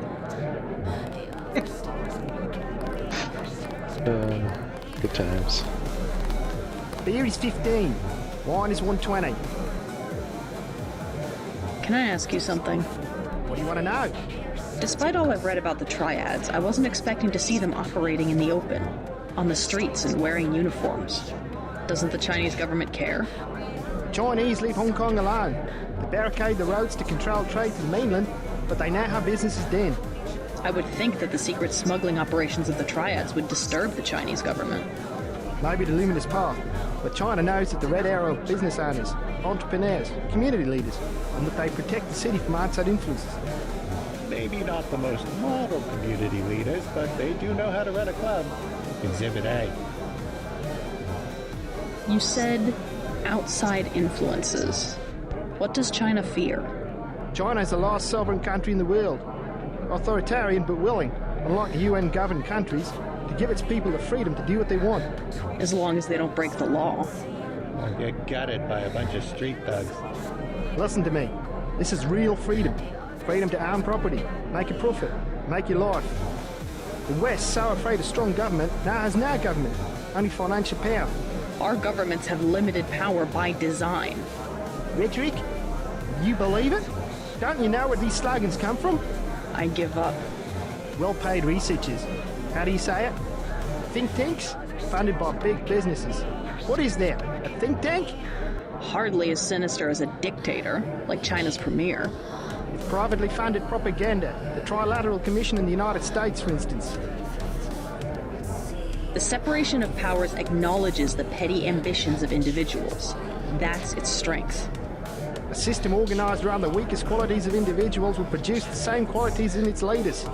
Good times. Beer is 15. Wine is 120. Can I ask you something? What do you want to know? Despite all I've read about the triads, I wasn't expecting to see them operating in the open, on the streets and wearing uniforms. Doesn't the Chinese government care? Chinese leave Hong Kong alone. They barricade the roads to control trade to the mainland, but they now have businesses then. I would think that the secret smuggling operations of the Triads would disturb the Chinese government. Maybe the luminous path, but China knows that the Red Arrow are business owners, entrepreneurs, community leaders, and that they protect the city from outside influences. Maybe not the most model community leaders, but they do know how to run a club. Exhibit A. You said outside influences. What does China fear? China is the last sovereign country in the world. Authoritarian but willing, unlike the UN-governed countries, to give its people the freedom to do what they want. As long as they don't break the law. Or get gutted by a bunch of street thugs. Listen to me. This is real freedom. Freedom to own property, make a profit, make your life. The West, so afraid of strong government, now has no government, only financial power. Our governments have limited power by design. Rhetoric? You believe it? Don't you know where these slogans come from? I give up. Well-paid researchers. How do you say it? Think tanks? Funded by big businesses. What is that? A think tank? Hardly as sinister as a dictator, like China's premier. It's privately funded propaganda. The Trilateral Commission in the United States, for instance. The separation of powers acknowledges the petty ambitions of individuals. That's its strength. A system organised around the weakest qualities of individuals will produce the same qualities in its leaders.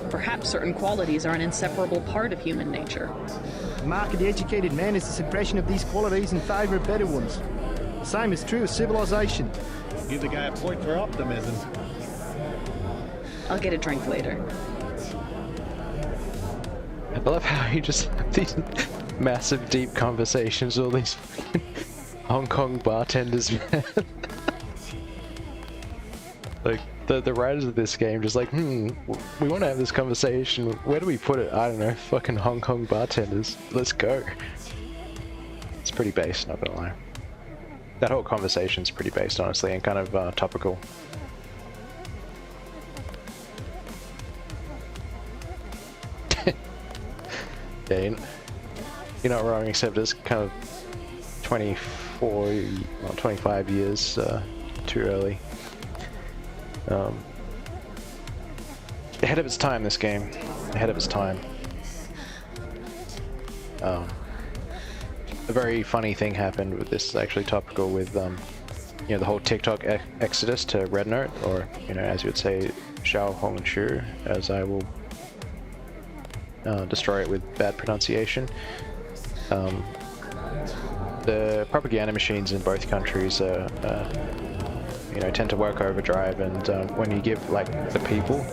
Perhaps certain qualities are an inseparable part of human nature. The mark of the educated man is the suppression of these qualities in favour of better ones. The same is true of civilization. Give the guy a point for optimism. I'll get a drink later. I love how you just have these massive, deep conversations with all these Hong Kong bartenders, man. Like, the writers of this game just like, we want to have this conversation. Where do we put it? I don't know. Fucking Hong Kong bartenders. Let's go. It's pretty based, not gonna lie. That whole conversation's pretty based, honestly, and kind of topical. Yeah, you're not wrong, except it's kind of 25 years too early. Ahead of its time, this game. Ahead of its time. A very funny thing happened with this, actually topical, with you know, the whole TikTok exodus to Red Note, or, you know, as you would say, Xiao Hong Shu, as I will destroy it with bad pronunciation. The propaganda machines in both countries you know, tend to work overdrive, and when you give, like, the people,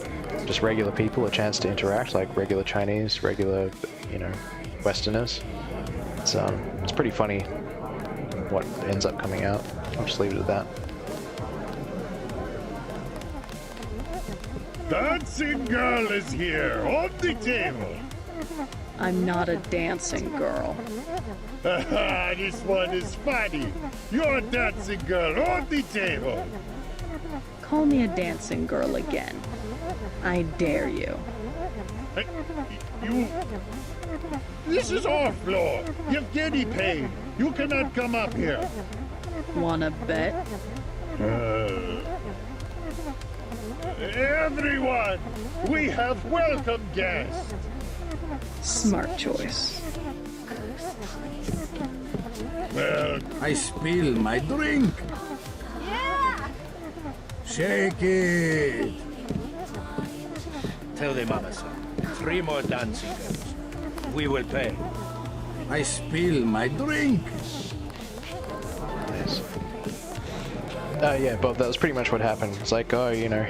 just regular people, a chance to interact, like regular Chinese, regular, you know, Westerners, it's pretty funny what ends up coming out. I'll just leave it at that. Dancing girl is here, on the table. I'm not a dancing girl. This one is funny. You're a dancing girl on the table. Call me a dancing girl again. I dare you. You... This is our floor. Yevgeny paid. You cannot come up here. Wanna bet? Everyone, we have welcome guests. Smart choice. Well, I spill my drink. Yeah! Shake it. Tell the mama, son. 3 more dancing girls. We will pay. I spill my drink. Nice. Yeah, but that was pretty much what happened. It's like, oh, you know,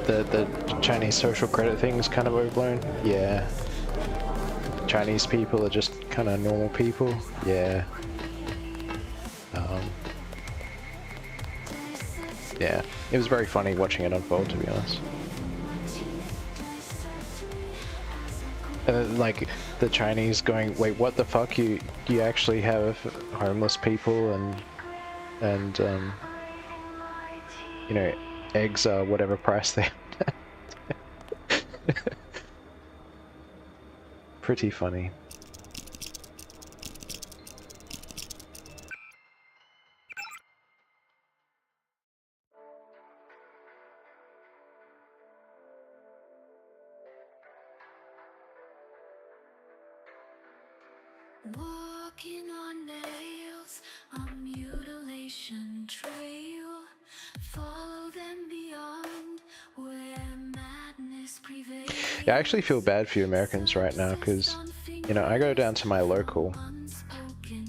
the Chinese social credit thing's kind of overblown. Yeah. Chinese people are just kind of normal people. Yeah. Yeah. It was very funny watching it unfold, to be honest. And then, like, the Chinese going, wait, what the fuck? You actually have homeless people and you know, eggs are whatever price they pretty funny. Walking on nails, a mutilation trail. Follow them beyond where madness prevails. Yeah, I actually feel bad for you Americans right now because, you know, I go down to my local.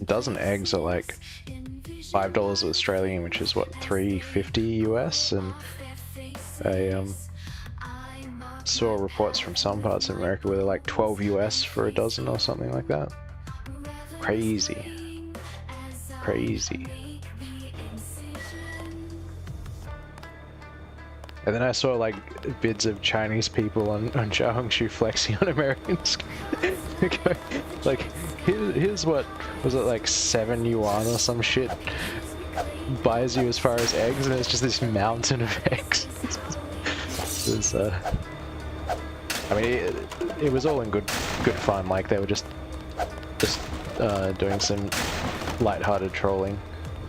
A dozen eggs are like $5 Australian, which is what, $3.50 US, and I saw reports from some parts of America where they're like 12 US for a dozen or something like that. Crazy. Crazy. And then I saw like vids of Chinese people on Xiaohongshu flexing on Americans. Like, here's what, was it like 7 yuan or some shit buys you as far as eggs, and it's just this mountain of eggs. It was, I mean, it was all in good fun. Like they were just doing some light-hearted trolling,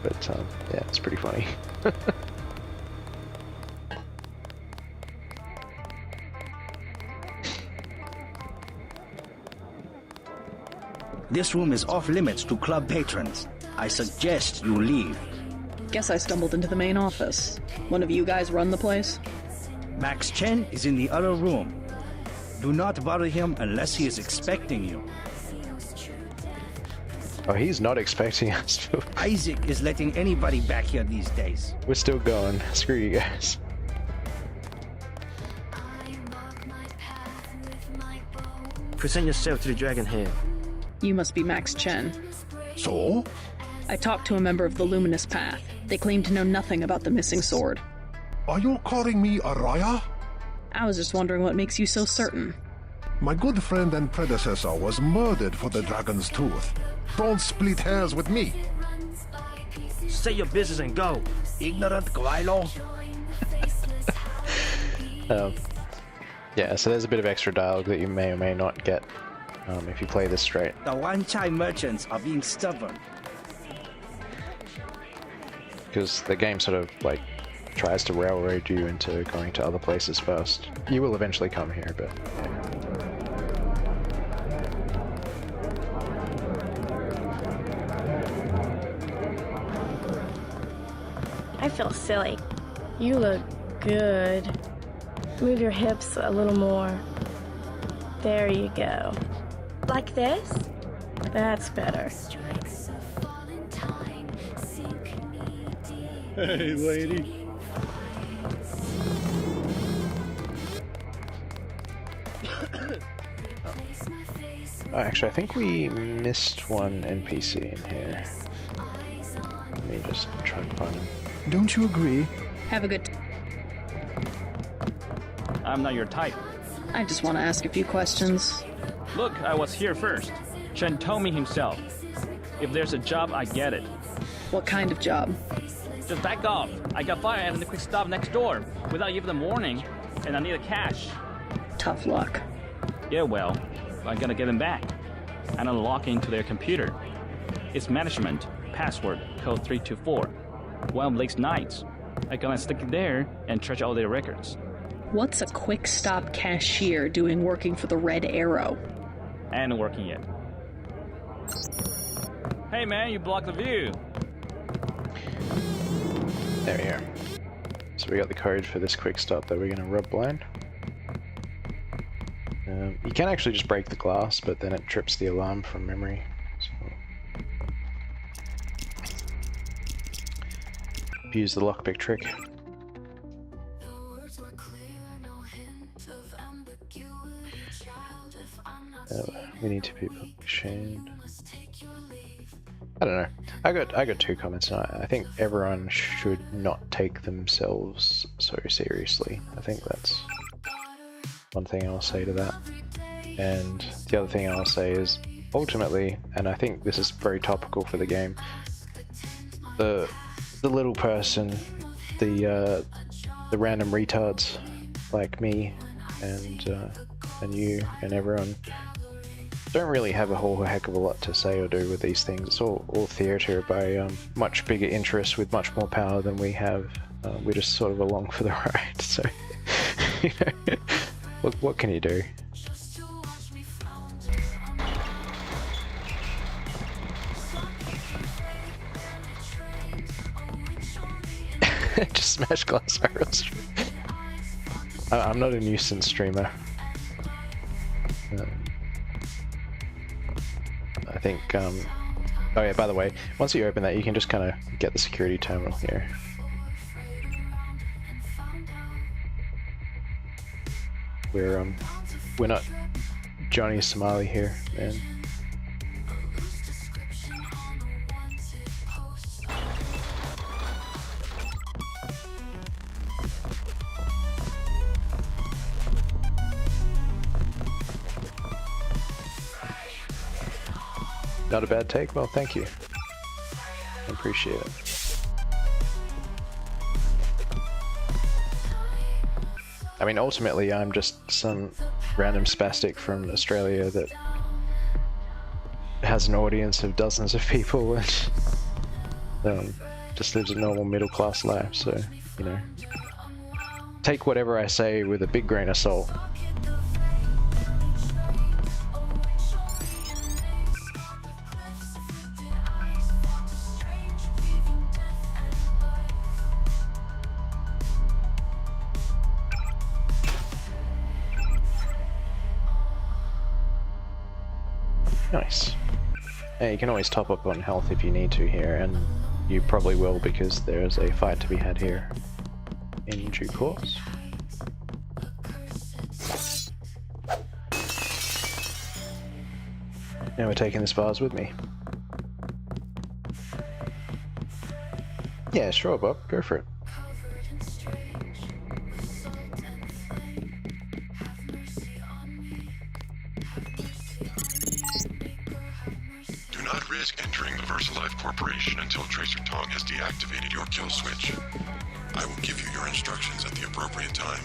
but yeah, it's pretty funny. This room is off limits to club patrons. I suggest you leave. Guess I stumbled into the main office. One of you guys run the place? Max Chen is in the other room. Do not bother him unless he is expecting you. Oh, he's not expecting us to. Isaac is letting anybody back here these days. We're still going. Screw you guys. Present yourself to the dragon here. You must be Max Chen. So? I talked to a member of the Luminous Path. They claim to know nothing about the missing sword. Are you calling me a liar? I was just wondering what makes you so certain. My good friend and predecessor was murdered for the dragon's tooth. Don't split hairs with me. Say your business and go. Ignorant Gwailo. Yeah, so there's a bit of extra dialogue that you may or may not get if you play this straight. The Wan-Chai merchants are being stubborn. Because the game sort of like tries to railroad you into going to other places first. You will eventually come here, but yeah. I feel silly. You look good. Move your hips a little more. There you go. Like this? That's better. Hey, lady. Oh, actually, I think we missed one NPC in here. Let me just try and find him. Don't you agree? Have a good I'm not your type. I just want to ask a few questions. Look, I was here first. Chen told me himself. If there's a job, I get it. What kind of job? Just back off. I got fired at the quick stop next door without even a warning, and I need a cash. Tough luck. Yeah, well, I gotta get them back. And unlock into their computer. It's management, password, code 324. One of Blake's nights. I gonna stick it there and trash all their records. What's a quick stop cashier doing working for the Red Arrow? And working yet. Hey man, you blocked the view. There we are. So we got the code for this quick stop that we're gonna rub blind. You can actually just break the glass, but then it trips the alarm from memory. So use the lockpick trick. We need to be shamed. I don't know. I got 2 comments tonight. I think everyone should not take themselves so seriously. I think that's one thing I'll say to that. And the other thing I'll say is, ultimately, and I think this is very topical for the game, the little person, the random retards like me and you and everyone don't really have a whole heck of a lot to say or do with these things. It's all theatre by much bigger interests with much more power than we have. We're just sort of along for the ride. So, you know, what can you do? Just smash glass IRL stream. I'm not a nuisance streamer. I think, oh yeah, by the way, once you open that, you can just kind of get the security terminal here. We're not Johnny Somali here, man. Not a bad take? Well, thank you. I appreciate it. I mean, ultimately, I'm just some random spastic from Australia that has an audience of dozens of people and just lives a normal middle-class life, so, you know. Take whatever I say with a big grain of salt. Nice. Yeah, you can always top up on health if you need to here, and you probably will because there's a fight to be had here in due course. Now we're taking this vase with me. Yeah, sure, Bob. Go for it. Entering the VersaLife Corporation until Tracer Tong has deactivated your kill switch. I will give you your instructions at the appropriate time.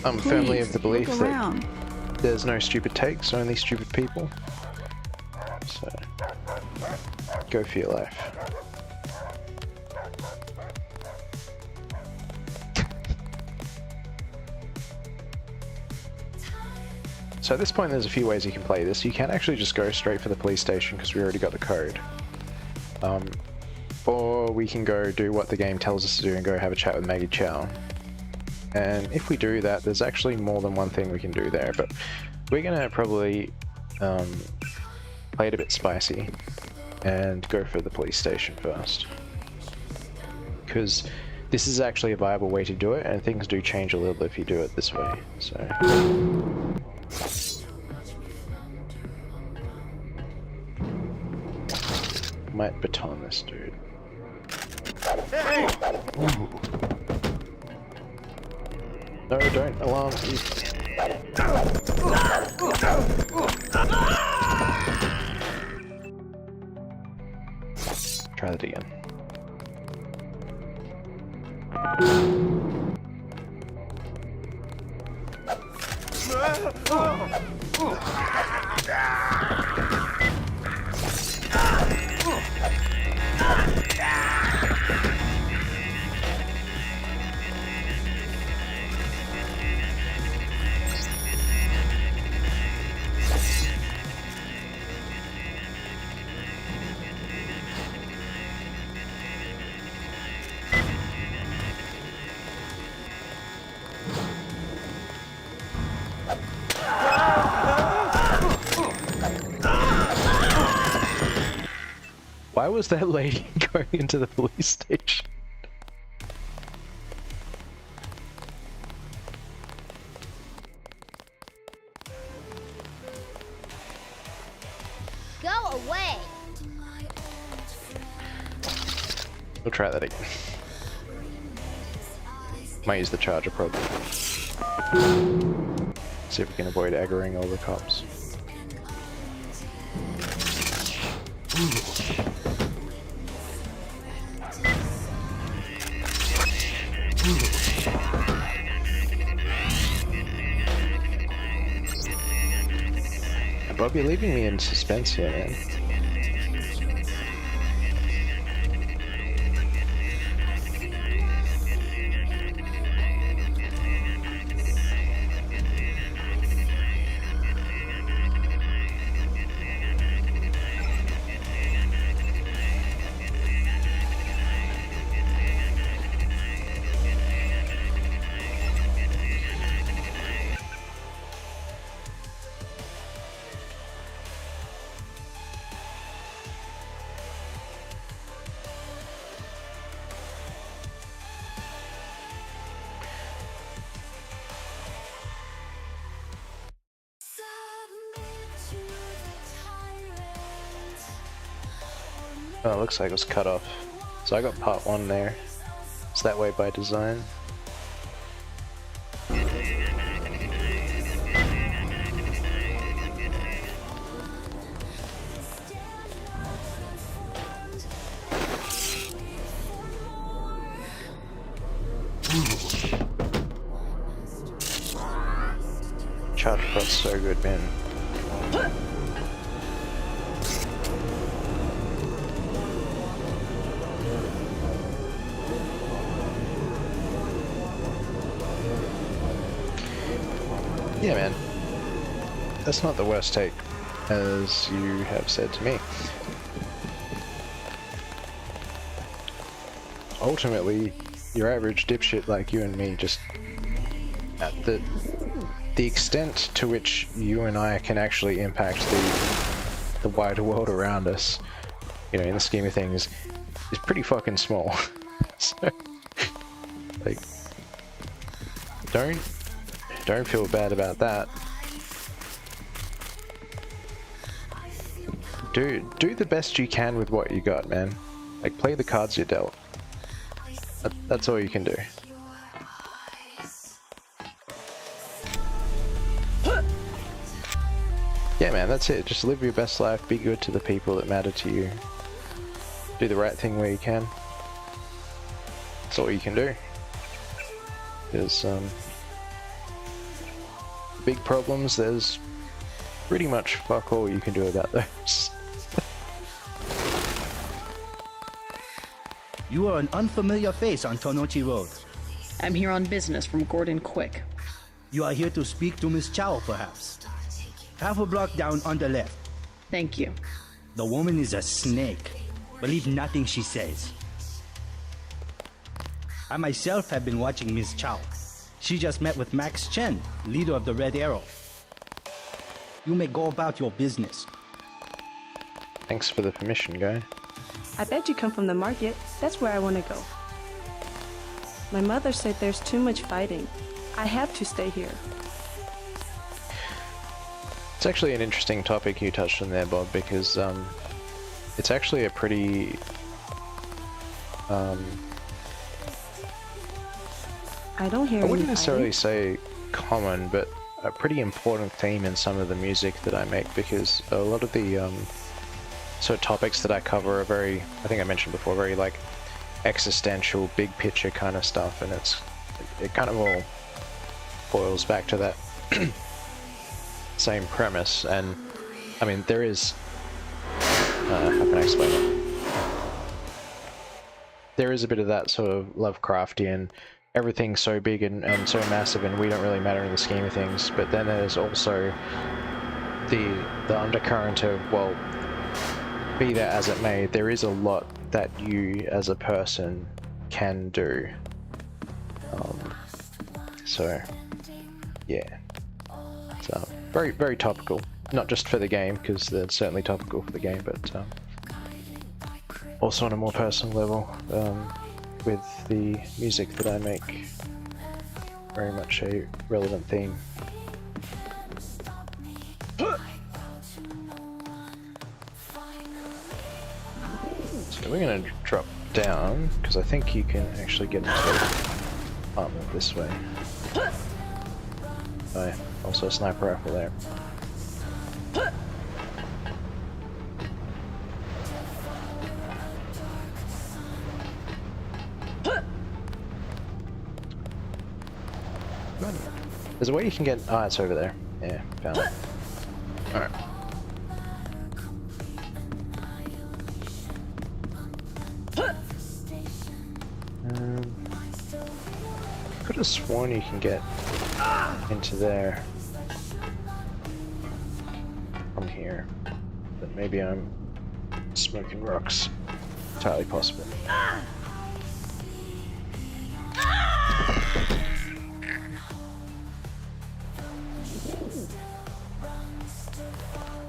I'm firmly of the belief that there's no stupid takes, only stupid people. So, go for your life. So at this point there's a few ways you can play this. You can actually just go straight for the police station because we already got the code. Or we can go do what the game tells us to do and go have a chat with Maggie Chow. And if we do that, there's actually more than one thing we can do there, but we're gonna probably play it a bit spicy and go for the police station first. Because this is actually a viable way to do it, and things do change a little bit if you do it this way, so... Might baton this dude. Hey! Ooh. No, don't alarm. Try that again. Why was that lady going into the police station? Go away! We'll try that again. Might use the charger probably. See if we can avoid aggroing all the cops. Bob, you're leaving me in suspense here, man. Oh, it looks like it was cut off. So I got part 1 there. It's that way by design. Charge prot's so good, man. Yeah, man. That's not the worst take, as you have said to me. Ultimately, your average dipshit like you and me, just at the extent to which you and I can actually impact the wider world around us, you know, in the scheme of things, is pretty fucking small. So, like, don't feel bad about that. Do the best you can with what you got, man. Like, play the cards you're dealt. That's all you can do. Yeah, man, that's it. Just live your best life, be good to the people that matter to you. Do the right thing where you can. That's all you can do. There's big problems, there's pretty much fuck all you can do about those. You are an unfamiliar face on Tonochi Road. I'm here on business from Gordon Quick. You are here to speak to Miss Chow, perhaps. Half a block down on the left. Thank you. The woman is a snake. Believe nothing she says. I myself have been watching Miss Chow. She just met with Max Chen, leader of the Red Arrow. You may go about your business. Thanks for the permission, guy. I bet you come from the market. That's where I want to go. My mother said there's too much fighting. I have to stay here. It's actually an interesting topic you touched on there, Bob, because it's actually a pretty I don't hear I wouldn't any necessarily fighting. say common, but a pretty important theme in some of the music that I make, because a lot of the sort of topics that I cover are very, I think I mentioned before, very like existential, big picture kind of stuff, and it kind of all boils back to that same premise. And I mean, there is how can I explain it? There is a bit of that sort of Lovecraftian, everything's so big and so massive and we don't really matter in the scheme of things, but then there's also the undercurrent of, well, be that as it may, there is a lot that you as a person can do. So yeah, so very, very topical, not just for the game, because they're certainly topical for the game, but also on a more personal level, with the music that I make, very much a relevant theme. So we're going to drop down, because I think you can actually get into the apartment this way. Oh yeah, also a sniper rifle there. There's a way you can get... Ah, it's over there. Yeah, found it. Alright. Could have sworn you can get into there from here, but maybe I'm smoking rocks. Entirely possible.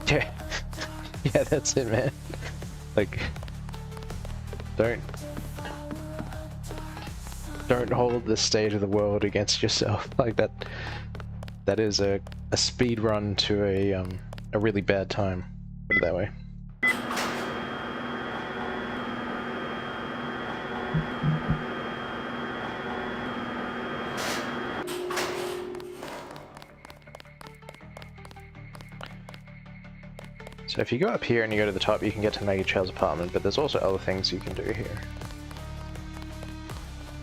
Yeah, yeah, that's it, man. Like, don't hold the state of the world against yourself. Like that is a speed run to a really bad time. Put it that way. So if you go up here and you go to the top, you can get to Maggie Chow's apartment, but there's also other things you can do here.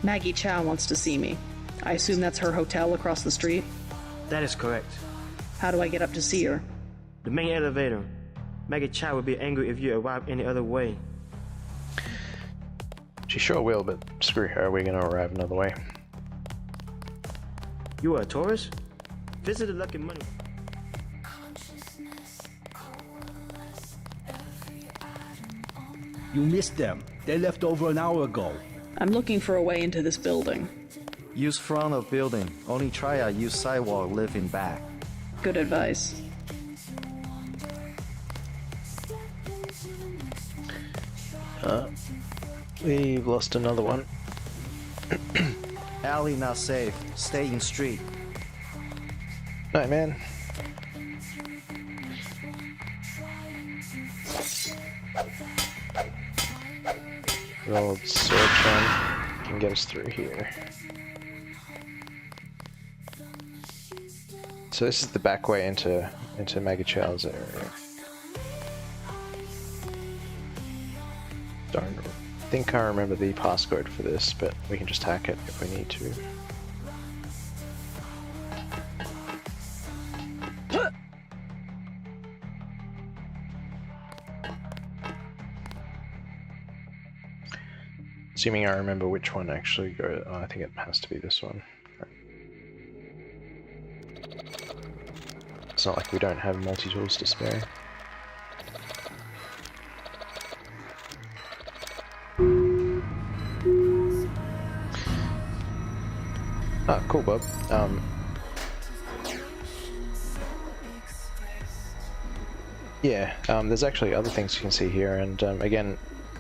Maggie Chow wants to see me. I assume that's her hotel across the street? That is correct. How do I get up to see her? The main elevator. Maggie Chow would be angry if you arrive any other way. She sure will, but screw her, we're gonna arrive another way. You are a tourist? Visit the Lucky Money. You missed them. They left over an hour ago. I'm looking for a way into this building. Use front of building. Only triad use sidewalk living back. Good advice. We've lost another one. Alley not safe. Stay in street. Night, man. Good old sword charm can get us through here. So this is the back way into Maggie Chow's area. Don't think I remember the passcode for this, but we can just hack it if we need to. Assuming I remember which one actually go. Oh, I think it has to be this one. It's not like we don't have multi-tools to spare. Ah, cool, Bob. Yeah, there's actually other things you can see here, and again,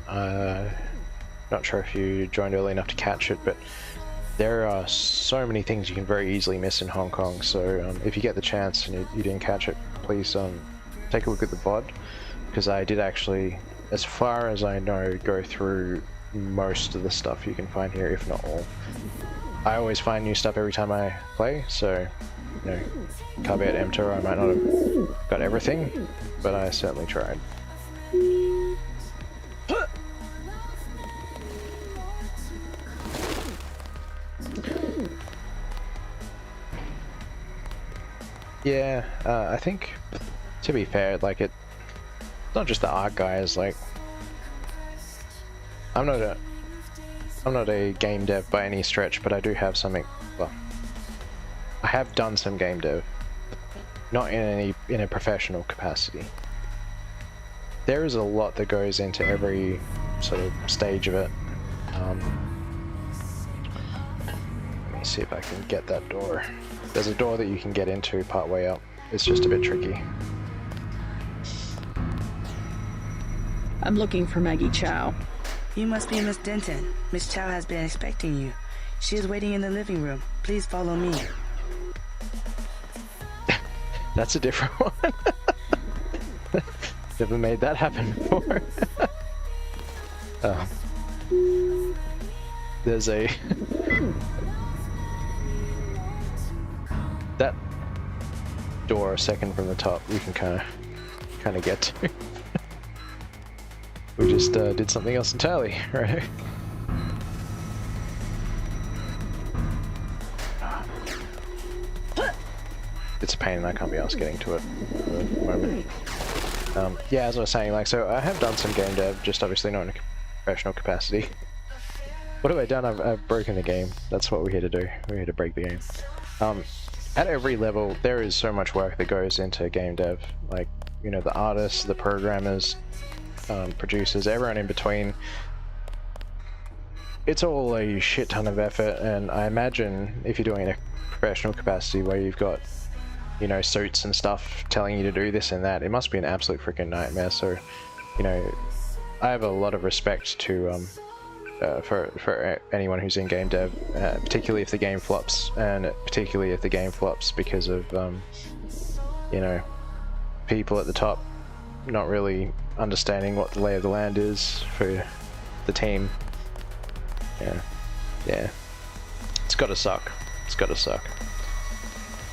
not sure if you joined early enough to catch it, but there are so many things you can very easily miss in Hong Kong, so if you get the chance and you didn't catch it, please take a look at the VOD, because I did actually, as far as I know, go through most of the stuff you can find here, if not all. I always find new stuff every time I play, so, you know, caveat emptor, I might not have got everything, but I certainly tried. Yeah, I think, to be fair, like it's not just the art guys, like, I'm not a game dev by any stretch, but I do have something, well, I have done some game dev, not in a professional capacity. There is a lot that goes into every sort of stage of it. Let me see if I can get that door. There's a door that you can get into part way up. It's just a bit tricky. I'm looking for Maggie Chow. You must be Miss Denton. Miss Chow has been expecting you. She is waiting in the living room. Please follow me. That's a different one. Never made that happen before. There's a... that door a second from the top you can kind of get to. We just did something else entirely, right? It's a pain and I can't be asked getting to it at the moment. Yeah, as I was saying, like, so I have done some game dev, just obviously not in a professional capacity. What have I done? I've broken the game. That's what we're here to do. We're here to break the game. At every level, there is so much work that goes into game dev. Like, you know, the artists, the programmers, producers, everyone in between. It's all a shit ton of effort, and I imagine if you're doing it in a professional capacity where you've got, you know, suits and stuff telling you to do this and that, it must be an absolute freaking nightmare. So, you know, I have a lot of respect to for anyone who's in game dev, particularly if the game flops, and particularly if the game flops because of you know, people at the top not really understanding what the lay of the land is for the team. Yeah, it's gotta suck. It's gotta suck,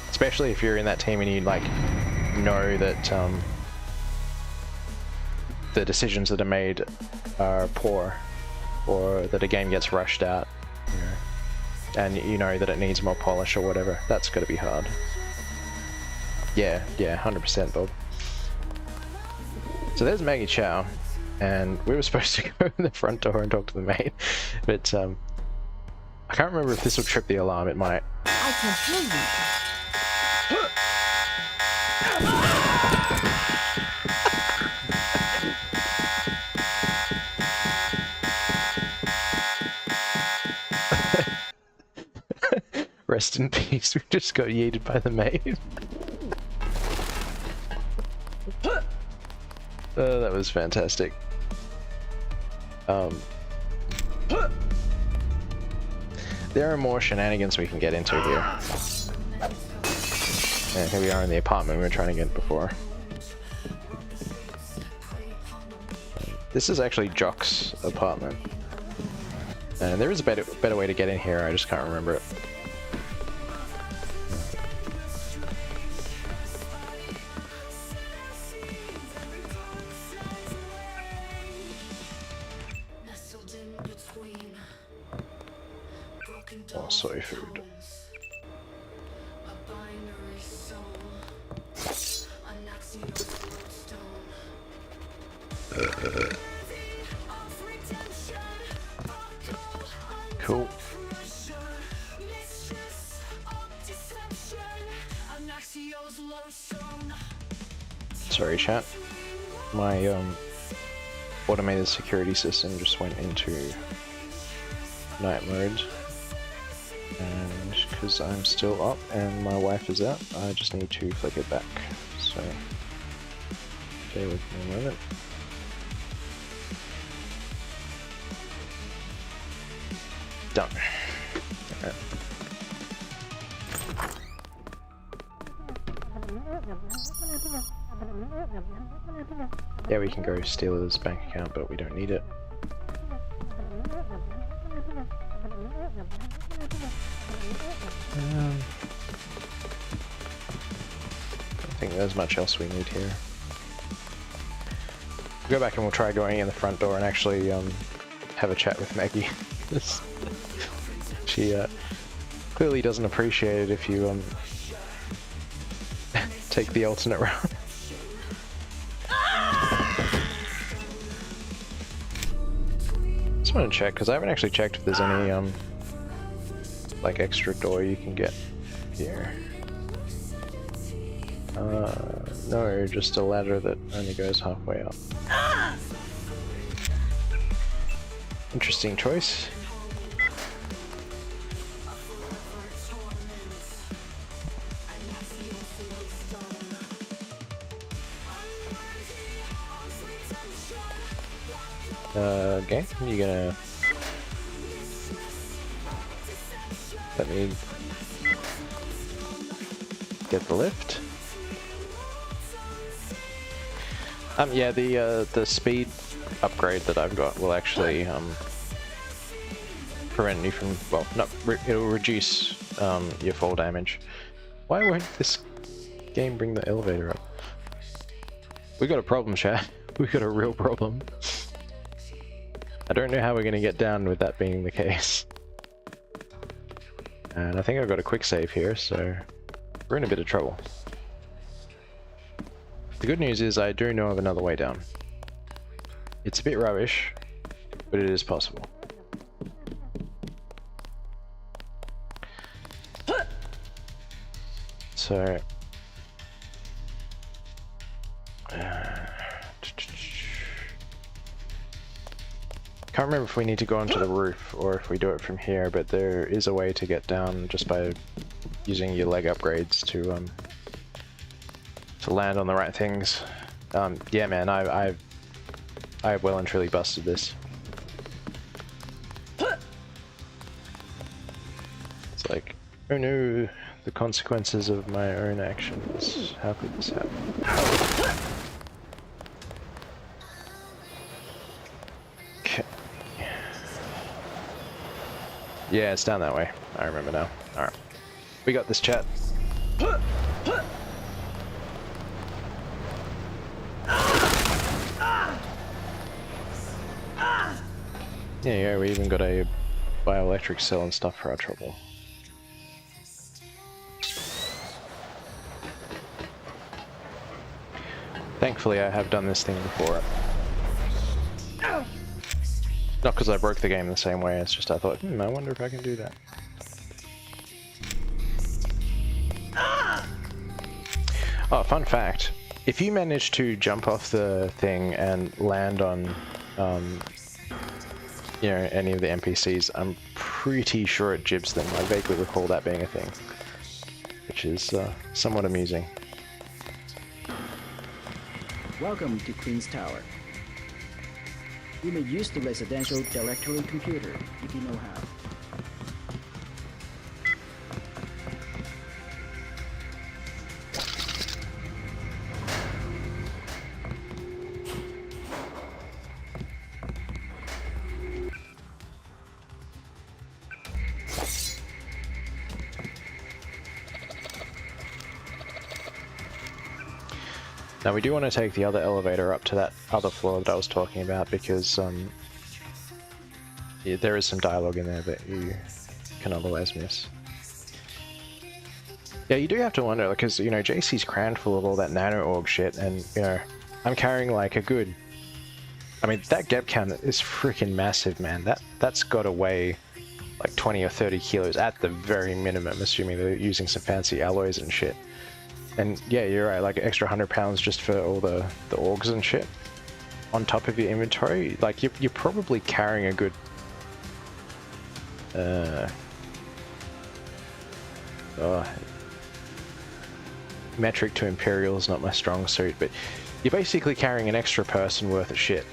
especially if you're in that team and you like know that the decisions that are made are poor, or that a game gets rushed out, you know, and you know that it needs more polish or whatever. That's got to be hard. Yeah, 100%, Bob. So there's Maggie Chow, and we were supposed to go in the front door and talk to the maid, but I can't remember if this will trip the alarm. It might. I can hear you. Rest in peace. We just got yeeted by the maid. Oh, that was fantastic. There are more shenanigans we can get into here. And here we are in the apartment we were trying to get before. This is actually Jock's apartment. And there is a better way to get in here, I just can't remember it. More soy food. Cool. Sorry, chat. My automated security system just went into night mode, and because I'm still up and my wife is out, I just need to flick it back. So bear with me a moment. Done. Alright. Yeah, we can go steal his bank account, but we don't need it. I don't think there's much else we need here. We'll go back and we'll try going in the front door and actually have a chat with Maggie. She clearly doesn't appreciate it if you take the alternate route. Just want to check, because I haven't actually checked if there's any like extra door you can get here. No, just a ladder that only goes halfway up. Interesting choice. Okay, you gonna let me get the lift? Yeah, the speed upgrade that I've got will actually prevent you from, well, it'll reduce your fall damage. Why won't this game bring the elevator up? We got a problem, chat. We got a real problem. I don't know how we're gonna get down with that being the case. And I think I've got a quick save here, so we're in a bit of trouble. The good news is I do know of another way down. It's a bit rubbish, but it is possible. So... can't remember if we need to go onto the roof or if we do it from here, but there is a way to get down just by using your leg upgrades to land on the right things. Yeah, man, I have well and truly busted this. It's like, oh no, the consequences of my own actions. How could this happen? Okay. Yeah, it's down that way. I remember now. Alright. We got this, chat. Yeah, we even got a bioelectric cell and stuff for our trouble. Thankfully, I have done this thing before. Not because I broke the game the same way, it's just I thought, I wonder if I can do that. Oh, fun fact. If you manage to jump off the thing and land on, you know, any of the NPCs, I'm pretty sure it jibs them. I vaguely recall that being a thing. Which is somewhat amusing. Welcome to Queen's Tower. You may use the residential directory computer if you know how. Now we do want to take the other elevator up to that other floor that I was talking about because yeah, there is some dialogue in there that you can otherwise miss. Yeah, you do have to wonder, because, you know, JC's crammed full of all that nano-org shit, and, you know, I'm carrying like a good... I mean, that gap count is freaking massive, man. That's got to weigh like 20 or 30 kilos at the very minimum, assuming they're using some fancy alloys and shit. And yeah, you're right, like extra 100 pounds just for all the orgs and shit on top of your inventory. Like, you're probably carrying a good... metric to Imperial is not my strong suit, but you're basically carrying an extra person worth of shit.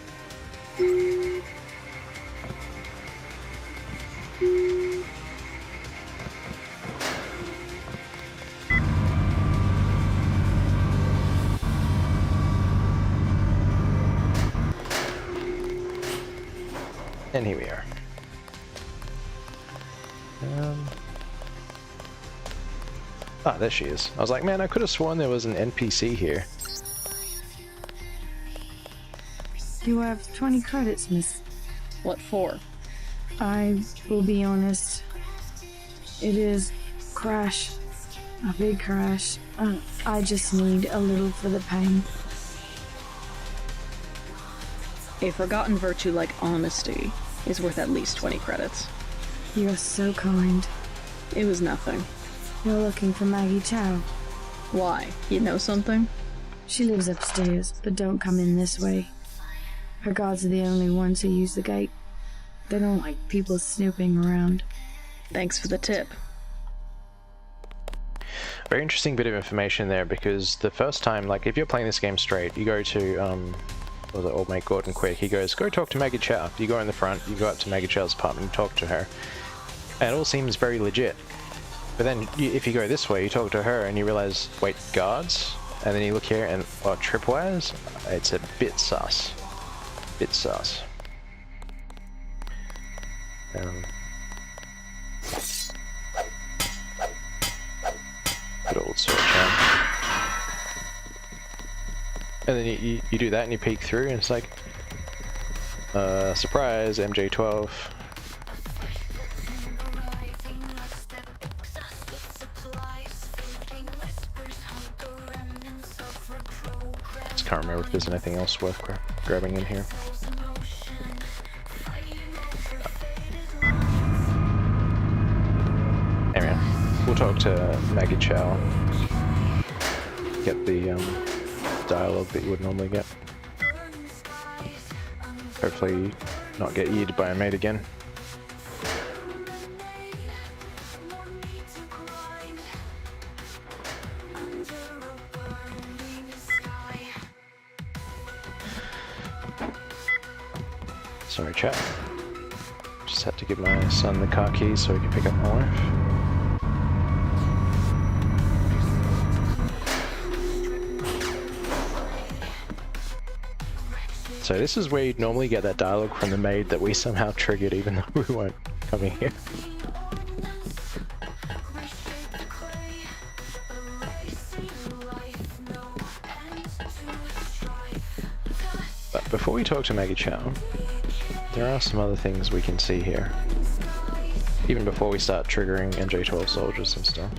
And here we are. Ah, there she is. I was like, man, I could have sworn there was an NPC here. You have 20 credits, miss. What for? I will be honest. It is crash. A big crash. I just need a little for the pain. A forgotten virtue like honesty is worth at least 20 credits. You are so kind. It was nothing. You're looking for Maggie Chow. Why? You know something? She lives upstairs, but don't come in this way. Her guards are the only ones who use the gate. They don't like people snooping around. Thanks for the tip. Very interesting bit of information there, because the first time, like, if you're playing this game straight, you go to, what was it, old mate Gordon Quick, he goes, go talk to Maggie Chow. You go in the front, you go up to Maggie Chow's apartment and talk to her. And it all seems very legit. But then, if you go this way, you talk to her and you realize, wait, guards? And then you look here and, oh, tripwires? It's a bit sus. Bit sus. Good old switch on. And then you do that and you peek through and it's like, surprise, MJ12. Just can't remember if there's anything else worth grabbing in here. Anyway, we'll talk to Maggie Chow. Get the dialogue that you would normally get. Hopefully not get eared by a mate again. Sorry, chat. Just had to give my son the car keys so he can pick up my wife. So this is where you'd normally get that dialogue from the maid that we somehow triggered even though we weren't coming here. But before we talk to Maggie Chow, there are some other things we can see here. Even before we start triggering NJ-12 soldiers and stuff.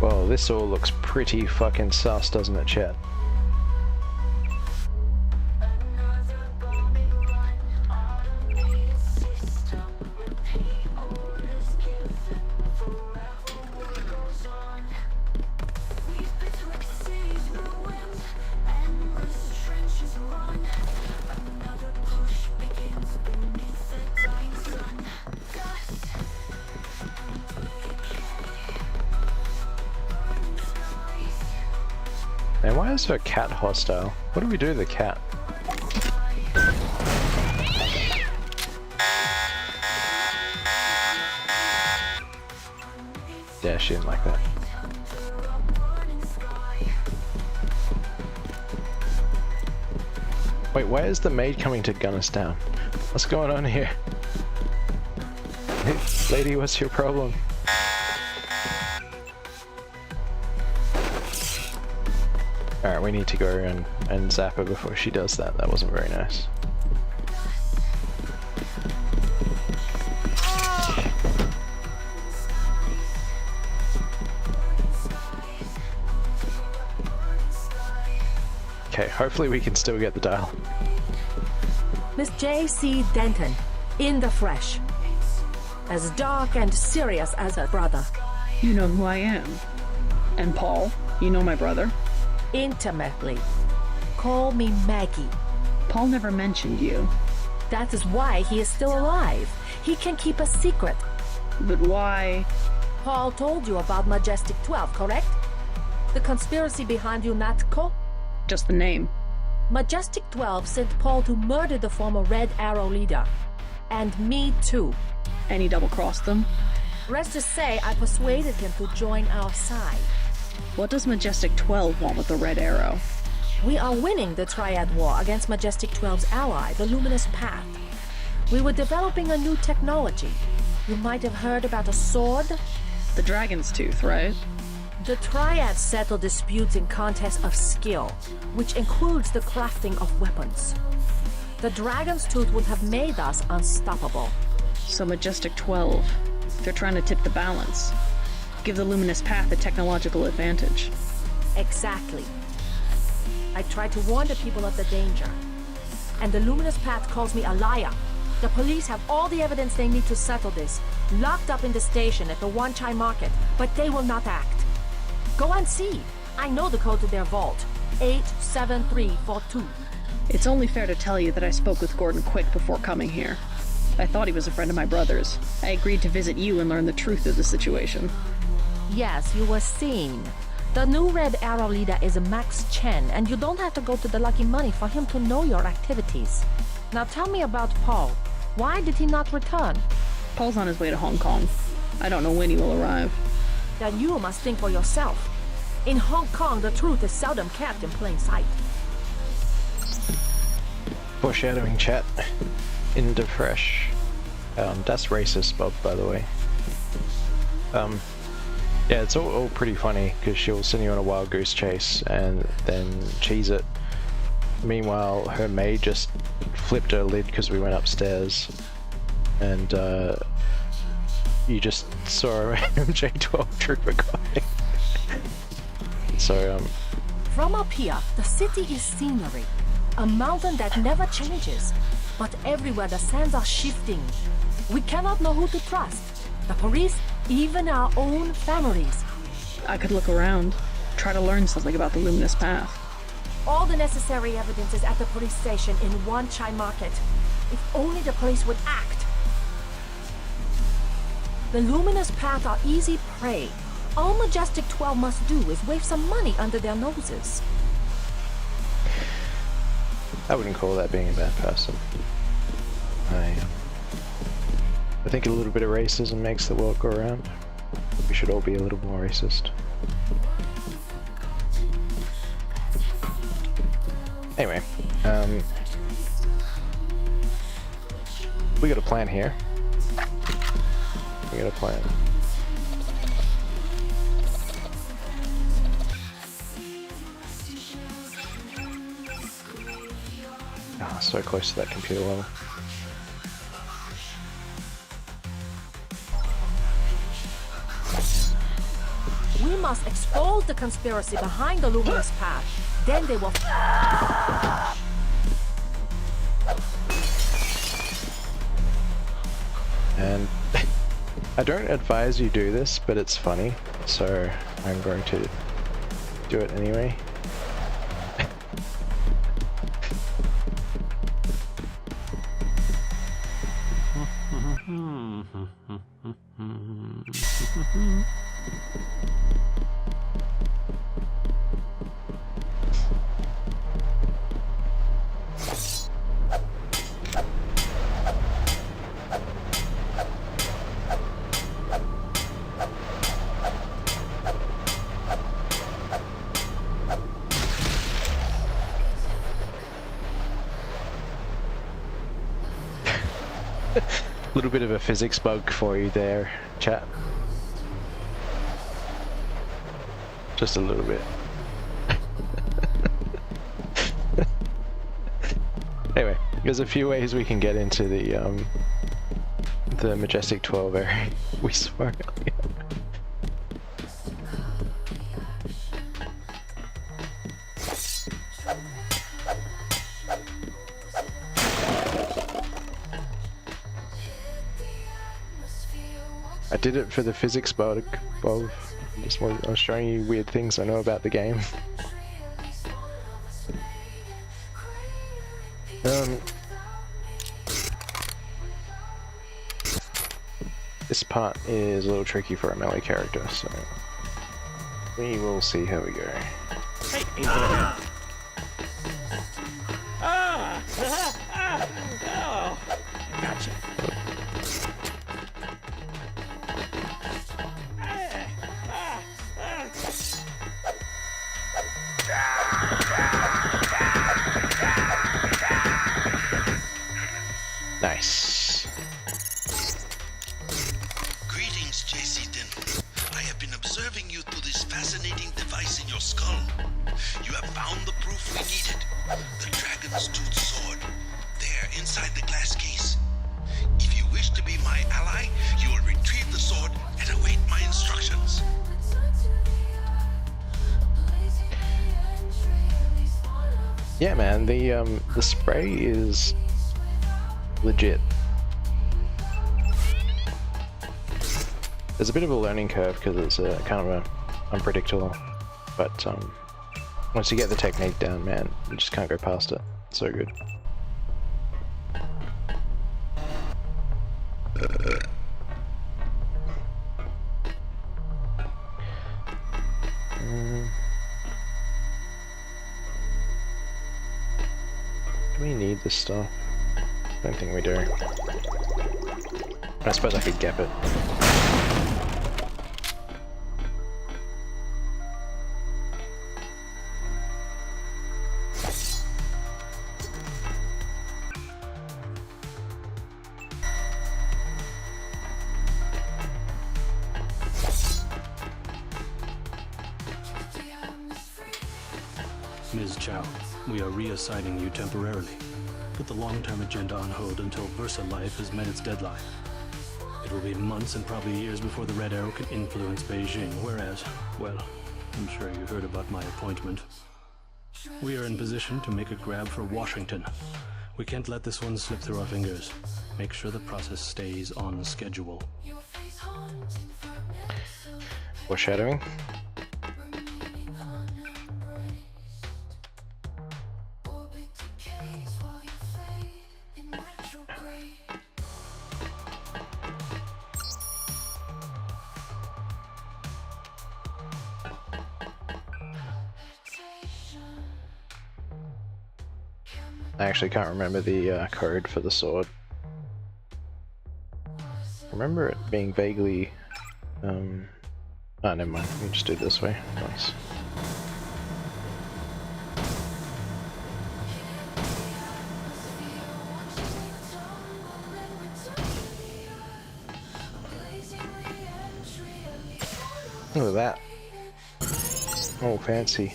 Well, this all looks pretty fucking sus, doesn't it, chat? And why is her cat hostile? What do we do to the cat? Yeah, she didn't like that. Wait, why is the maid coming to gun us down? What's going on here? Lady, what's your problem? Alright, we need to go and zap her before she does that. That wasn't very nice. Okay, hopefully we can still get the dial. Miss J.C. Denton, in the flesh. As dark and serious as a brother. You know who I am. And Paul, you know my brother. Intimately. Call me Maggie. Paul never mentioned you. That is why he is still alive. He can keep a secret. But why? Paul told you about Majestic 12, correct? The conspiracy behind UNATCO? Just the name. Majestic 12 sent Paul to murder the former Red Arrow leader. And me too. And he double-crossed them? Rest to say, I persuaded him to join our side. What does Majestic 12 want with the Red Arrow? We are winning the Triad War against Majestic 12's ally, the Luminous Path. We were developing a new technology. You might have heard about a sword? The Dragon's Tooth, right? The Triads settle disputes in contests of skill, which includes the crafting of weapons. The Dragon's Tooth would have made us unstoppable. So Majestic 12, they're trying to tip the balance. Give the Luminous Path a technological advantage. Exactly. I tried to warn the people of the danger. And the Luminous Path calls me a liar. The police have all the evidence they need to settle this, locked up in the station at the Wan Chai Market, but they will not act. Go and see. I know the code to their vault. 87342. It's only fair to tell you that I spoke with Gordon Quick before coming here. I thought he was a friend of my brother's. I agreed to visit you and learn the truth of the situation. Yes, you were seen. The new Red Arrow leader is Max Chen, and you don't have to go to the Lucky Money for him to know your activities. Now tell me about Paul. Why did he not return? Paul's on his way to Hong Kong. I don't know when he will arrive. Then you must think for yourself. In Hong Kong, the truth is seldom kept in plain sight. Foreshadowing, chat. Into fresh. That's racist, Bob, by the way. Yeah, it's all pretty funny, because she'll send you on a wild goose chase and then cheese it. Meanwhile, her maid just flipped her lid because we went upstairs, and you just saw a random J12 trooper coming. So, From up here, the city is scenery. A mountain that never changes. But everywhere the sands are shifting. We cannot know who to trust. The police, even our own families. I could look around, try to learn something about the Luminous Path. All the necessary evidence is at the police station in Wan Chai Market. If only the police would act. The Luminous Path are easy prey. All Majestic 12 must do is wave some money under their noses. I wouldn't call that being a bad person. I think a little bit of racism makes the world go around. We should all be a little more racist. Anyway, we got a plan here. We got a plan. Ah, so close to that computer level. We must expose the conspiracy behind the luminous path. Then they will... And I don't advise you do this, but it's funny, so I'm going to do it anyway. A little bit of a physics bug for you there, chat. Just a little bit. Anyway, there's a few ways we can get into the Majestic 12 area we saw earlier. I did it for the physics bug. I was showing you weird things I know about the game. This part is a little tricky for a melee character, so we will see how we go. Hey, he's over here. Oh, gotcha. Nice. Greetings, JC Denton. I have been observing you through this fascinating device in your skull. You have found the proof we needed. The dragon's tooth sword. There, inside the glass case. If you wish to be my ally, you will retrieve the sword and await my instructions. Yeah, man, the spray is legit. There's a bit of a learning curve because it's kind of unpredictable, but once you get the technique down, man, you just can't go past it. It's so good. Do we need this stuff? I don't think we do. I suppose I could gap it. Ms. Chow, we are reassigning you temporarily. Put the long-term agenda on hold until Versa Life has met its deadline. It will be months and probably years before the Red Arrow can influence Beijing, whereas, well, I'm sure you heard about my appointment. We are in position to make a grab for Washington. We can't let this one slip through our fingers. Make sure the process stays on schedule. Foreshadowing. I actually can't remember the code for the sword. remember it being vaguely... Oh, never mind. We can just do it this way. Nice. Look at that. Oh, fancy.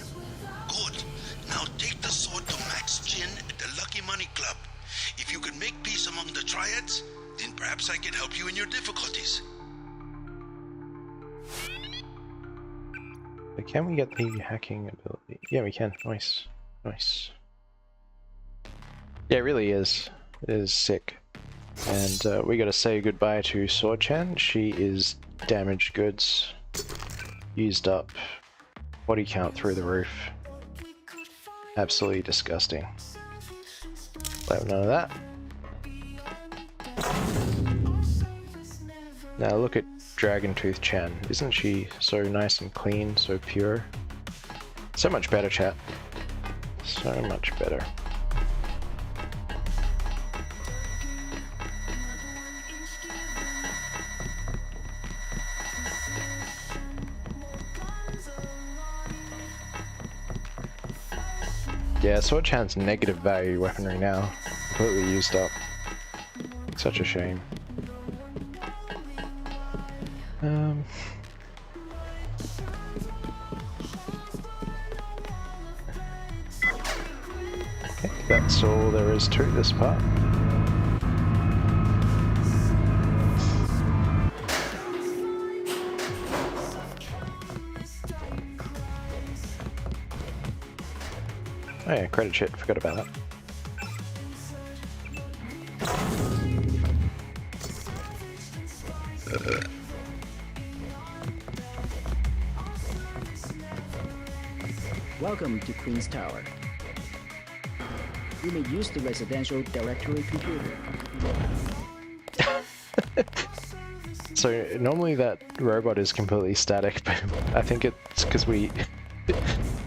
Good. Now take the sword to Max Chin at the Lucky Money Club. If you can make peace among the triads, then perhaps I can help you in your difficulties. But can we get the hacking ability? Yeah, we can. Nice. Nice. Yeah, it really is. It is sick. And we gotta say goodbye to Sword Chan. She is damaged goods. Used up. Body count through the roof. Absolutely disgusting. Let none of that. Now look at Dragon Tooth Chan. Isn't she so nice and clean, so pure? So much better, chat. So much better. Yeah, Sword Chan's negative value weaponry now. Completely used up. Such a shame. Okay, that's all there is to this part. Oh yeah, credit shit, forgot about that. Welcome to Queen's Tower. You may use the residential directory computer. So normally that robot is completely static, but I think it's because we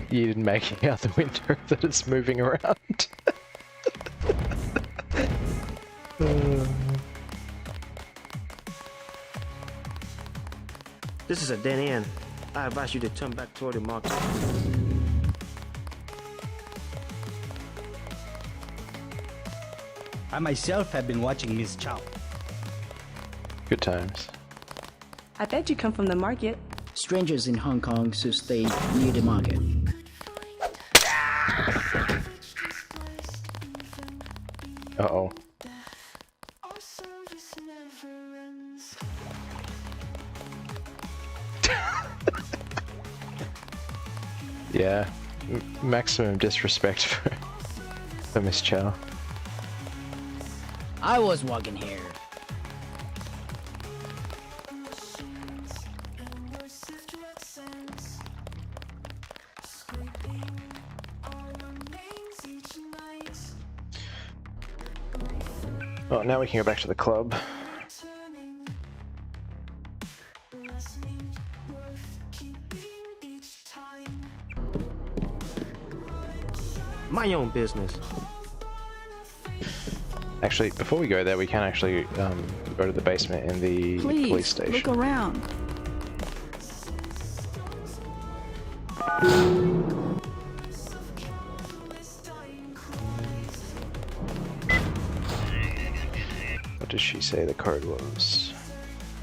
you didn't make out the window that it's moving around. This is a dead end. I advise you to turn back toward the market. I myself have been watching Miss Chow. Good times. I bet you come from the market. Strangers in Hong Kong should stay near the market. Uh-oh. Yeah, maximum disrespect for Miss Chow. I was walking here. Oh, now we can go back to the club. My own business. Actually, before we go there, we can actually go to the basement in the police station. Look around. What did she say the code was?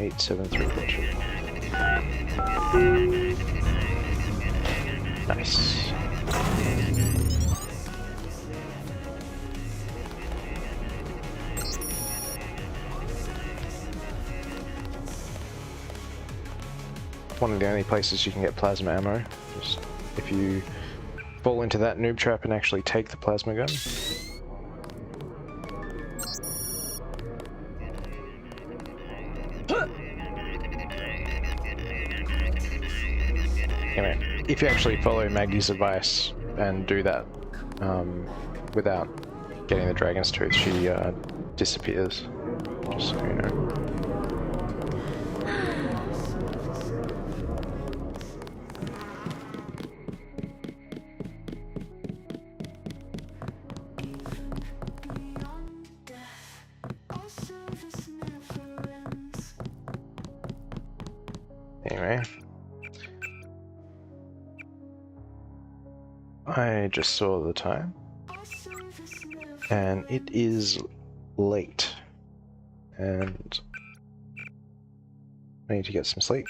8732. Nice. One of the only places you can get plasma ammo. Just if you fall into that noob trap and actually take the plasma gun. Anyway, if you actually follow Maggie's advice and do that without getting the dragon's tooth, she disappears. Just so you know. I just saw the time, and it is late, and I need to get some sleep.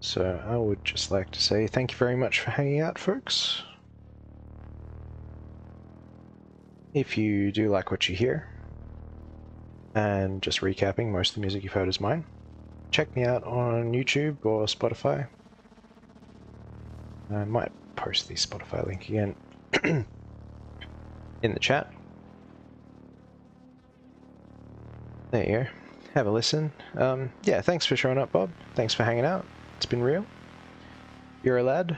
So I would just like to say thank you very much for hanging out, folks. If you do like what you hear, and just recapping, most of the music you've heard is mine, check me out on YouTube or Spotify. I might post the Spotify link again in the chat. There you go. Have a listen. Yeah, thanks for showing up, Bob. Thanks for hanging out. It's been real. You're a lad.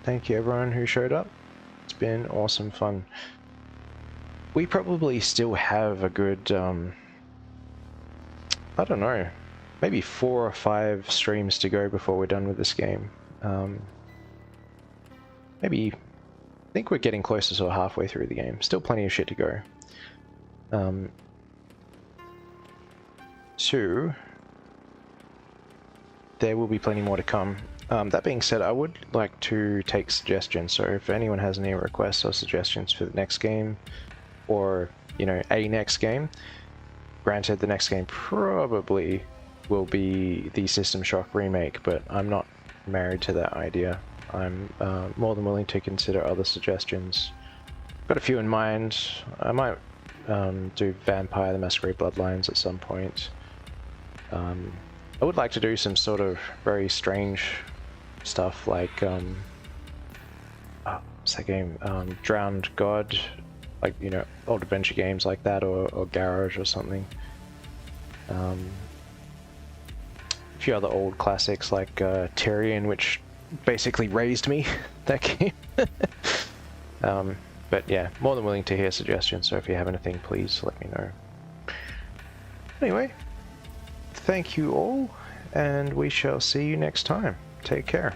Thank you everyone who showed up. It's been awesome fun. We probably still have a good, I don't know, maybe 4 or 5 streams to go before we're done with this game. Maybe, I think we're getting closer to halfway through the game. Still plenty of shit to go. So, there will be plenty more to come. That being said, I would like to take suggestions, so if anyone has any requests or suggestions for the next game, or, you know, a next game, granted the next game probably will be the System Shock remake, but I'm not married to that idea. I'm more than willing to consider other suggestions. Got a few in mind. I might do Vampire the Masquerade Bloodlines at some point. I would like to do some sort of very strange stuff like what's that game? Drowned God, like, you know, old adventure games like that, or Garage or something. A few other old classics like Tyrion, which basically raised me, that game. But yeah, more than willing to hear suggestions, so if you have anything, please let me know. Anyway, thank you all, and we shall see you next time. Take care.